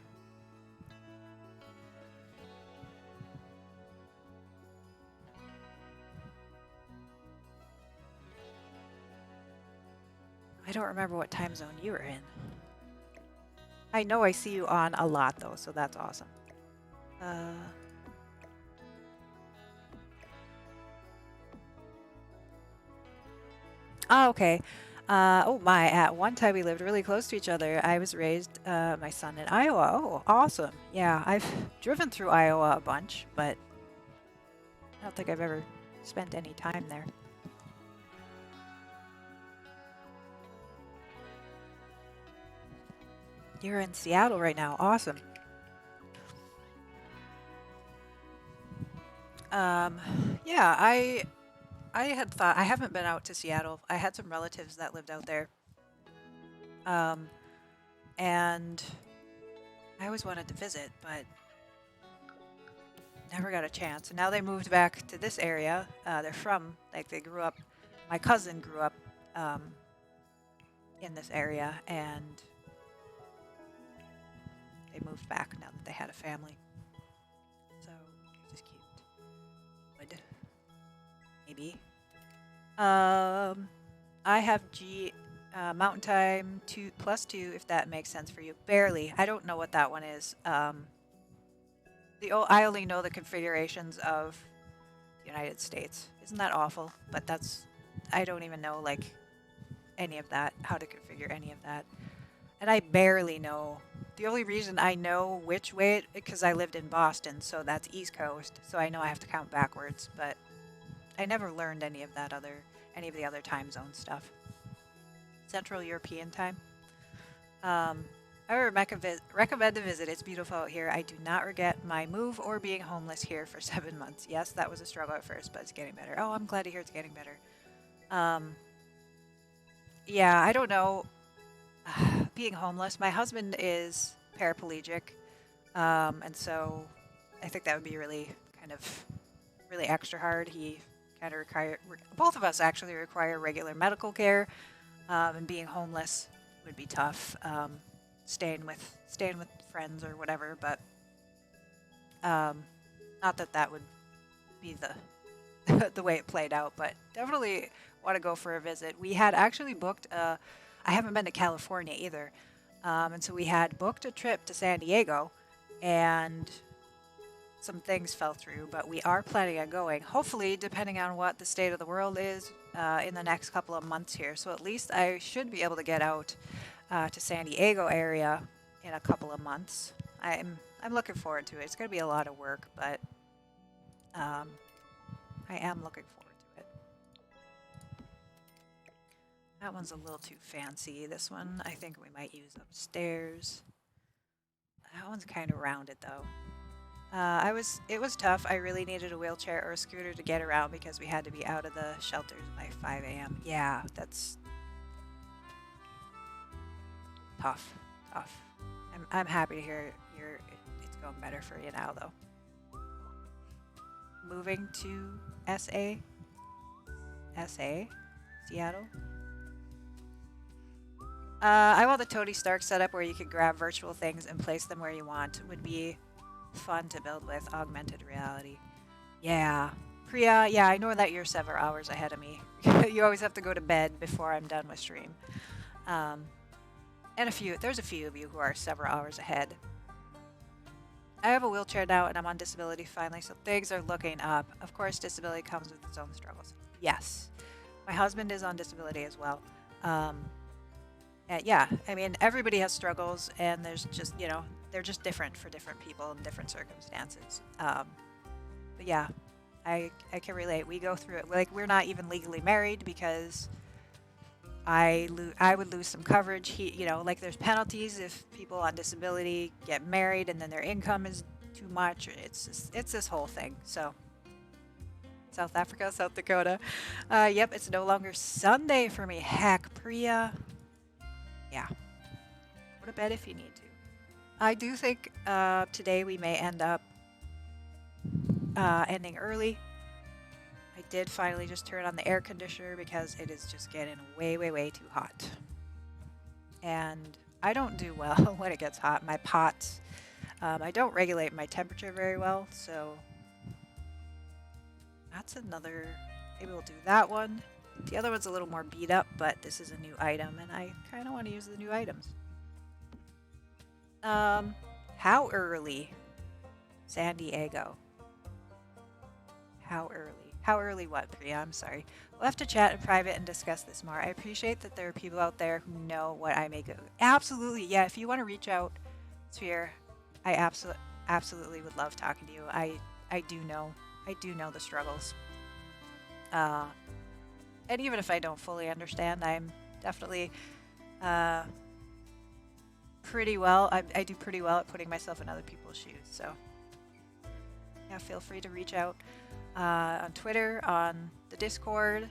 I don't remember what time zone you were in. I know I see you on a lot though, so that's awesome. Okay. Oh my, at one time we lived really close to each other. I was raised, my son in Iowa. Oh, awesome. Yeah, I've driven through Iowa a bunch, but I don't think I've ever spent any time there. You're in Seattle right now. Awesome. Yeah, I had thought, I haven't been out to Seattle. I had some relatives that lived out there. And I always wanted to visit, but never got a chance. And now they moved back to this area. They're from, like, they grew up, my cousin grew up in this area, and they moved back now that they had a family. So, just cute. Would. Maybe. I have Mountain Time 2+2, if that makes sense for you. Barely. I don't know what that one is. I only know the configurations of the United States. Isn't that awful? But I don't even know, like, any of that, how to configure any of that. And I barely know. The only reason I know which way because I lived in Boston, so that's East Coast, so I know I have to count backwards, but I never learned any of the other time zone stuff. Central European time. I recommend a visit. It's beautiful out here. I do not regret my move or being homeless here for 7 months. Yes, that was a struggle at first, but it's getting better. Oh, I'm glad to hear it's getting better. Yeah, I don't know. Being homeless, my husband is paraplegic, and so I think that would be really extra hard. He kind of both of us actually require regular medical care, and being homeless would be tough. Staying with friends or whatever, but not that would be the way it played out, but definitely want to go for a visit. We had actually booked I haven't been to California either. And so we had booked a trip to San Diego, and some things fell through, but we are planning on going. Hopefully, depending on what the state of the world is in the next couple of months here. So at least I should be able to get out to San Diego area in a couple of months. I'm looking forward to it. It's going to be a lot of work, but I am looking forward to it. That one's a little too fancy. This one I think we might use upstairs. That one's kind of rounded though. It was tough. I really needed a wheelchair or a scooter to get around because we had to be out of the shelters by 5 a.m. Yeah, that's tough. I'm happy to hear it's going better for you now though. Moving to SA, Seattle. I want the Tony Stark setup where you can grab virtual things and place them where you want. Would be fun to build with augmented reality. Yeah. Priya, yeah, I know that you're several hours ahead of me. You always have to go to bed before I'm done with stream. And there's a few of you who are several hours ahead. I have a wheelchair now and I'm on disability finally, so things are looking up. Of course, disability comes with its own struggles. Yes. My husband is on disability as well. Yeah, I mean, everybody has struggles, and there's just, they're just different for different people in different circumstances. But yeah, I can relate. We go through it. Like, we're not even legally married because I would lose some coverage. Like there's penalties if people on disability get married and then their income is too much. It's this whole thing. So South Africa, South Dakota. Yep, it's no longer Sunday for me. Heck, Priya. Yeah. Go to bed if you need to. I do think today we may end up ending early. I did finally just turn on the air conditioner because it is just getting way, way, way too hot. And I don't do well when it gets hot. My pots, I don't regulate my temperature very well, so that's another, maybe we'll do that one. The other one's a little more beat up, but this is a new item, and I kind of want to use the new items. How early? San Diego. How early? How early what, Priya? I'm sorry. We'll have to chat in private and discuss this more. I appreciate that there are people out there who know what I make. Absolutely, yeah. If you want to reach out, Sphere, I absolutely would love talking to you. I do know the struggles. And even if I don't fully understand, I'm definitely pretty well. I do pretty well at putting myself in other people's shoes. So yeah, feel free to reach out on Twitter, on the Discord,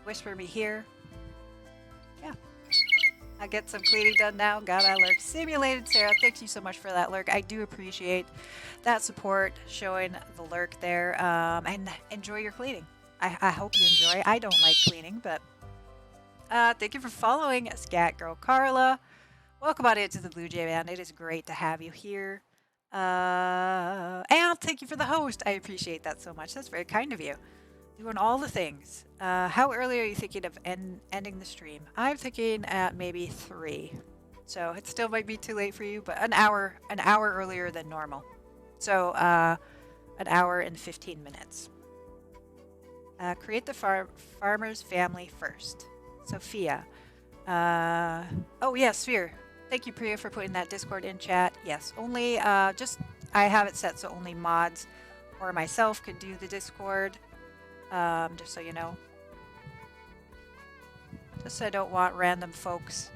whisper me here. Yeah. I'll get some cleaning done now. Got that lurk simulated. Sarah, thank you so much for that lurk. I do appreciate that support, showing the lurk there, and enjoy your cleaning. I hope you enjoy. I don't like cleaning, but thank you for following Scat Girl Carla. Welcome on into the Blue Jay Band. It is great to have you here. And thank you for the host. I appreciate that so much. That's very kind of you. Doing all the things. How early are you thinking of ending the stream? I'm thinking at maybe 3. So it still might be too late for you, but an hour earlier than normal. So an hour and 15 minutes. Create the farmer's family first. Sophia. Oh, yeah, Sphere. Thank you, Priya, for putting that Discord in chat. Yes, only I have it set so only mods or myself could do the Discord. Just so you know. Just so I don't want random folks,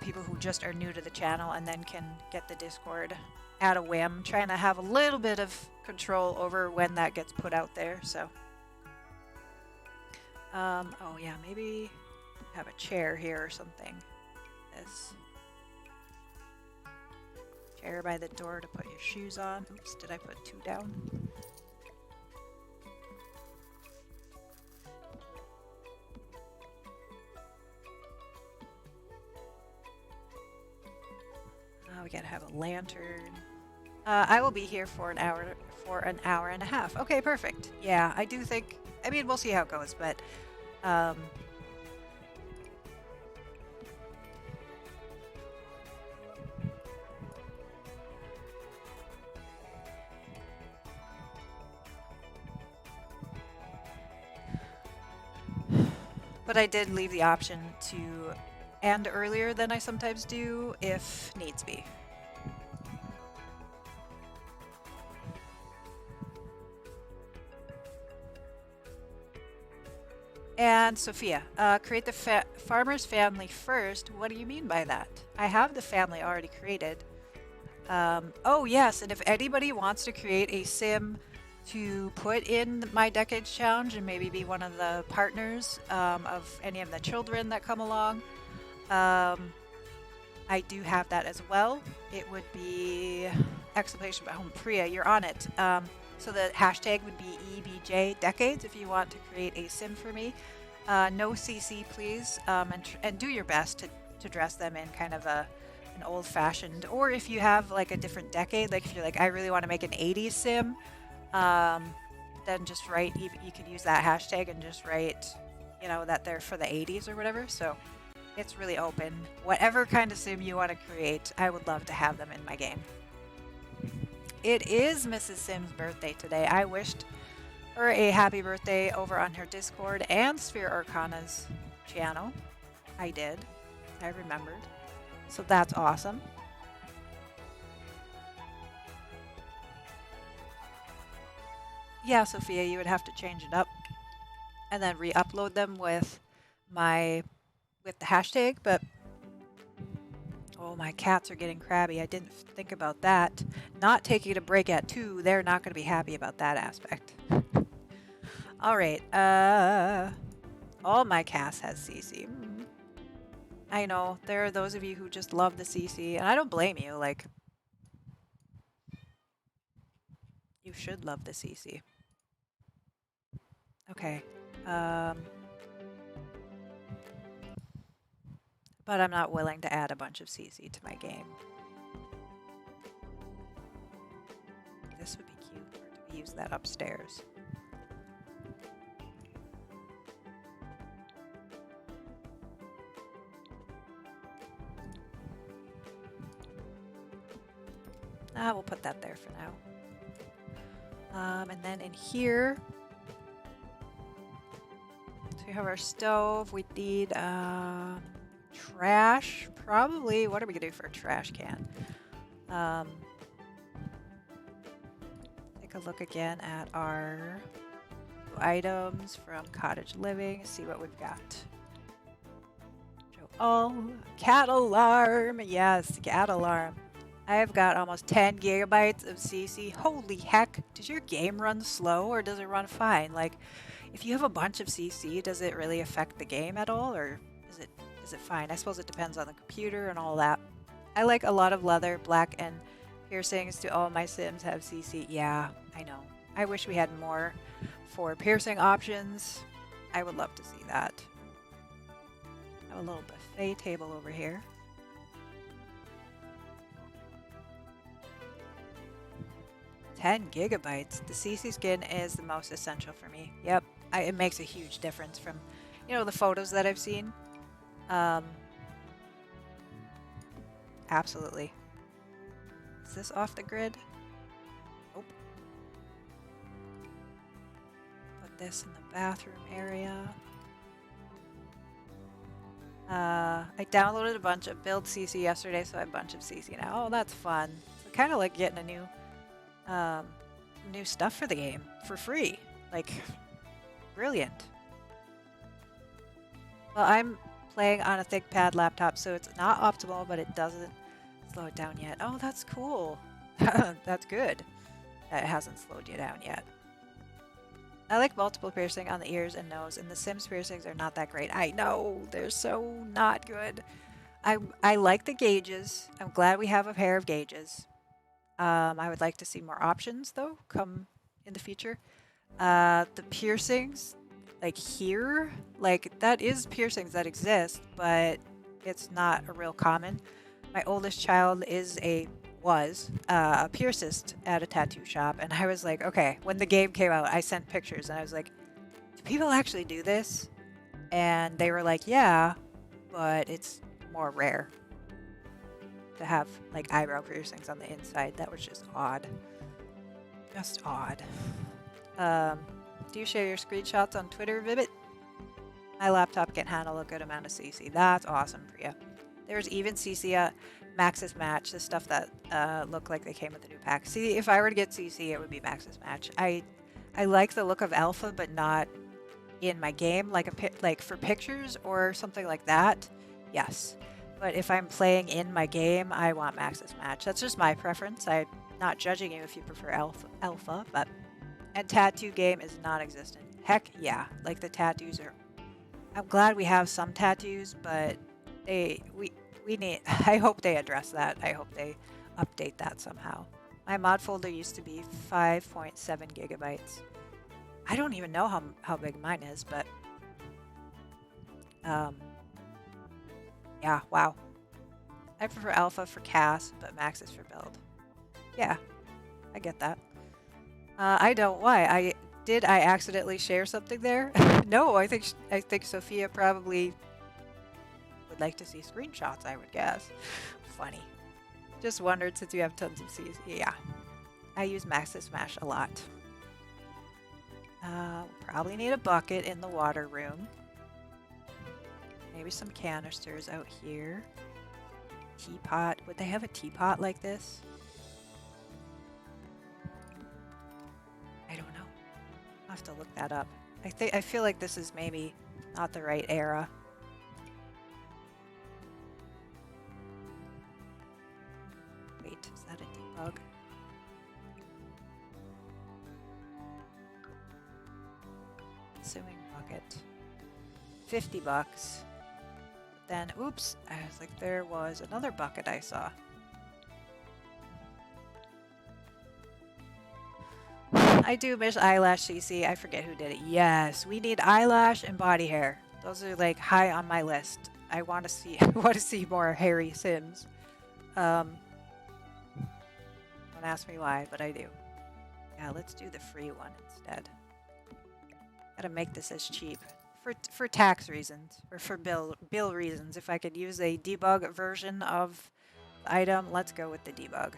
people who just are new to the channel and then can get the Discord at a whim. Trying to have a little bit of control over when that gets put out there, so. Oh yeah, maybe have a chair here or something. This chair by the door to put your shoes on. Oops, did I put 2 down? Oh, we gotta have a lantern. I will be here for an hour and a half. Okay, perfect. Yeah, I do think. I mean, we'll see how it goes, but. But I did leave the option to end earlier than I sometimes do if needs be. And Sophia, create the farmer's family first. What do you mean by that? I have the family already created. Oh yes, and if anybody wants to create a sim to put in my Decades Challenge and maybe be one of the partners of any of the children that come along, I do have that as well. It would be exclamation by home Priya, you're on it. So the hashtag would be EBJ Decades if you want to create a sim for me. No CC, please, and do your best to dress them in kind of an old-fashioned, or if you have like a different decade, like if you're like, I really want to make an 80s sim, then just write, you could use that hashtag and just write, you know, that they're for the 80s or whatever. So it's really open. Whatever kind of sim you want to create, I would love to have them in my game. It is Mrs. Sim's birthday today. I wished her a happy birthday over on her Discord and Sphere Arcana's channel. I did. I remembered. So that's awesome. Yeah, Sophia, you would have to change it up and then re-upload them with the hashtag, but oh, my cats are getting crabby. I didn't think about that. Not taking a break at 2, they're not going to be happy about that aspect. All right. All my cast has CC. I know there are those of you who just love the CC, and I don't blame you. Like, you should love the CC. Okay. But I'm not willing to add a bunch of CC to my game. This would be cute to use that upstairs. We'll put that there for now. And then in here, so we have our stove. We need trash, probably. What are we gonna do for a trash can? Take a look again at our items from Cottage Living, see what we've got. Oh, cat alarm. Yes, cat alarm. I have got almost 10 gigabytes of CC. Holy heck, does your game run slow or does it run fine? Like, if you have a bunch of CC, does it really affect the game at all, or is it fine? I suppose it depends on the computer and all that. I like a lot of leather, black, and piercings. Do all my Sims have CC? Yeah, I know. I wish we had more for piercing options. I would love to see that. I have a little buffet table over here. 10 gigabytes. The CC skin is the most essential for me. Yep, it makes a huge difference from, you know, the photos that I've seen. Absolutely. Is this off the grid? Nope. Put this in the bathroom area. I downloaded a bunch of Build CC yesterday, so I have a bunch of CC now. Oh, that's fun. So kind of like getting a new stuff for the game for free. Like, brilliant. Well, I'm playing on a ThinkPad laptop, so it's not optimal, but it doesn't slow it down yet. Oh, that's cool. That's good that it hasn't slowed you down yet. I like multiple piercing on the ears and nose, and the Sims piercings are not that great. I know, they're so not good. I like the gauges. I'm glad we have a pair of gauges. I would like to see more options, though, come in the future. The piercings, like here, like that is piercings that exist, but it's not a real common. My oldest child was a piercist at a tattoo shop, and I was like, okay, when the game came out, I sent pictures, and I was like, do people actually do this? And they were like, yeah, but it's more rare to have like eyebrow piercings on the inside. That was just odd. Just odd. Do you share your screenshots on Twitter, Vibbit? My laptop can handle a good amount of CC. That's awesome, Priya. There's even CC at Max's Match, the stuff that look like they came with the new pack. See, if I were to get CC, it would be Max's Match. I like the look of Alpha, but not in my game, like for pictures or something like that. Yes, but if I'm playing in my game, I want Max's Match. That's just my preference. I'm not judging you if you prefer Alpha, but and tattoo game is non-existent. Heck yeah, like the tattoos are. I'm glad we have some tattoos, but we need. I hope they address that. I hope they update that somehow. My mod folder used to be 5.7 gigabytes. I don't even know how big mine is, but yeah, wow. I prefer Alpha for cast, but Max is for build. Yeah, I get that. I don't. Why? Did I accidentally share something there? No, I think Sophia probably would like to see screenshots, I would guess. Funny. Just wondered since you have tons of C's. Yeah. I use Max's Smash a lot. Probably need a bucket in the water room. Maybe some canisters out here. Teapot. Would they have a teapot like this? I don't know. I'll have to look that up. I feel like this is maybe not the right era. Wait, is that a debug? Swimming bucket. 50 bucks. Then, oops, I was like, there was another bucket I saw. I do miss eyelash CC. I forget who did it. Yes, we need eyelash and body hair. Those are like high on my list. I want to see more hairy Sims. Don't ask me why, but I do. Yeah, let's do the free one instead. Gotta make this as cheap. For tax reasons, or for bill reasons. If I could use a debug version of the item, let's go with the debug.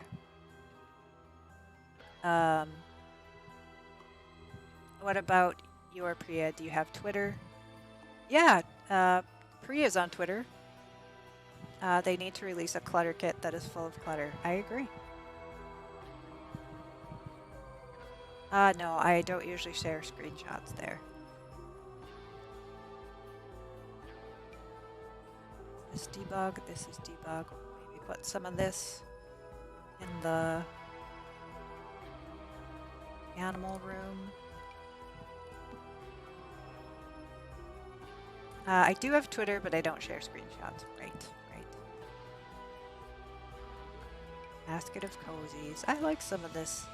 What about your Priya? Do you have Twitter? Yeah, Priya's on Twitter. They need to release a clutter kit that is full of clutter. I agree. No, I don't usually share screenshots there. This debug, this is debug. Maybe put some of this in the animal room. I do have Twitter, but I don't share screenshots. Right. Basket of cozies. I like some of this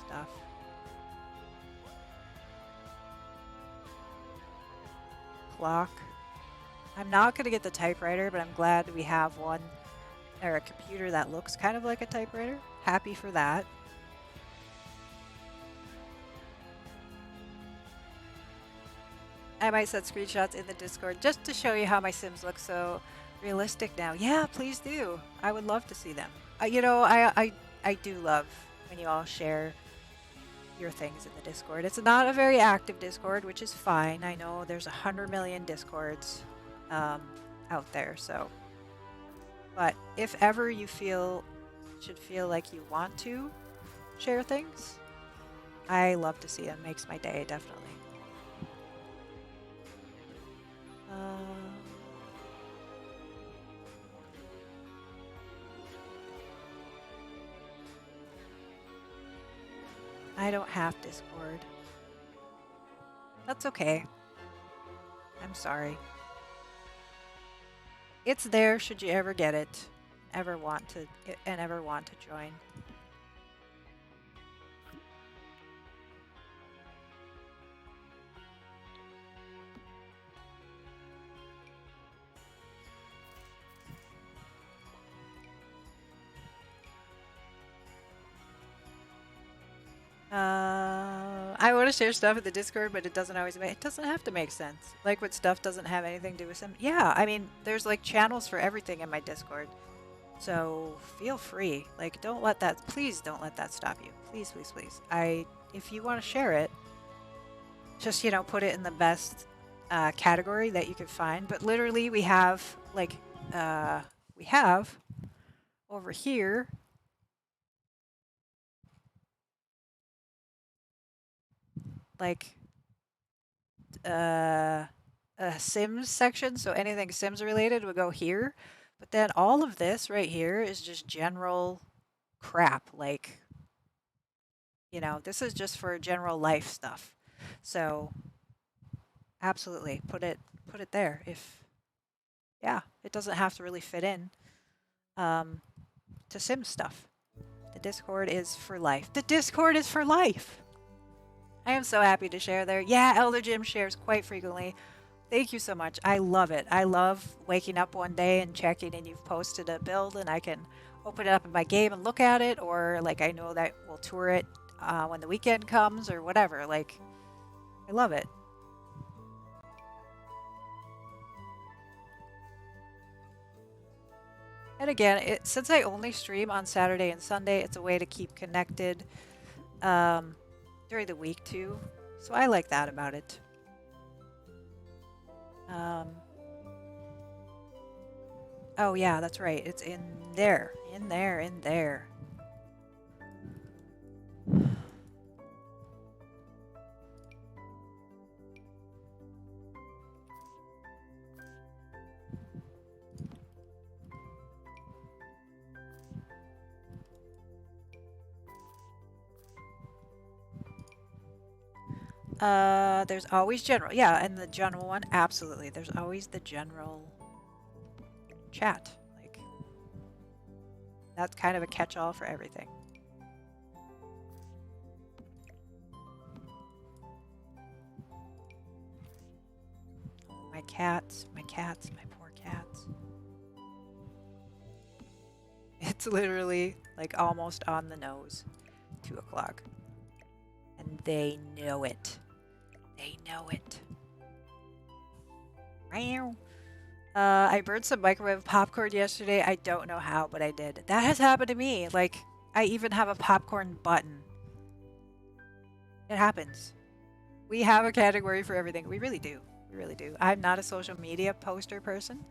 stuff. Clock. I'm not going to get the typewriter, but I'm glad we have one, or a computer that looks kind of like a typewriter. Happy for that. I might set screenshots in the Discord just to show you how my Sims look so realistic now. Yeah, please do. I would love to see them. You know, I do love when you all share your things in the Discord. It's not a very active Discord, which is fine. I know there's 100 million Discords out there, so. But if ever you should feel like you want to share things, I love to see them. Makes my day, definitely. I don't have Discord. That's okay. I'm sorry. It's there should you ever get it, ever want to join. I want to share stuff in the Discord, but it doesn't have to make sense. Like when stuff doesn't have anything to do with some. Yeah, I mean, there's like channels for everything in my Discord. So feel free. Like, please don't let that stop you. Please, please, please. If you want to share it, just, put it in the best category that you can find, but literally we have like we have over here like a Sims section, so anything Sims related would go here. But then all of this right here is just general crap, like, you know, this is just for general life stuff. So absolutely put it there. If yeah, it doesn't have to really fit in to Sims stuff. The Discord is for life. The Discord is for life. I am so happy to share there. Yeah, Elder Jim shares quite frequently. Thank you so much. I love it. I love waking up one day and checking and you've posted a build and I can open it up in my game and look at it, or like I know that we'll tour it when the weekend comes or whatever. Like, I love it. And again, since I only stream on Saturday and Sunday, it's a way to keep connected during the week too. So I like that about it. Oh yeah, that's right. It's in there. In there. There's always general. Yeah, and the general one, absolutely. There's always the general chat. Like, that's kind of a catch-all for everything. Oh, my cats, my poor cats. It's literally like almost on the nose. 2 o'clock. And they know it. They know it. I burned some microwave popcorn yesterday. I don't know how, but I did. That has happened to me. Like, I even have a popcorn button. It happens. We have a category for everything. We really do. We really do. I'm not a social media poster person.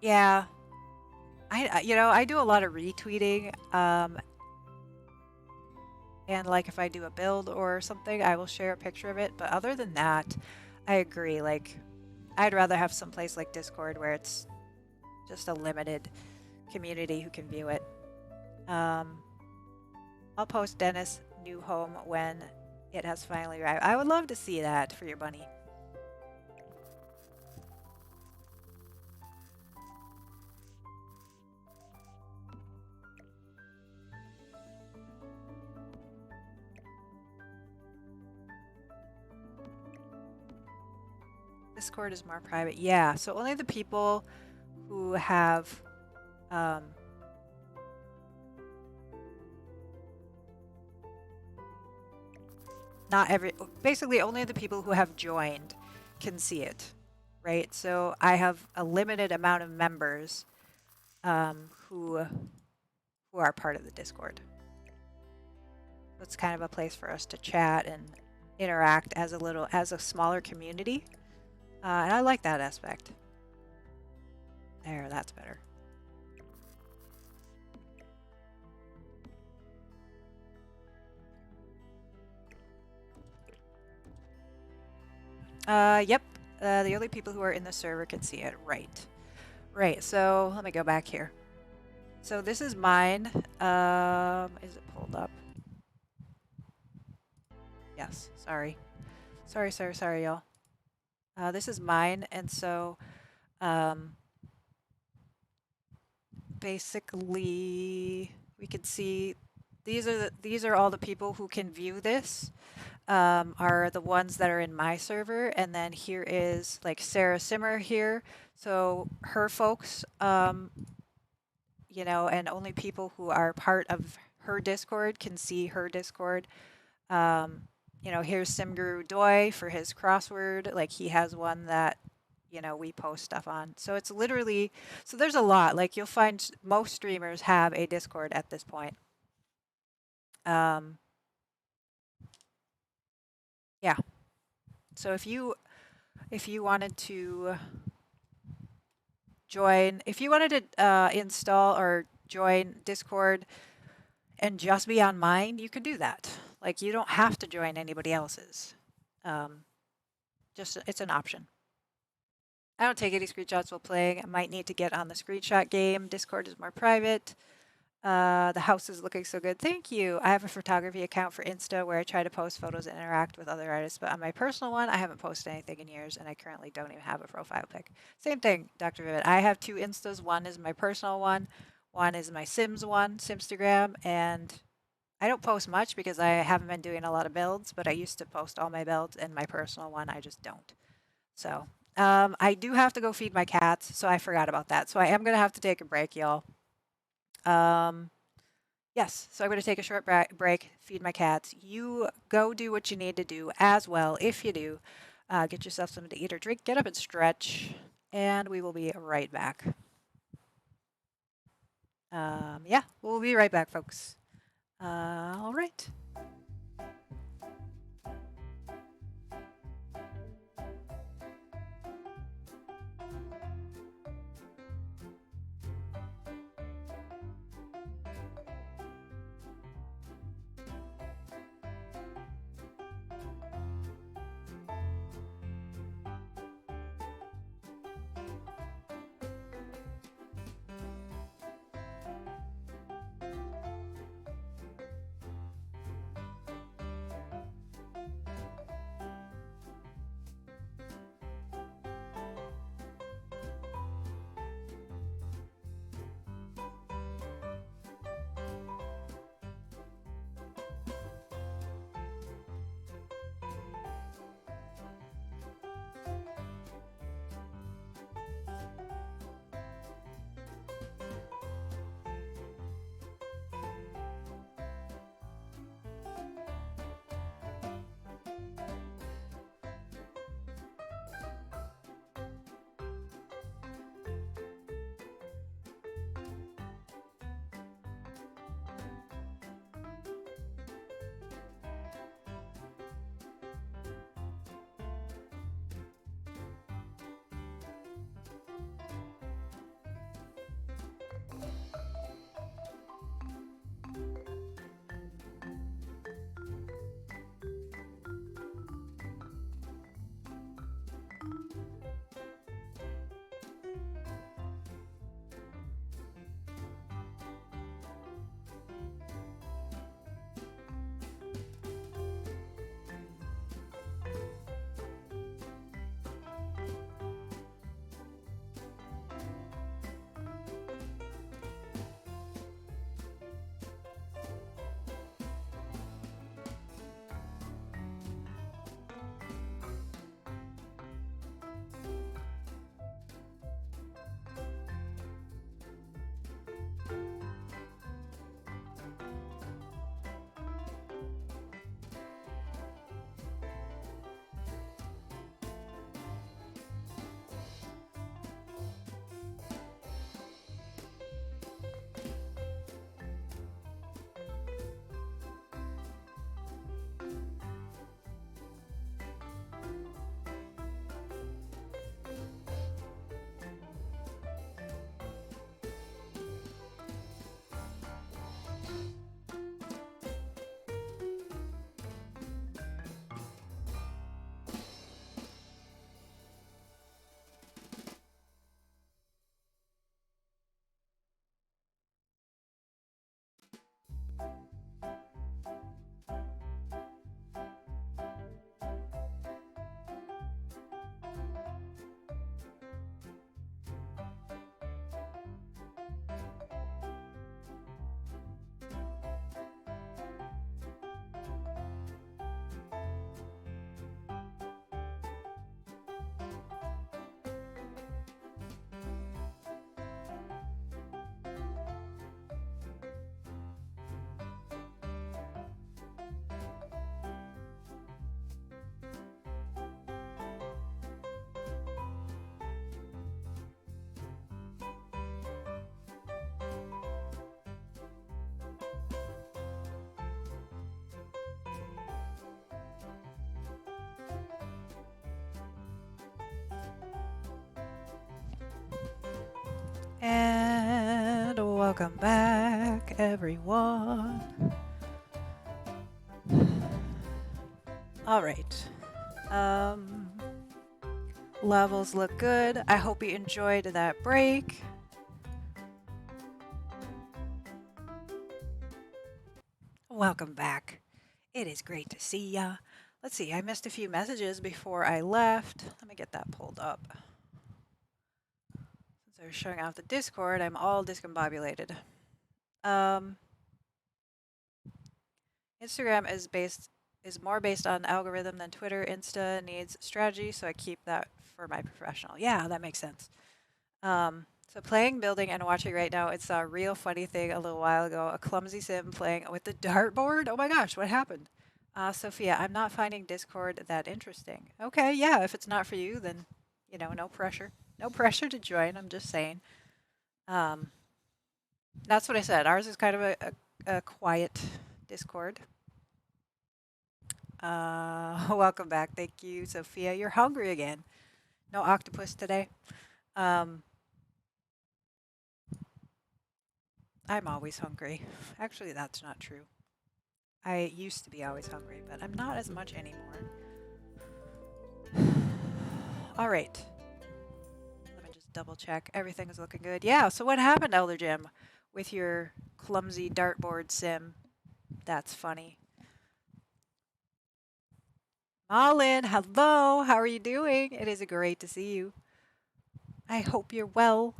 Yeah. I do a lot of retweeting. And like if I do a build or something, I will share a picture of it. But other than that, I agree. Like, I'd rather have some place like Discord where it's just a limited community who can view it. I'll post Dennis' new home when it has finally arrived. I would love to see that for your bunny. Discord is more private. Yeah, so only the people who have basically only the people who have joined can see it, right? So I have a limited amount of members who are part of the Discord. It's kind of a place for us to chat and interact as a smaller community. And I like that aspect. There, that's better. Yep. The only people who are in the server can see it. Right. Right. So let me go back here. So this is mine. Is it pulled up? Yes. Sorry. Sorry, y'all. This is mine, and so basically we can see these are all the people who can view this. Are the ones that are in my server, and then here is like Sarah Simmer here. So her folks, you know, and only people who are part of her Discord can see her Discord. You know, here's Simguru Doi for his crossword. Like, he has one that, you know, we post stuff on. So it's literally, so there's a lot. Like, you'll find most streamers have a Discord at this point. Yeah, So if you wanted to join, if you wanted to install or join Discord and just be on mine, you could do that. Like you don't have to join anybody else's. Just it's an option. I don't take any screenshots while playing. I might need to get on the screenshot game. Discord is more private. The house is looking so good. Thank you. I have a photography account for Insta where I try to post photos and interact with other artists, but on my personal one, I haven't posted anything in years, and I currently don't even have a profile pic. Same thing, Dr. Vivid. I have two Instas. One is my personal one. One is my Sims one, Simstagram, and I don't post much because I haven't been doing a lot of builds, but I used to post all my builds, and my personal one, I just don't. So I do have to go feed my cats, so I forgot about that. So I am going to have to take a break, y'all. Yes, so I'm going to take a short break, feed my cats. You go do what you need to do as well. If you do, get yourself something to eat or drink, get up and stretch, and we will be right back. Yeah, we'll be right back, folks. All right. And welcome back, everyone. All right. Levels look good. I hope you enjoyed that break. Welcome back. It is great to see ya. Let's see, I missed a few messages before I left. Let me get that pulled up. Since I was showing off the Discord, I'm all discombobulated. Instagram is more based on algorithm than Twitter. Insta needs strategy, so I keep that for my professional. Yeah, that makes sense. So playing, building, and watching right now, it's a real funny thing a little while ago. A clumsy sim playing with the dartboard. Oh my gosh, what happened? Sophia, I'm not finding Discord that interesting. Okay, yeah, if it's not for you, then, you know, no pressure. No pressure to join, I'm just saying. That's what I said. Ours is kind of a quiet Discord. Welcome back. Thank you, Sophia. You're hungry again. No octopus today. I'm always hungry. Actually, that's not true. I used to be always hungry, but I'm not as much anymore. All right. Let me just double check. Everything is looking good. Yeah, so what happened, Elder Jim, with your clumsy dartboard sim? That's funny. Malin, hello. How are you doing? It is great to see you. I hope you're well.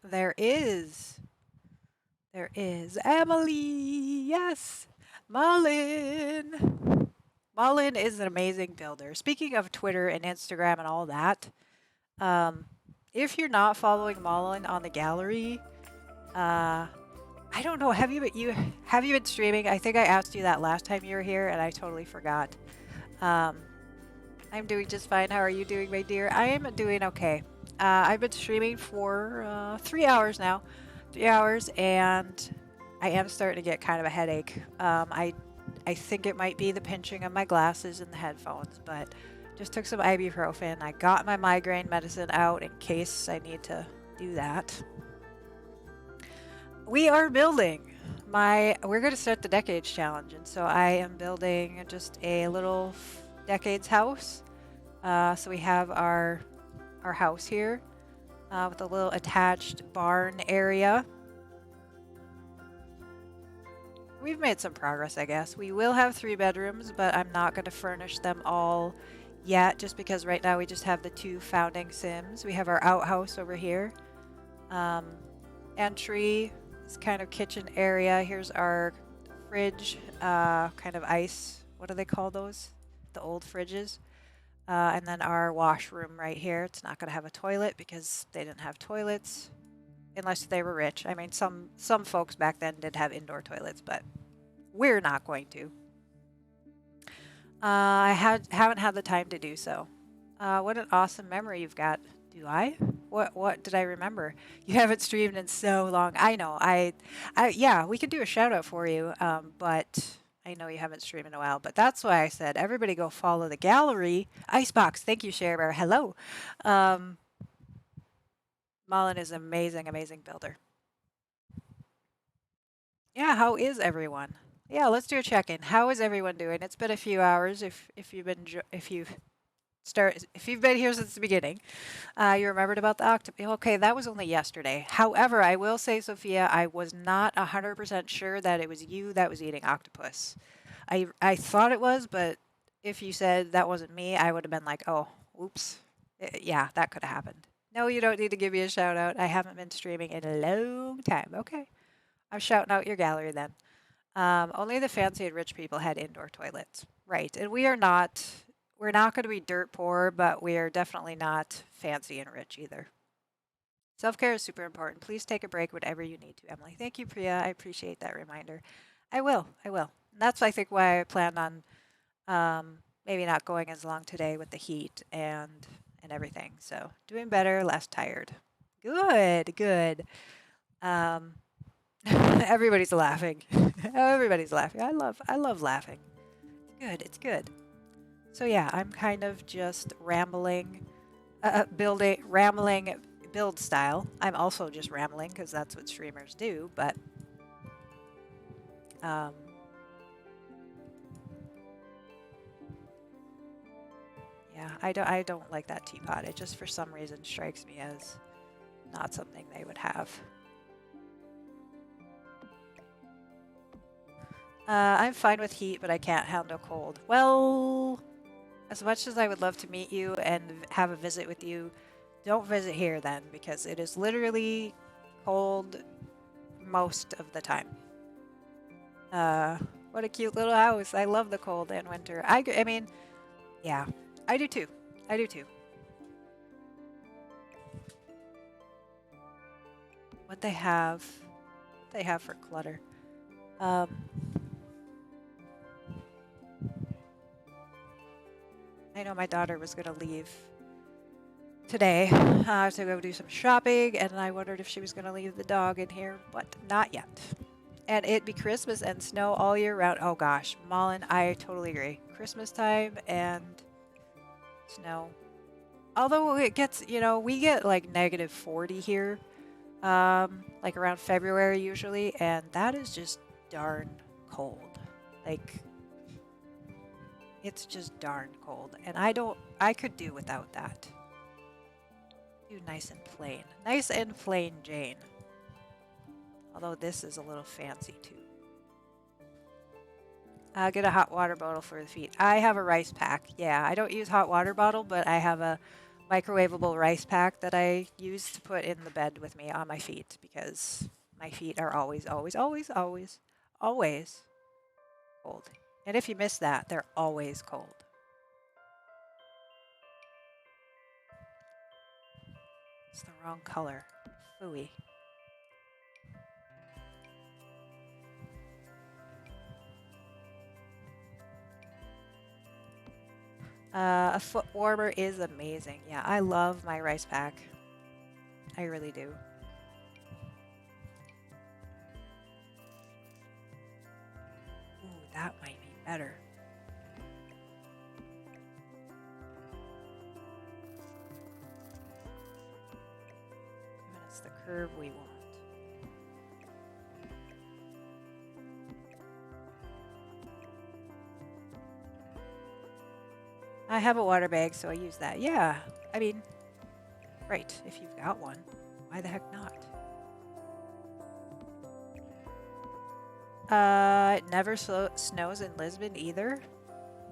There is Emily. Yes, Malin. Malin is an amazing builder. Speaking of Twitter and Instagram and all that, if you're not following Malin on the gallery, I don't know. Have you been streaming? I think I asked you that last time you were here, and I totally forgot. I'm doing just fine. How are you doing, my dear? I am doing okay. I've been streaming for 3 hours now. 3 hours, and I am starting to get kind of a headache. I think it might be the pinching of my glasses and the headphones, but just took some ibuprofen. I got my migraine medicine out in case I need to do that. We are building. We're going to start the Decades Challenge, and so I am building just a little Decades house. So we have our house here with a little attached barn area. We've made some progress, I guess. We will have 3 bedrooms, but I'm not going to furnish them all yet, just because right now we just have the 2 founding sims. We have our outhouse over here. Entry, this kind of kitchen area. Here's our fridge, kind of ice. What do they call those? The old fridges. And then our washroom right here. It's not going to have a toilet because they didn't have toilets unless they were rich. I mean, some folks back then did have indoor toilets, but we're not going to. I haven't had the time to do so. What an awesome memory you've got. Do I? What did I remember? You haven't streamed in so long. I know. Yeah, we could do a shout out for you, but I know you haven't streamed in a while, but that's why I said everybody go follow the gallery. Icebox, thank you, Sharebear. Hello. Malin is an amazing, amazing builder. Yeah, how is everyone? Yeah, let's do a check-in. How is everyone doing? It's been a few hours. If you've been here since the beginning, you remembered about the octopus. Okay, that was only yesterday. However, I will say, Sophia, I was not 100% sure that it was you that was eating octopus. I thought it was, but if you said that wasn't me, I would have been like, oh, oops. Yeah, that could have happened. No, you don't need to give me a shout out. I haven't been streaming in a long time. Okay. I'm shouting out your gallery then. Only the fancy and rich people had indoor toilets. Right. And we're not going to be dirt poor, but we are definitely not fancy and rich either. Self-care is super important. Please take a break whenever you need to, Emily. Thank you, Priya. I appreciate that reminder. I will. And that's, I think, why I planned on maybe not going as long today with the heat and everything. So doing better, less tired. Good. Everybody's laughing. Everybody's laughing. I love laughing. It's good. So yeah, I'm kind of just rambling, build style. I'm also just rambling because that's what streamers do, but um, yeah, I don't like that teapot. It just for some reason strikes me as not something they would have. I'm fine with heat, but I can't handle cold. Well, as much as I would love to meet you and have a visit with you, don't visit here then, because it is literally cold most of the time. What a cute little house. I love the cold and winter. I mean, yeah, I do too. I do too. What they have for clutter. I know my daughter was going to leave today to go do some shopping, and I wondered if she was going to leave the dog in here, but not yet. And it'd be Christmas and snow all year round. Oh gosh, Malin, I totally agree. Christmas time and snow. Although it gets, we get like -40 here, like around February usually, and that is just darn cold. Like, it's just darn cold, and I could do without that. Do nice and plain. Nice and plain Jane. Although this is a little fancy too. Get a hot water bottle for the feet. I have a rice pack. Yeah, I don't use hot water bottle, but I have a microwavable rice pack that I use to put in the bed with me on my feet because my feet are always, always, always, always, always cold. And if you miss that, they're always cold. It's the wrong color. Phooey. A foot warmer is amazing. Yeah, I love my rice pack. I really do. Ooh, that might be better. Given it's the curve we want. I have a water bag, so I use that. Yeah, I mean, right, if you've got one. Why the heck not? It never snows in Lisbon either.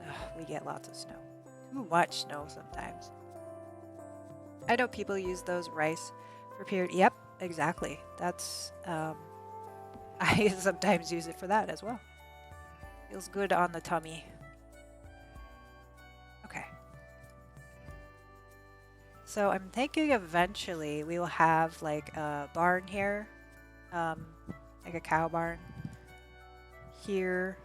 Ugh, we get lots of snow. Too much snow sometimes. I know people use those rice prepared. Yep, exactly. That's, I sometimes use it for that as well. Feels good on the tummy. Okay. So I'm thinking eventually we will have like a barn here, like a cow barn here.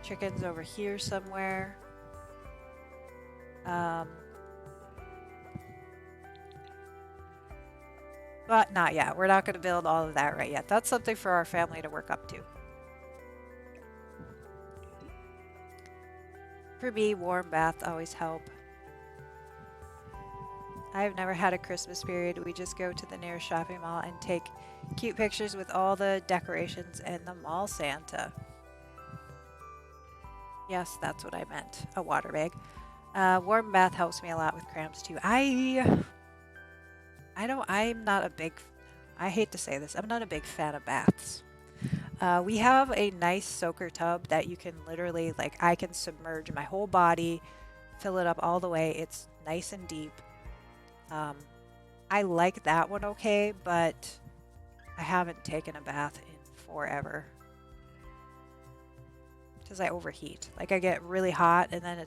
Chickens over here somewhere. But not yet. We're not going to build all of that right yet. That's something for our family to work up to. For me, warm baths always help. I've never had a Christmas period. We just go to the nearest shopping mall and take cute pictures with all the decorations and the mall Santa. Yes, that's what I meant. A water bag. Warm bath helps me a lot with cramps too. I'm not a big, I hate to say this, I'm not a big fan of baths. We have a nice soaker tub that you can literally, like, I can submerge my whole body, fill it up all the way. It's nice and deep. I like that one okay, but I haven't taken a bath in forever. Because I overheat. Like, I get really hot and then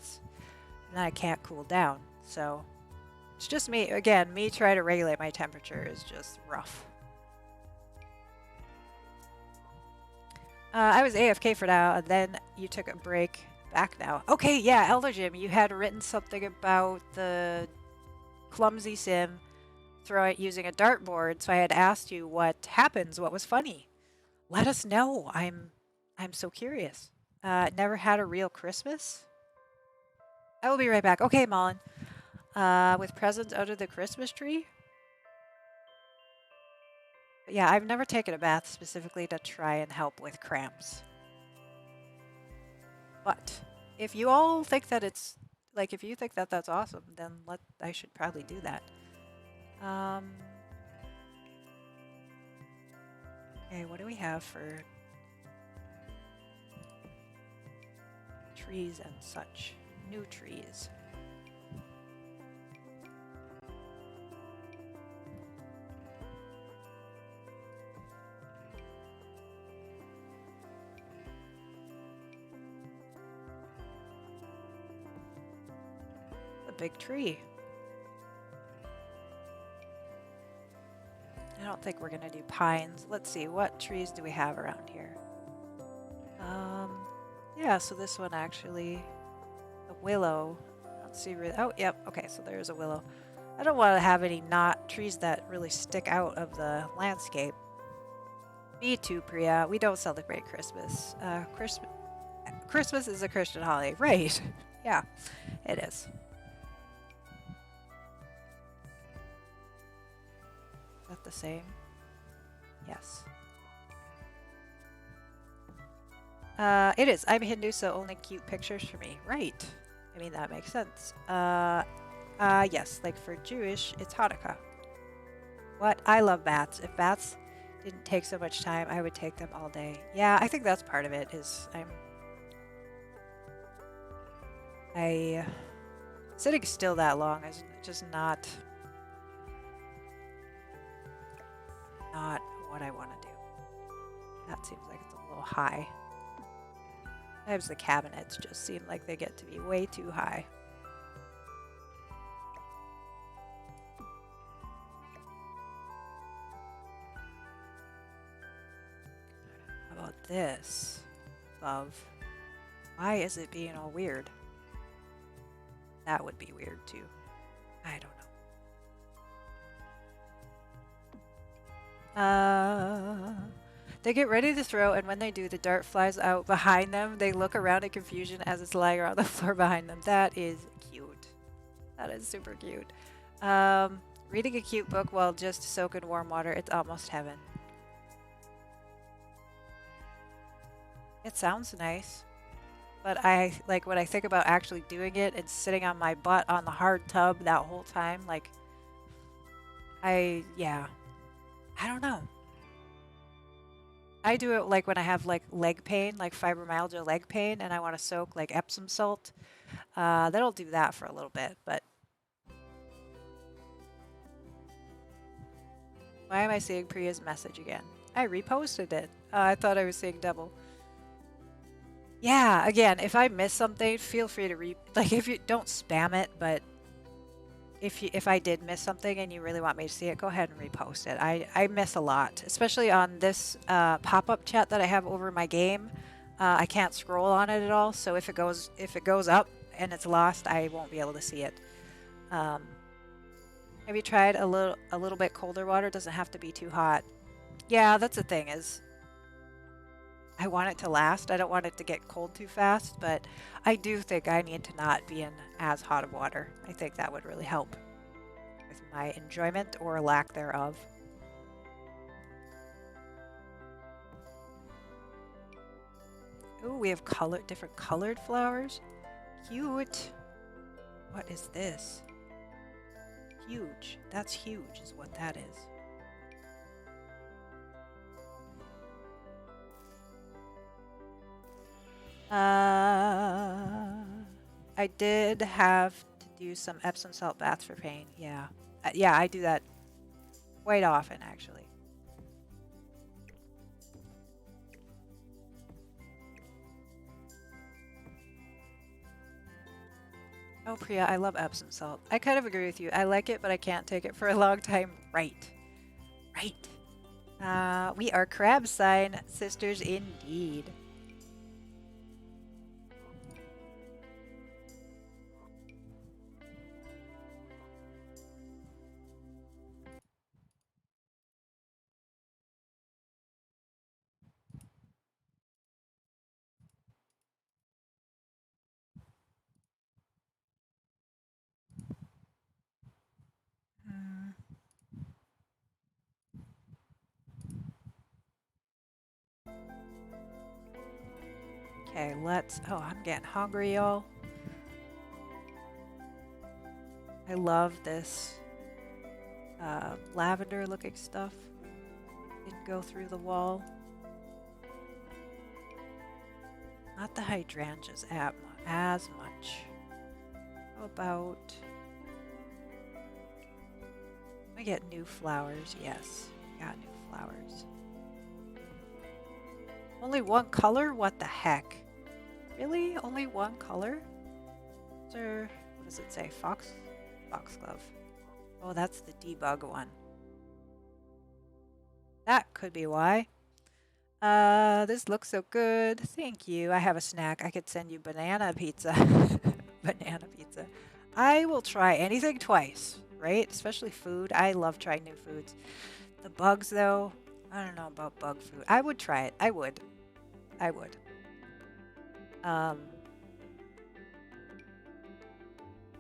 I can't cool down. So it's just me, again, me trying to regulate my temperature is just rough. I was AFK for now, and then you took a break. Back now. Okay, yeah, Elder Jim, you had written something about the clumsy sim using a dartboard, so I had asked you what happens, what was funny. Let us know. I'm so curious. Never had a real Christmas? I will be right back. Okay, Mullen. With presents under the Christmas tree? But yeah, I've never taken a bath specifically to try and help with cramps. But if you all think that it's like if you think that that's awesome, then I should probably do that. Okay, what do we have for trees and such? New trees. A big tree. I don't think we're gonna do pines. Let's see, what trees do we have around here? Yeah, so this one actually, a willow. Let's see, oh, yep, okay, so there's a willow. I don't want to have any trees that really stick out of the landscape. Me too, Priya. We don't celebrate Christmas. Christmas is a Christian holiday, right? Yeah, it is. Is that the same? Yes. It is. I'm Hindu, so only cute pictures for me. Right. I mean, that makes sense. Yes, like for Jewish, it's Hanukkah. What? I love bats. If bats didn't take so much time, I would take them all day. Yeah, I think that's part of it, is sitting still that long is just not what I want to do. That seems like it's a little high. Sometimes the cabinets just seem like they get to be way too high. How about this? Above. Why is it being all weird? That would be weird too. I don't know. They get ready to throw, and when they do, the dart flies out behind them. They look around in confusion as it's lying around the floor behind them. That is cute. That is super cute. Reading a cute book while just soak in warm water. It's almost heaven. It sounds nice. But when I think about actually doing it and sitting on my butt on the hard tub that whole time, I don't know. I do it like when I have leg pain, like fibromyalgia leg pain, and I want to soak like Epsom salt. That'll do that for a little bit, but why am I seeing Priya's message again? I reposted it. I thought I was seeing double. Yeah, again, if I miss something, feel free to if you don't spam it, but if I did miss something and you really want me to see it, go ahead and repost it. I miss a lot, especially on this pop-up chat that I have over my game. I can't scroll on it at all, so if it goes up and it's lost, I won't be able to see it. Have you tried a little bit colder water? It doesn't have to be too hot. Yeah, that's the thing is, I want it to last. I don't want it to get cold too fast, but I do think I need to not be in as hot of water. I think that would really help with my enjoyment or lack thereof. Ooh, we have different colored flowers. Cute. What is this? Huge. That's huge is what that is. I did have to do some Epsom salt baths for pain. Yeah. Yeah, I do that quite often, actually. Oh, Priya, I love Epsom salt. I kind of agree with you. I like it, but I can't take it for a long time. Right. Right. We are crab sign sisters indeed. Okay, let's... Oh, I'm getting hungry, y'all. I love this lavender-looking stuff. Didn't go through the wall. Not the hydrangeas as much. How about... I get new flowers. Yes, got new flowers. Only one color? What the heck? Really? Only one color? Or what does it say? Foxglove. Oh, that's the debug one. That could be why. This looks so good. Thank you. I have a snack. I could send you banana pizza. Banana pizza. I will try anything twice, right? Especially food. I love trying new foods. The bugs, though, I don't know about bug food. I would try it. I would.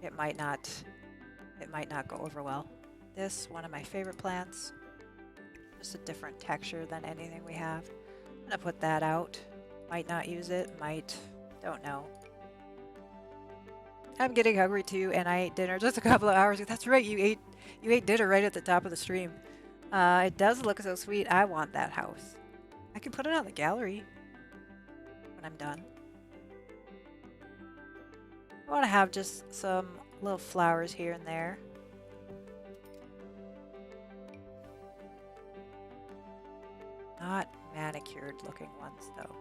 It might not go over well. This, one of my favorite plants. Just a different texture than anything we have. I'm gonna put that out. Might not use it, might. Don't know. I'm getting hungry too, and I ate dinner just a couple of hours ago. That's right, you ate dinner right at the top of the stream. It does look so sweet. I want that house. I can put it on the gallery when I'm done. I want to have just some little flowers here and there. Not manicured looking ones though.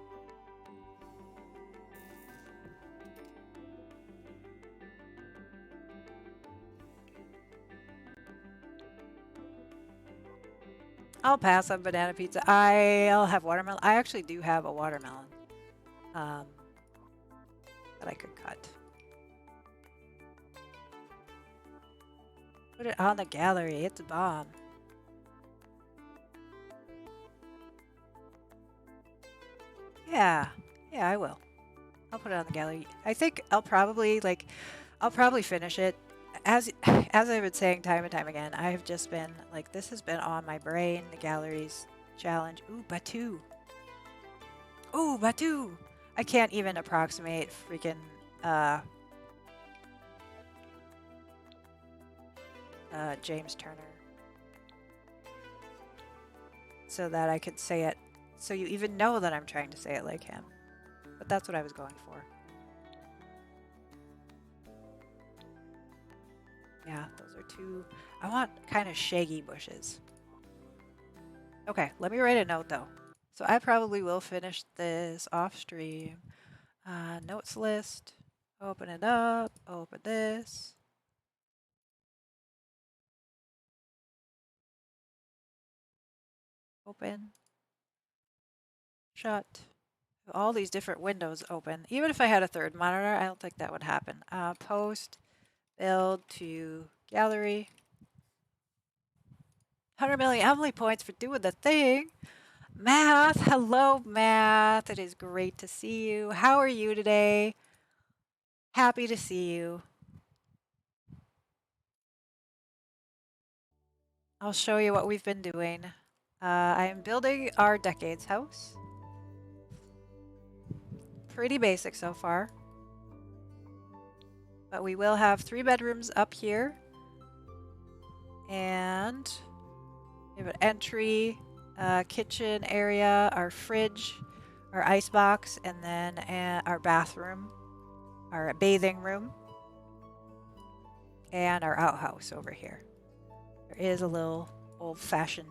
I'll pass on banana pizza. I'll have watermelon. I actually do have a watermelon that I could cut. Put it on the gallery. It's a bomb. Yeah, I will. I'll put it on the gallery. I think I'll probably finish it. As I've been saying time and time again, I have just been like, this has been on my brain, the galleries challenge. Ooh, Batu. Ooh, Batu. I can't even approximate freaking James Turner so that I could say it, so you even know that I'm trying to say it like him. But that's what I was going for. Yeah, those are two. I want kind of shaggy bushes. Okay, let me write a note though. So I probably will finish this off stream. Notes list. Open it up. Open this. Open. Shut. All these different windows open. Even if I had a third monitor, I don't think that would happen. Post. Build to gallery. 100 million Emily points for doing the thing. Math, hello Math. It is great to see you. How are you today? Happy to see you. I'll show you what we've been doing. I am building our Decades house. Pretty basic so far. But we will have 3 bedrooms up here. And we have an entry, kitchen area, our fridge, our icebox, and then our bathroom, our bathing room, and our outhouse over here. There is a little old-fashioned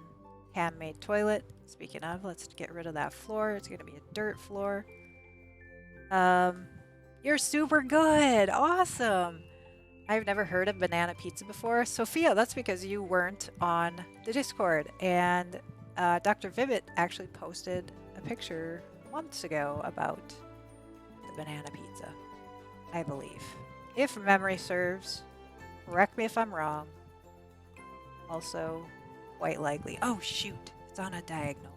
handmade toilet. Speaking of, let's get rid of that floor. It's going to be a dirt floor. You're super good. Awesome. I've never heard of banana pizza before. Sophia, that's because you weren't on the Discord. And Dr. Vibbit actually posted a picture months ago about the banana pizza, I believe. If memory serves, correct me if I'm wrong. Also, quite likely. Oh, shoot. It's on a diagonal.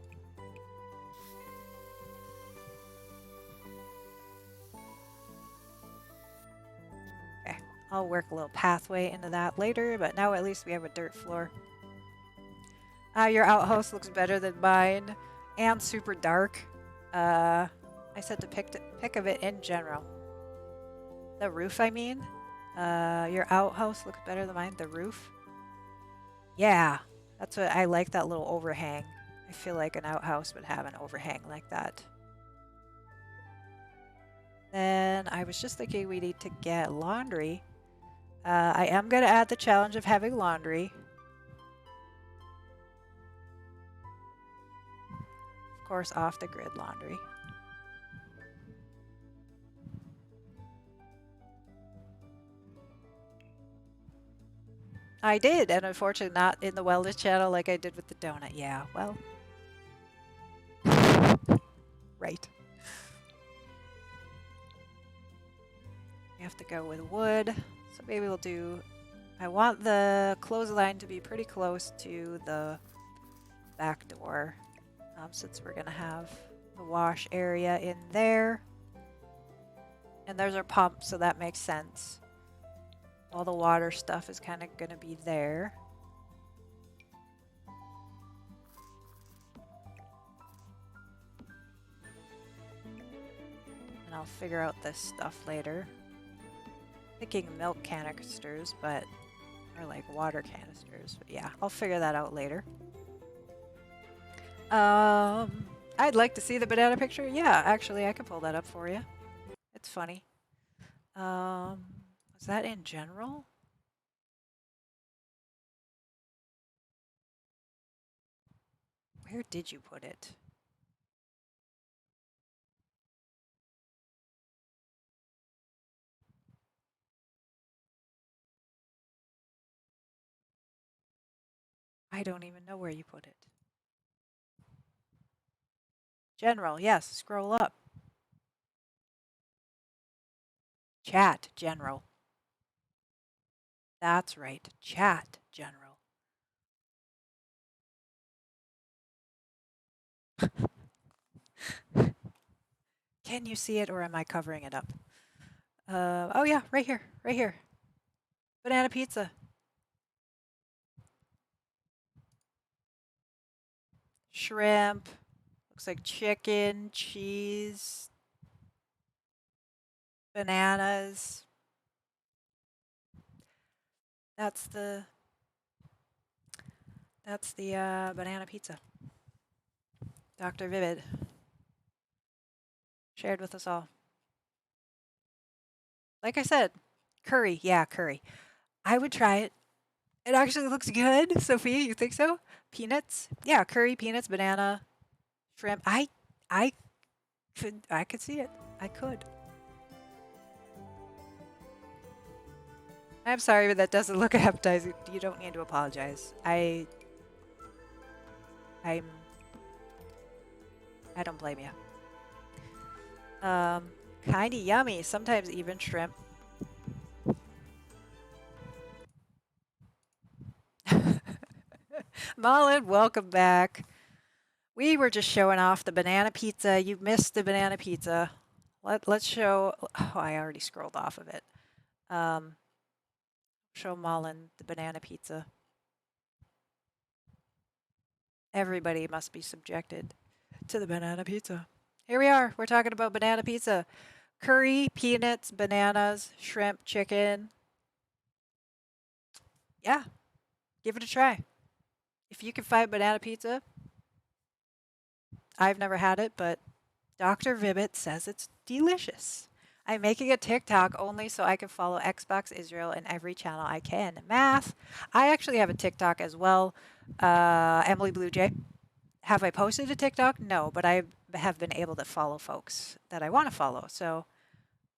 I'll work a little pathway into that later, but now at least we have a dirt floor. Your outhouse looks better than mine and super dark. I I said the pick of it in general. The roof, I mean. Your outhouse looks better than mine. The roof. Yeah, that's what I like. That little overhang. I feel like an outhouse would have an overhang like that. Then I was just thinking we need to get laundry. I am going to add the challenge of having laundry. Of course, off the grid laundry. I did, and unfortunately not in the wellness channel like I did with the donut. Yeah, well. Right. We have to go with wood. So maybe we'll do... I want the clothesline to be pretty close to the back door. Since we're going to have the wash area in there. And there's our pump, so that makes sense. All the water stuff is kind of going to be there. And I'll figure out this stuff later. Thinking milk canisters, but or like water canisters. But yeah, I'll figure that out later. I'd like to see the banana picture. Yeah, actually, I can pull that up for you. It's funny. Was that in general? Where did you put it? I don't even know where you put it. General, yes, scroll up. Chat, general. That's right, chat, general. Can you see it or am I covering it up? Oh yeah, right here, right here. Banana pizza. Shrimp. Looks like chicken, cheese, bananas. That's the banana pizza. Dr. Vivid shared with us all. Like I said, curry. Yeah, curry. I would try it. It actually looks good. Sophia, you think so? Peanuts? Yeah, curry, peanuts, banana, shrimp. I could see it. I could. I'm sorry, but that doesn't look appetizing. You don't need to apologize. I don't blame you. Kinda yummy. Sometimes even shrimp. Mullen, welcome back. We were just showing off the banana pizza. You missed the banana pizza. Let's show. Oh, I already scrolled off of it. Show Mullen the banana pizza. Everybody must be subjected to the banana pizza. Here we are. We're talking about banana pizza. Curry, peanuts, bananas, shrimp, chicken. Yeah. Give it a try. If you can find banana pizza, I've never had it, but Dr. Vibbit says it's delicious. I'm making a TikTok only so I can follow Xbox Israel in every channel I can. Math. I actually have a TikTok as well. Emily Blue Jay. Have I posted a TikTok? No, but I have been able to follow folks that I want to follow. So,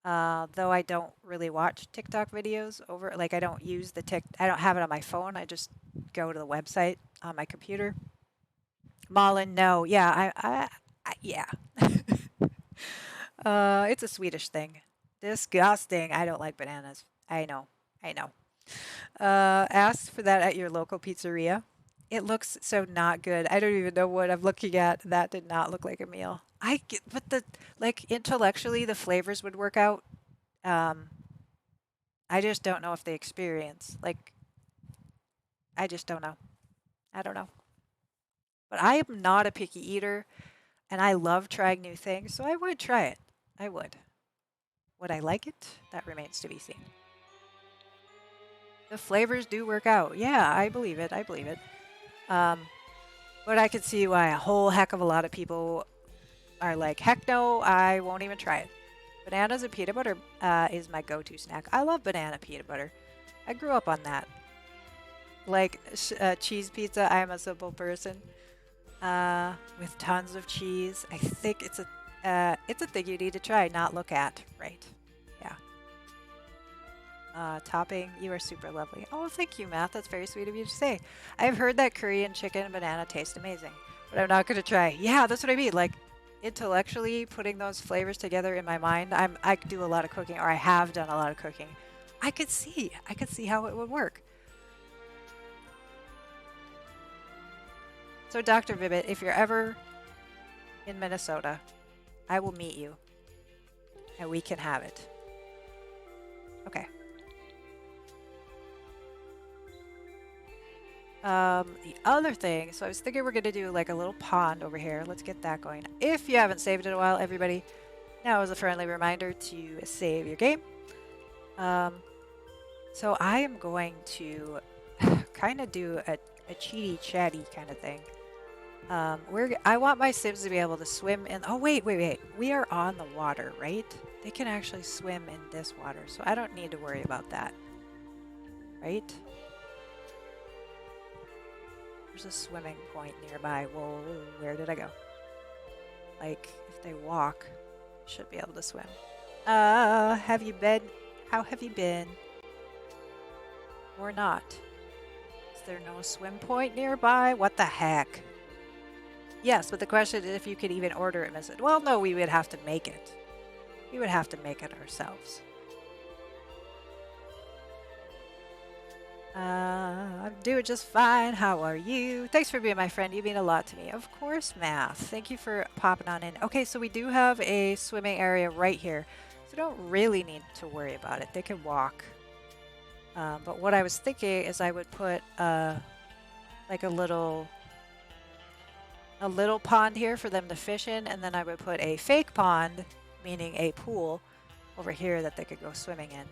though I don't really watch TikTok videos over, like I don't use I don't have it on my phone. I just go to the website on my computer. Malin, no. Yeah, yeah. It's a Swedish thing. Disgusting. I don't like bananas. I know. Ask for that at your local pizzeria. It looks so not good. I don't even know what I'm looking at. That did not look like a meal. But intellectually, the flavors would work out. I just don't know if the experience, I just don't know. I don't know. But I am not a picky eater. And I love trying new things, so I would try it. I would. Would I like it? That remains to be seen. The flavors do work out. Yeah, I believe it. I believe it. But I could see why a whole heck of a lot of people are like, heck no, I won't even try it. Bananas and peanut butter is my go-to snack. I love banana peanut butter. I grew up on that. Like cheese pizza, I am a simple person with tons of cheese. I think it's a thing you need to try, not look at. Right? Yeah. Topping, you are super lovely. Oh, thank you, Matt. That's very sweet of you to say. I've heard that curry and chicken and banana taste amazing, but I'm not going to try. Yeah, that's what I mean. Like, intellectually putting those flavors together in my mind, I do a lot of cooking, or I have done a lot of cooking. I could see how it would work. So, Dr. Vibbit, if you're ever in Minnesota, I will meet you, and we can have it. Okay. The other thing, so I was thinking we're going to do like a little pond over here. Let's get that going. If you haven't saved in a while, everybody, now is a friendly reminder to save your game. So I am going to kind of do a cheaty chatty kind of thing. I want my Sims to be able to swim in. Oh, wait. We are on the water, right? They can actually swim in this water, so I don't need to worry about that. Right? There's a swimming point nearby. Whoa, where did I go? Like, if they walk, should be able to swim. Have you been? How have you been? Or not? Is there no swim point nearby? What the heck? Yes, but the question is if you could even order it, Miss it. Well, no, we would have to make it. We would have to make it ourselves. I'm doing just fine. How are you? Thanks for being my friend. You mean a lot to me. Of course, Math. Thank you for popping on in. Okay, so we do have a swimming area right here. So don't really need to worry about it. They can walk. But what I was thinking is I would put like a little pond here for them to fish in, and then I would put a fake pond, meaning a pool, over here that they could go swimming in.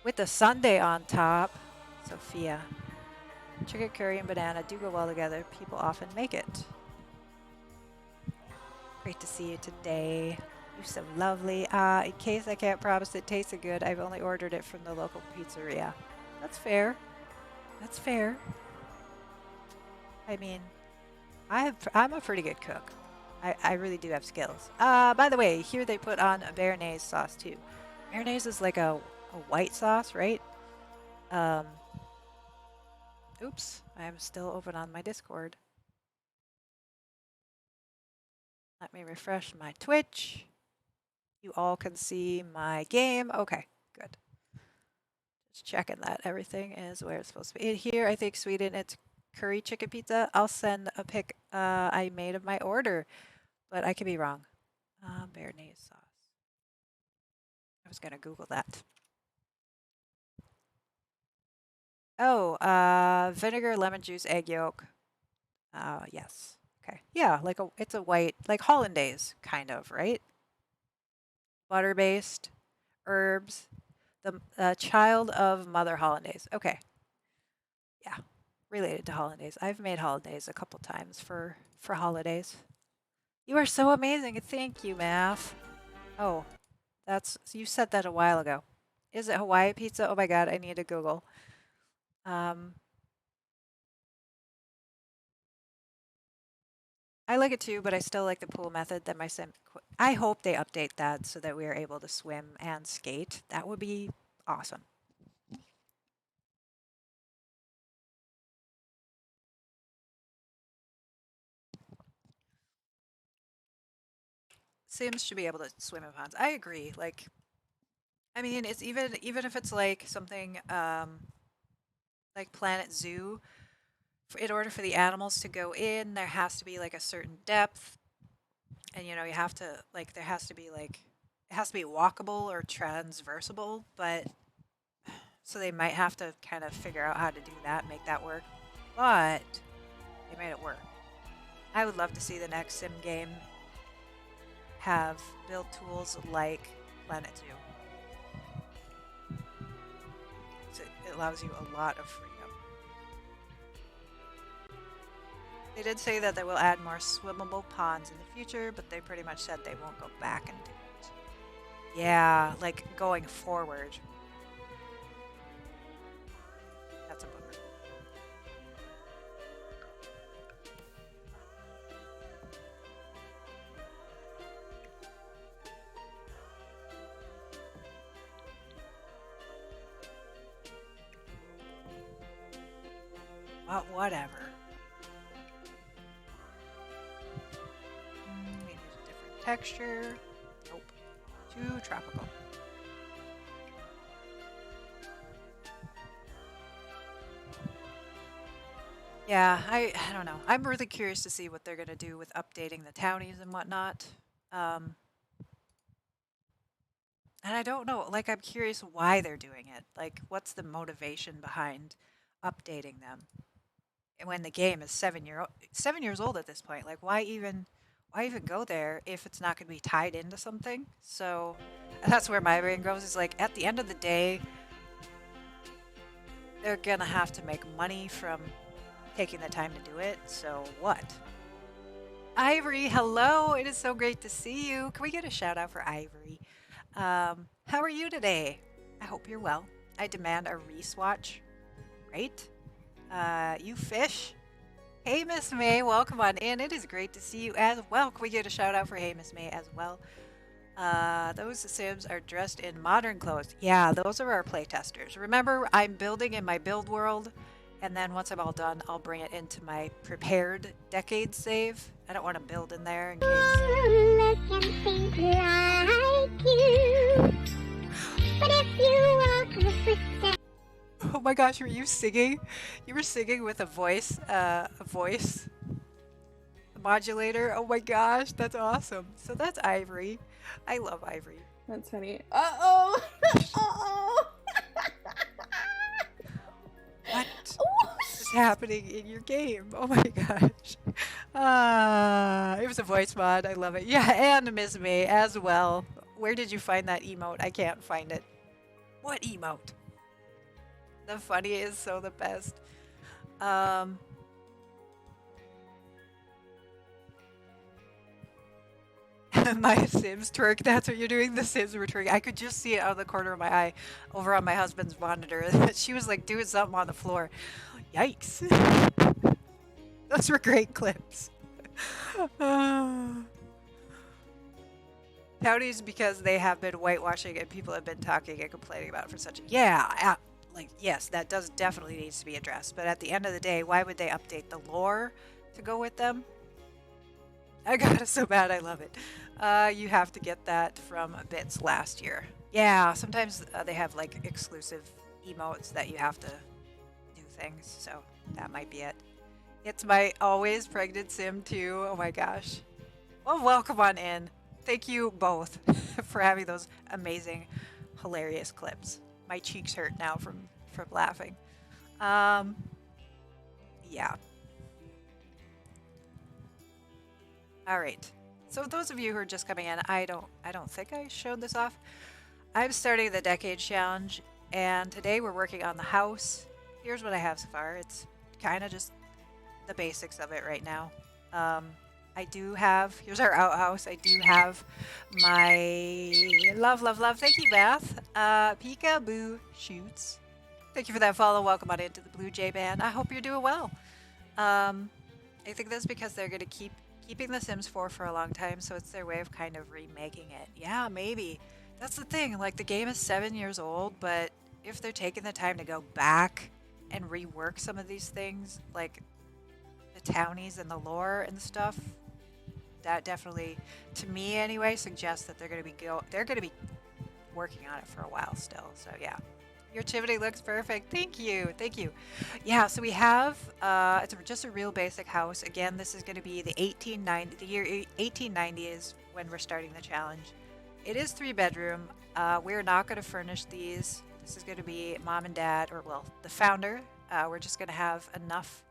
With the sundae on top, Sophia. Chicken curry and banana do go well together. People often make it. Great to see you today. You're so lovely. In case I can't promise it tasted good, I've only ordered it from the local pizzeria. That's fair. That's fair. I mean, I'm a pretty good cook. I really do have skills. By the way, here they put on a béarnaise sauce too. Béarnaise is like a white sauce, right? Oops, I'm still open on my Discord. Let me refresh my Twitch. You all can see my game. Okay, good. Just checking that everything is where it's supposed to be. In here, I think Sweden, it's curry chicken pizza. I'll send a pic I made of my order, but I could be wrong. Béarnaise sauce. I was gonna Google that. Oh, vinegar, lemon juice, egg yolk. Yes. Okay. Yeah, like it's a white, like hollandaise, kind of, right? Butter-based, herbs. The child of Mother Hollandaise. Okay. Yeah, related to hollandaise. I've made hollandaise a couple times for holidays. You are so amazing. Thank you, Math. Oh, you said that a while ago. Is it Hawaii pizza? Oh my God, I need to Google. I like it too, but I still like the pool method that my sim. I hope they update that so that we are able to swim and skate. That would be awesome. Sims should be able to swim in ponds. I agree. Like, I mean, it's even if it's like something like Planet Zoo. In order for the animals to go in, there has to be like a certain depth, and you have to like there has to be like it has to be walkable or transversible. But so they might have to kind of figure out how to do that, make that work. But They made it work. I would love to see the next sim game have build tools like Planet Zoo. So it allows you a lot of freedom. They did say that they will add more swimmable ponds in the future, but they pretty much said they won't go back and do it. Yeah, like going forward. That's a bummer. Well, whatever. We need a different texture. Nope. Too tropical. Yeah, I don't know. I'm really curious to see what they're gonna do with updating the townies and whatnot. And I don't know, like I'm curious why they're doing it. Like, what's the motivation behind updating them? And when the game is 7 years old at this point, like why even go there if it's not going to be tied into something? So that's where my brain goes. Is like at the end of the day, they're gonna have to make money from taking the time to do it. So what? Ivory, hello! It is so great to see you. Can we get a shout out for Ivory? How are you today? I hope you're well. I demand a re-swatch. Right? You fish? Hey, Miss May, welcome on in. It is great to see you as well. Can we get a shout out for Hey, Miss May as well? Those Sims are dressed in modern clothes. Yeah, those are our playtesters. Remember, I'm building in my build world, and then once I'm all done, I'll bring it into my prepared decade save. I don't want to build in there in case. Look and think like you. But if you walk the footsteps. Oh my gosh, were you singing? You were singing with a voice modulator. Oh my gosh, that's awesome. So that's Ivory. I love Ivory. That's funny. Uh-oh! Uh-oh! What is happening in your game? Oh my gosh. It was a voice mod. I love it. Yeah, and Miss May as well. Where did you find that emote? I can't find it. What emote? The funny is so the best. My Sims twerk. That's what you're doing. The Sims were twerking. I could just see it out of the corner of my eye over on my husband's monitor. She was like doing something on the floor. Yikes. Those were great clips. Townies because they have been whitewashing and people have been talking and complaining about it for such a... Yeah, like, yes, that does definitely needs to be addressed. But at the end of the day, why would they update the lore to go with them? I got it so bad, I love it. You have to get that from Bits last year. Yeah, sometimes they have like exclusive emotes that you have to do things, so that might be it. It's my always pregnant sim too. Oh my gosh. Well, welcome on in. Thank you both for having those amazing, hilarious clips. My cheeks hurt now from laughing. Yeah. All right. So those of you who are just coming in, I don't think I showed this off. I'm starting the Decade Challenge, and today we're working on the house. Here's what I have so far. It's kind of just the basics of it right now. I do have, here's our outhouse. I do have my love, thank you, Beth. Peekaboo Shoots. Thank you for that follow. Welcome on into the Blue Jay Band. I hope you're doing well. I think that's because they're going to keeping The Sims 4 for a long time, so it's their way of kind of remaking it. Yeah, maybe. That's the thing. Like, the game is 7 years old, but if they're taking the time to go back and rework some of these things, like the townies and the lore and stuff, that definitely, to me anyway, suggests that they're going to be working on it for a while still. So yeah, your chimney looks perfect. Thank you. Yeah, so we have it's just a real basic house. Again, this is going to be the year 1890 is when we're starting the challenge. It is 3-bedroom. We're not going to furnish these. This is going to be mom and dad, or well, the founder. We're just going to have enough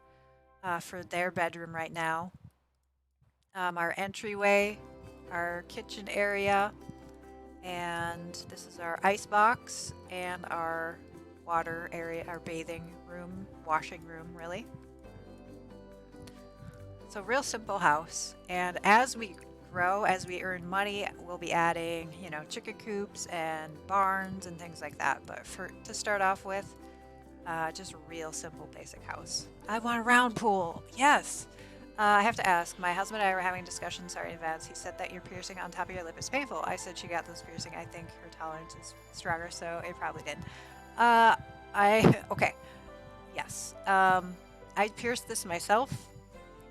for their bedroom right now. Our entryway, our kitchen area, and this is our ice box and our water area, our bathing room, washing room, really. So real simple house. And as we grow, as we earn money, we'll be adding, you know, chicken coops and barns and things like that. But for to start off with, just a real simple basic house. I want a round pool. Yes. I have to ask. My husband and I were having a discussion. Sorry in advance. He said that your piercing on top of your lip is painful. I said she got those piercing. I think her tolerance is stronger, so it probably did. Okay. Yes. I pierced this myself.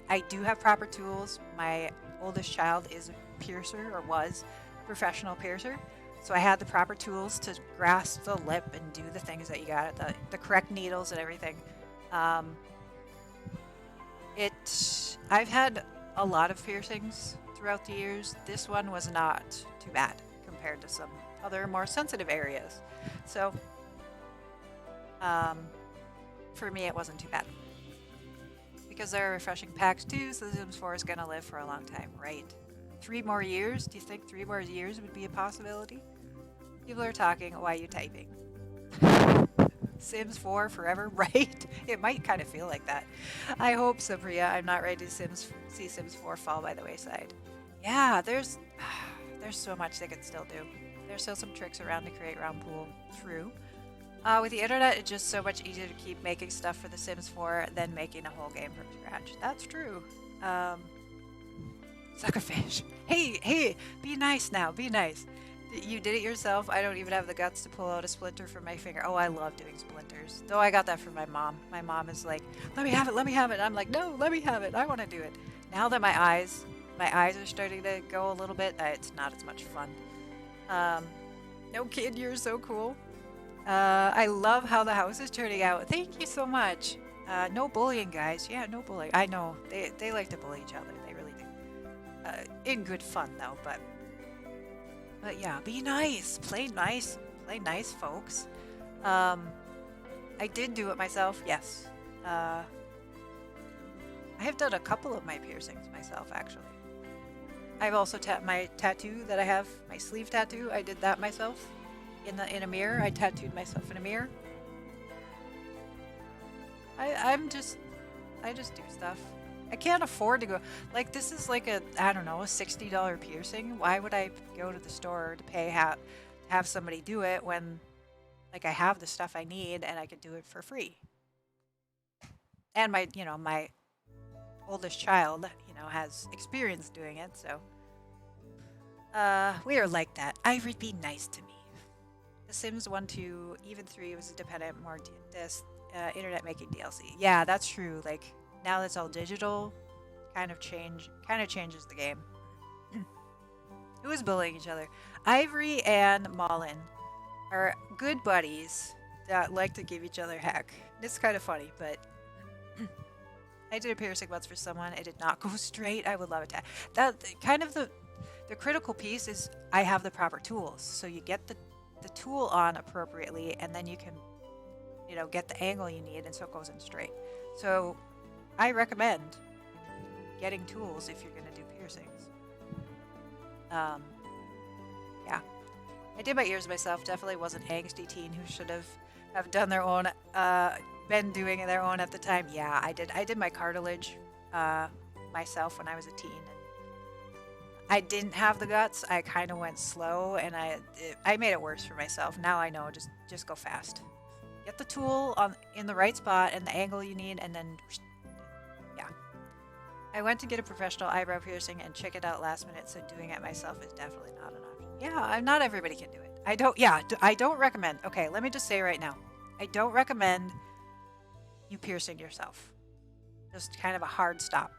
I do have proper tools. My oldest child is a piercer, or was a professional piercer. So I had the proper tools to grasp the lip and do the things that you got, the correct needles and everything. I've had a lot of piercings throughout the years. This one was not too bad compared to some other more sensitive areas. So for me, it wasn't too bad. Because they're refreshing packs too, so the Sims 4 is going to live for a long time, right? 3 more years? Do you think 3 more years would be a possibility? People are talking, why are you typing? Sims 4 forever, right? It might kind of feel like that. I hope so, Priya. I'm not ready to see Sims 4 fall by the wayside. Yeah, there's so much they could still do. There's still some tricks around to create round pool. True. With the internet, it's just so much easier to keep making stuff for The Sims 4 than making a whole game from scratch. That's true. Suckerfish. Hey, be nice now. Be nice. You did it yourself. I don't even have the guts to pull out a splinter from my finger. Oh, I love doing splinters. Though I got that from my mom. My mom is like, let me have it, let me have it. I'm like, no, let me have it. I want to do it. Now that my eyes are starting to go a little bit, it's not as much fun. No kid, you're so cool. I love how the house is turning out. Thank you so much. No bullying, guys. Yeah, no bullying. I know. They like to bully each other. They really do. In good fun, though. But yeah, be nice. Play nice. Play nice, folks. I did do it myself. Yes. I have done a couple of my piercings myself, actually. I've also my tattoo that I have, my sleeve tattoo. I did that myself. In a mirror. I tattooed myself in a mirror. I just do stuff. I can't afford to go, like, this is like a $60 piercing. Why would I go to the store to pay have somebody do it when, like, I have the stuff I need and I could do it for free? And my oldest child, has experience doing it, so we are like that. Ivory, be nice to me. The Sims 1, 2, even 3 was dependent more this internet making DLC. Yeah, that's true. Like, now that's all digital, kind of changes the game. Who is bullying each other? Ivory and Malin are good buddies that like to give each other heck. It's kind of funny, but I did a piercing once for someone. It did not go straight. I would love it to. That kind of the critical piece is I have the proper tools. So you get the tool on appropriately, and then you can, get the angle you need, and so it goes in straight. So I recommend getting tools if you're going to do piercings. Yeah. I did my ears myself. Definitely wasn't angsty teen who should have done their own, been doing their own at the time. Yeah, I did. I did my cartilage myself when I was a teen. I didn't have the guts. I kind of went slow, and I made it worse for myself. Now I know, just go fast. Get the tool in the right spot and the angle you need, and then, yeah. I went to get a professional eyebrow piercing and check it out last minute, so doing it myself is definitely not an option. Yeah, not everybody can do it. I don't recommend. Okay, let me just say right now. I don't recommend you piercing yourself. Just kind of a hard stop.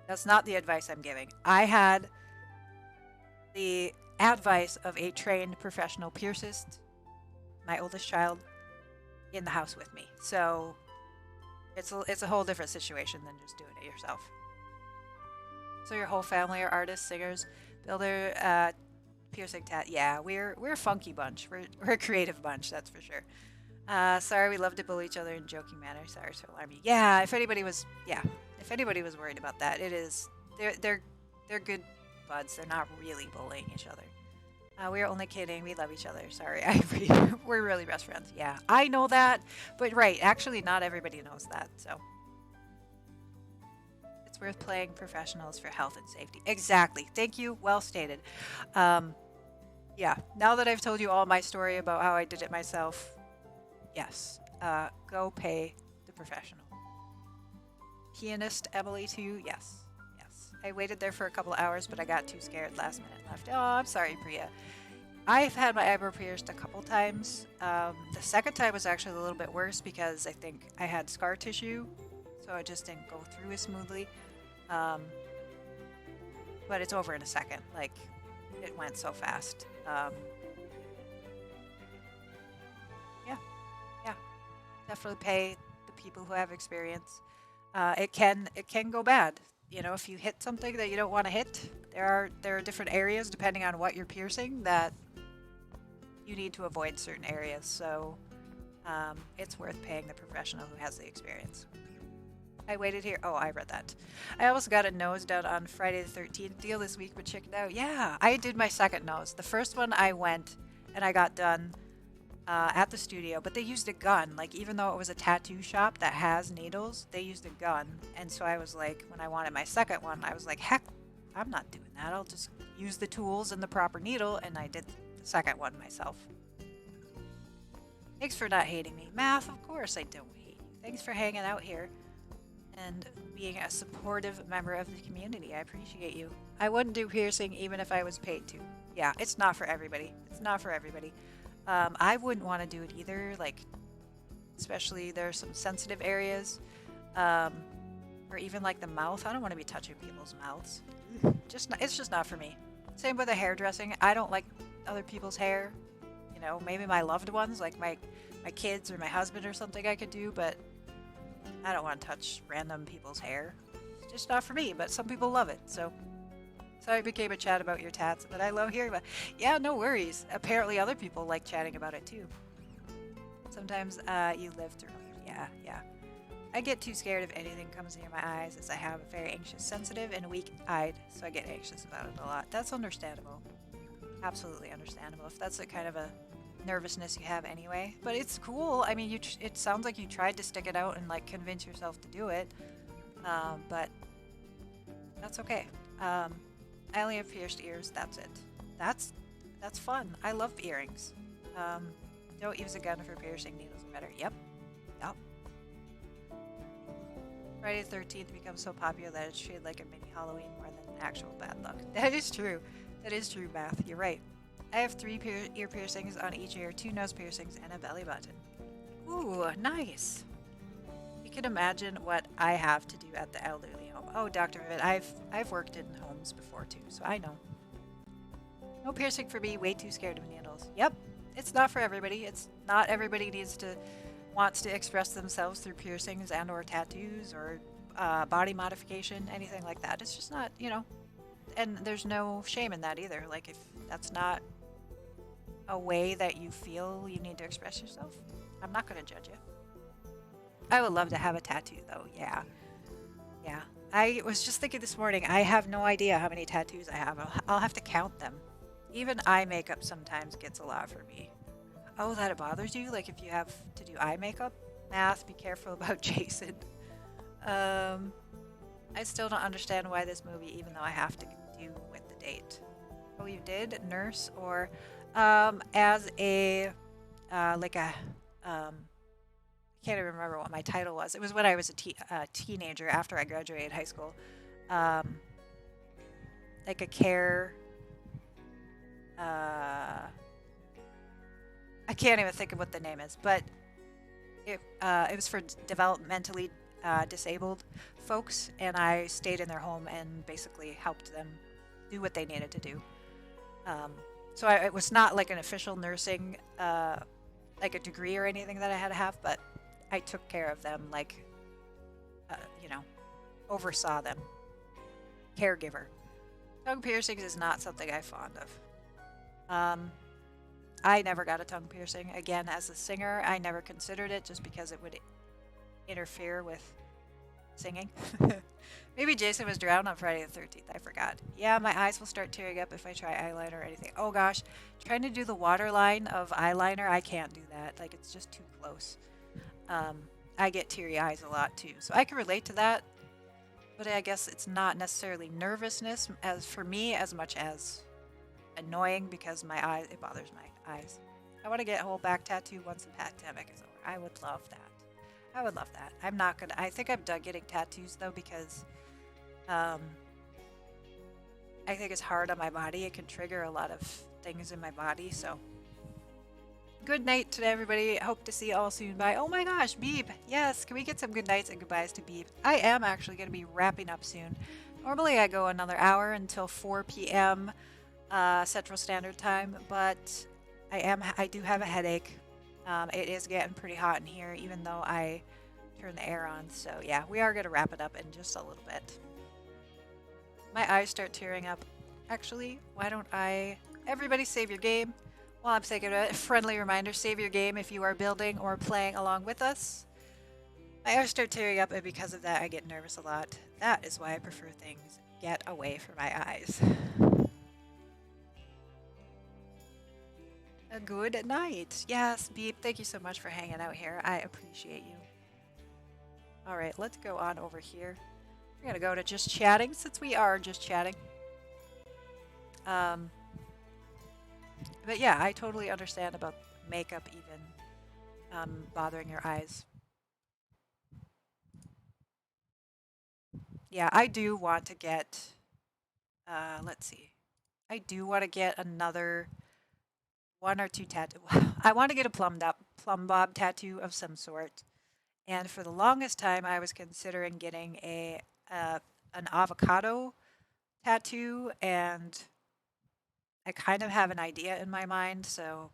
That's not the advice I'm giving. I had the advice of a trained professional piercist, my oldest child, in the house with me. So it's a whole different situation than just doing it yourself. So your whole family are artists, singers, builder, piercing tat. Yeah, we're a funky bunch. We're a creative bunch, that's for sure. Sorry, we love to bully each other in joking manner. Sorry to alarm you. Yeah, if anybody was worried about that, it is they're good buds. They're not really bullying each other. We're only kidding. We love each other. Sorry, we're really best friends. Yeah, I know that, but right, actually, not everybody knows that. So it's worth playing professionals for health and safety. Exactly. Thank you. Well stated. Yeah. Now that I've told you all my story about how I did it myself, yes. Go pay the professional. Pianist Emily too. Yes. Yes. I waited there for a couple of hours, but I got too scared last minute and left. Oh, I'm sorry, Priya. I've had my eyebrow pierced a couple times. The second time was actually a little bit worse because I think I had scar tissue, so it just didn't go through as smoothly. But it's over in a second. Like, it went so fast. Yeah. Definitely pay the people who have experience. It can go bad. You know, if you hit something that you don't want to hit, there are different areas depending on what you're piercing that you need to avoid certain areas. So it's worth paying the professional who has the experience. I waited here. Oh, I read that. I almost got a nose done on Friday the 13th deal this week, but chickened out. Yeah, I did my second nose. The first one I went and I got done at the studio, but they used a gun. Like, even though it was a tattoo shop that has needles, they used a gun. And so I was like, when I wanted my second one, I was like, heck, I'm not doing that. I'll just use the tools and the proper needle, and I did the second one myself. Thanks for not hating me. Math, of course I don't hate you. Thanks for hanging out here and being a supportive member of the community. I appreciate you. I wouldn't do piercing even if I was paid to. Yeah, it's not for everybody. It's not for everybody. I wouldn't want to do it either, like, especially there's some sensitive areas, or even like the mouth. I don't want to be touching people's mouths. It's just not for me. Same with the hairdressing. I don't like other people's hair. You know, maybe my loved ones, like my kids or my husband or something I could do, but I don't want to touch random people's hair. It's just not for me, but some people love it, so. Sorry it became a chat about your tats, but I love hearing about it. Yeah, no worries. Apparently other people like chatting about it too. Sometimes you live through it. Yeah. I get too scared if anything comes near my eyes, as I have a very anxious, sensitive, and weak-eyed, so I get anxious about it a lot. That's understandable. Absolutely understandable, if that's a kind of a nervousness you have anyway. But it's cool. I mean, it sounds like you tried to stick it out and like convince yourself to do it, but that's okay. I only have pierced ears. That's it. That's fun. I love earrings. Don't use a gun for piercing. Needles are better. Yep. Friday the 13th becomes so popular that it's treated like a mini Halloween more than actual bad luck. That is true. That is true, Math. You're right. I have 3 ear piercings on each ear, 2 nose piercings, and a belly button. Ooh, nice. You can imagine what I have to do at the elderly home. Oh, Dr. Vivid, I've worked in homes before too, so I know. No piercing for me, way too scared of needles. Yep, it's not for everybody. It's not everybody wants to express themselves through piercings and or tattoos or body modification, anything like that. It's just not, you know, and there's no shame in that either. Like, if that's not a way that you feel you need to express yourself, I'm not going to judge you. I would love to have a tattoo though. Yeah. I was just thinking this morning, I have no idea how many tattoos I have. I'll have to count them. Even eye makeup sometimes gets a lot for me. Oh, that it bothers you? Like if you have to do eye makeup? Math, be careful about Jason. I still don't understand why this movie, even though I have to do with the date. Oh, you did? Nurse or as a can't even remember what my title was. It was when I was a teenager after I graduated high school. Like a care. I can't even think of what the name is, but it was for developmentally disabled folks, and I stayed in their home and basically helped them do what they needed to do. So it was not like an official nursing, like a degree or anything that I had to have, but I took care of them, like, oversaw them. Caregiver. Tongue piercings is not something I'm fond of. I never got a tongue piercing. Again, as a singer, I never considered it just because it would interfere with singing. Maybe Jason was drowned on Friday the 13th. I forgot. Yeah, my eyes will start tearing up if I try eyeliner or anything. Oh gosh, trying to do the waterline of eyeliner, I can't do that. Like, it's just too close. I get teary eyes a lot too, so I can relate to that. But I guess it's not necessarily nervousness as for me as much as annoying because my eyes, it bothers my eyes. I want to get a whole back tattoo once the pandemic is over. I would love that. I would love that. I'm not gonna. I think I'm done getting tattoos though because I think it's hard on my body. It can trigger a lot of things in my body. So good night to everybody. Hope to see you all soon. Bye. Oh my gosh, Beeb. Yes, can we get some good nights and goodbyes to Beeb? I am actually going to be wrapping up soon. Normally I go another hour until 4 p.m. Central Standard Time, but I do have a headache. It is getting pretty hot in here, even though I turn the air on. So yeah, we are going to wrap it up in just a little bit. My eyes start tearing up. Actually, why don't everybody save your game while I'm thinking of it. Friendly reminder, save your game if you are building or playing along with us. My eyes start tearing up, and because of that, I get nervous a lot. That is why I prefer things get away from my eyes. A good night. Yes, Beep, thank you so much for hanging out here. I appreciate you. All right, let's go on over here. We're going to go to just chatting since we are just chatting. But yeah, I totally understand about makeup even bothering your eyes. Yeah, I do want to get, let's see. I do want to get another 1 or 2 tattoo. I want to get a plum bob tattoo of some sort. And for the longest time, I was considering getting an avocado tattoo, and I kind of have an idea in my mind. So,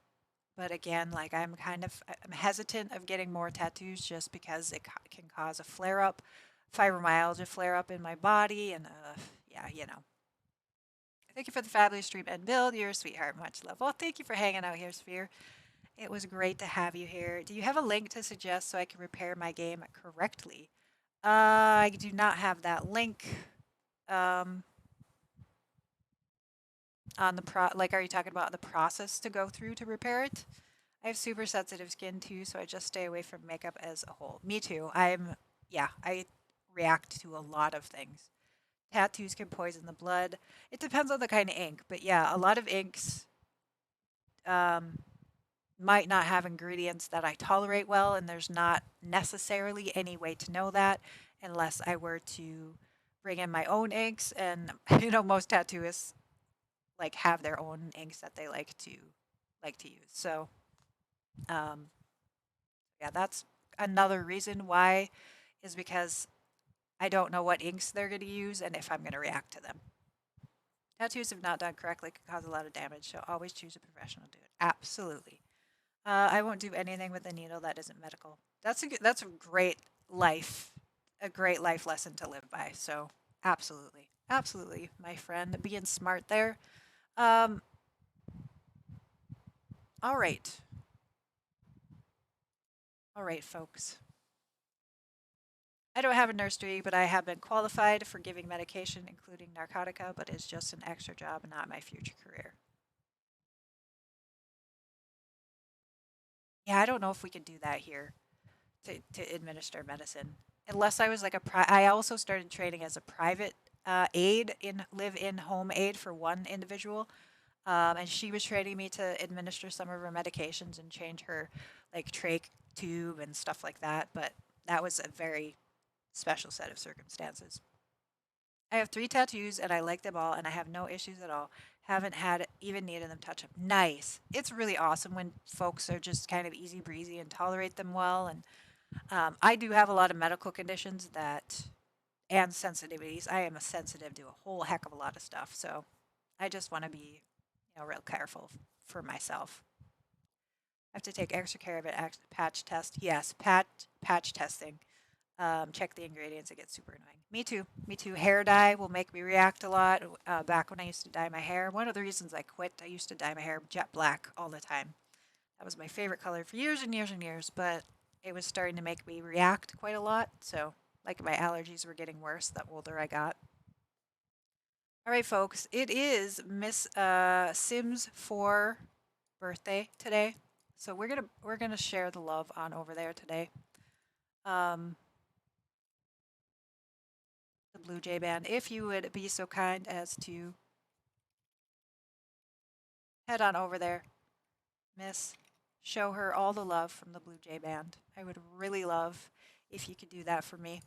but again, like I'm hesitant of getting more tattoos just because it can cause a flare-up, fibromyalgia flare-up in my body, and yeah, you know. Thank you for the fabulous stream and build. You're a sweetheart. Much love. Well, thank you for hanging out here, Sphere. It was great to have you here. Do you have a link to suggest so I can repair my game correctly? I do not have that link. On the like, are you talking about the process to go through to repair it? I have super sensitive skin too, so I just stay away from makeup as a whole. Me too. I react to a lot of things. Tattoos can poison the blood. It depends on the kind of ink, but yeah, a lot of inks might not have ingredients that I tolerate well, and there's not necessarily any way to know that unless I were to bring in my own inks. And you know, most tattooists like have their own inks that they like to use. So yeah, that's another reason why, is because I don't know what inks they're going to use and if I'm going to react to them. Tattoos, if not done correctly, can cause a lot of damage, so always choose a professional to do it. Absolutely. I won't do anything with a needle that isn't medical. That's a great life lesson to live by. So absolutely, absolutely, my friend, being smart there. All right, folks. I don't have a nurse degree, but I have been qualified for giving medication, including narcotica, but it's just an extra job and not my future career. Yeah, I don't know if we could do that here to administer medicine. Unless I was like I also started training as a private live-in home aide for one individual. And she was training me to administer some of her medications and change her like trach tube and stuff like that. But that was a very special set of circumstances. I have 3 tattoos and I like them all and I have no issues at all. Haven't had even needed them touch up. Nice. It's really awesome when folks are just kind of easy breezy and tolerate them well. And I do have a lot of medical conditions and sensitivities. I am sensitive to a whole heck of a lot of stuff. So I just want to be, real careful for myself. I have to take extra care of it. Patch test. Yes, patch testing. Check the ingredients. It gets super annoying. Me too. Hair dye will make me react a lot. Back when I used to dye my hair, one of the reasons I quit, I used to dye my hair jet black all the time. That was my favorite color for years and years and years, but it was starting to make me react quite a lot. So, like, my allergies were getting worse the older I got. All right, folks, it is Miss Sims 4 birthday today. So we're gonna share the love on over there today. The Blue Jay Band. If you would be so kind as to head on over there, Miss, show her all the love from the Blue Jay Band. I would really love if you could do that for me.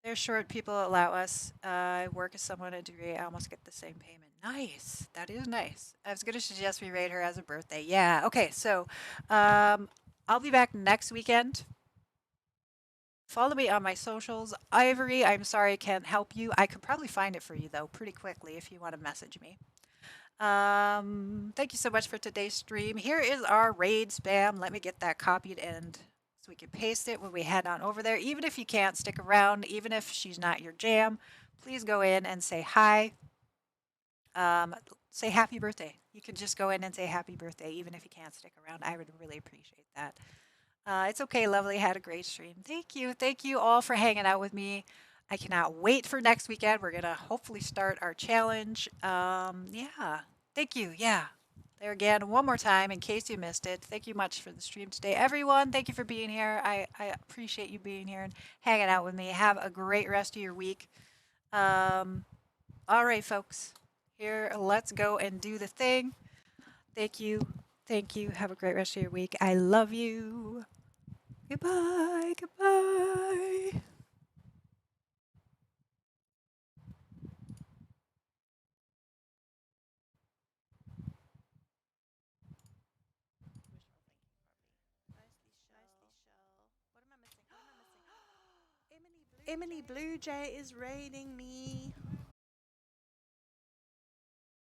They're short people allow us. I work as someone at a degree. I almost get the same payment. Nice. That is nice. I was going to suggest we rate her as a birthday. Yeah. Okay. So I'll be back next weekend. Follow me on my socials. Ivory, I'm sorry I can't help you. I could probably find it for you, though, pretty quickly if you want to message me. Thank you so much for today's stream. Here is our raid spam. Let me get that copied and so we can paste it when we head on over there. Even if you can't stick around, even if she's not your jam, please go in and say hi. Say happy birthday. You can just go in and say happy birthday, even if you can't stick around. I would really appreciate that. It's okay, lovely. Had a great stream. Thank you. Thank you all for hanging out with me. I cannot wait for next weekend. We're going to hopefully start our challenge. Yeah. Thank you. Yeah. There again, one more time, in case you missed it. Thank you much for the stream today. Everyone, thank you for being here. I appreciate you being here and hanging out with me. Have a great rest of your week. All right, folks. Here, let's go and do the thing. Thank you. Thank you. Have a great rest of your week. I love you. Goodbye. Goodbye. Emily Blue Jay is raiding me.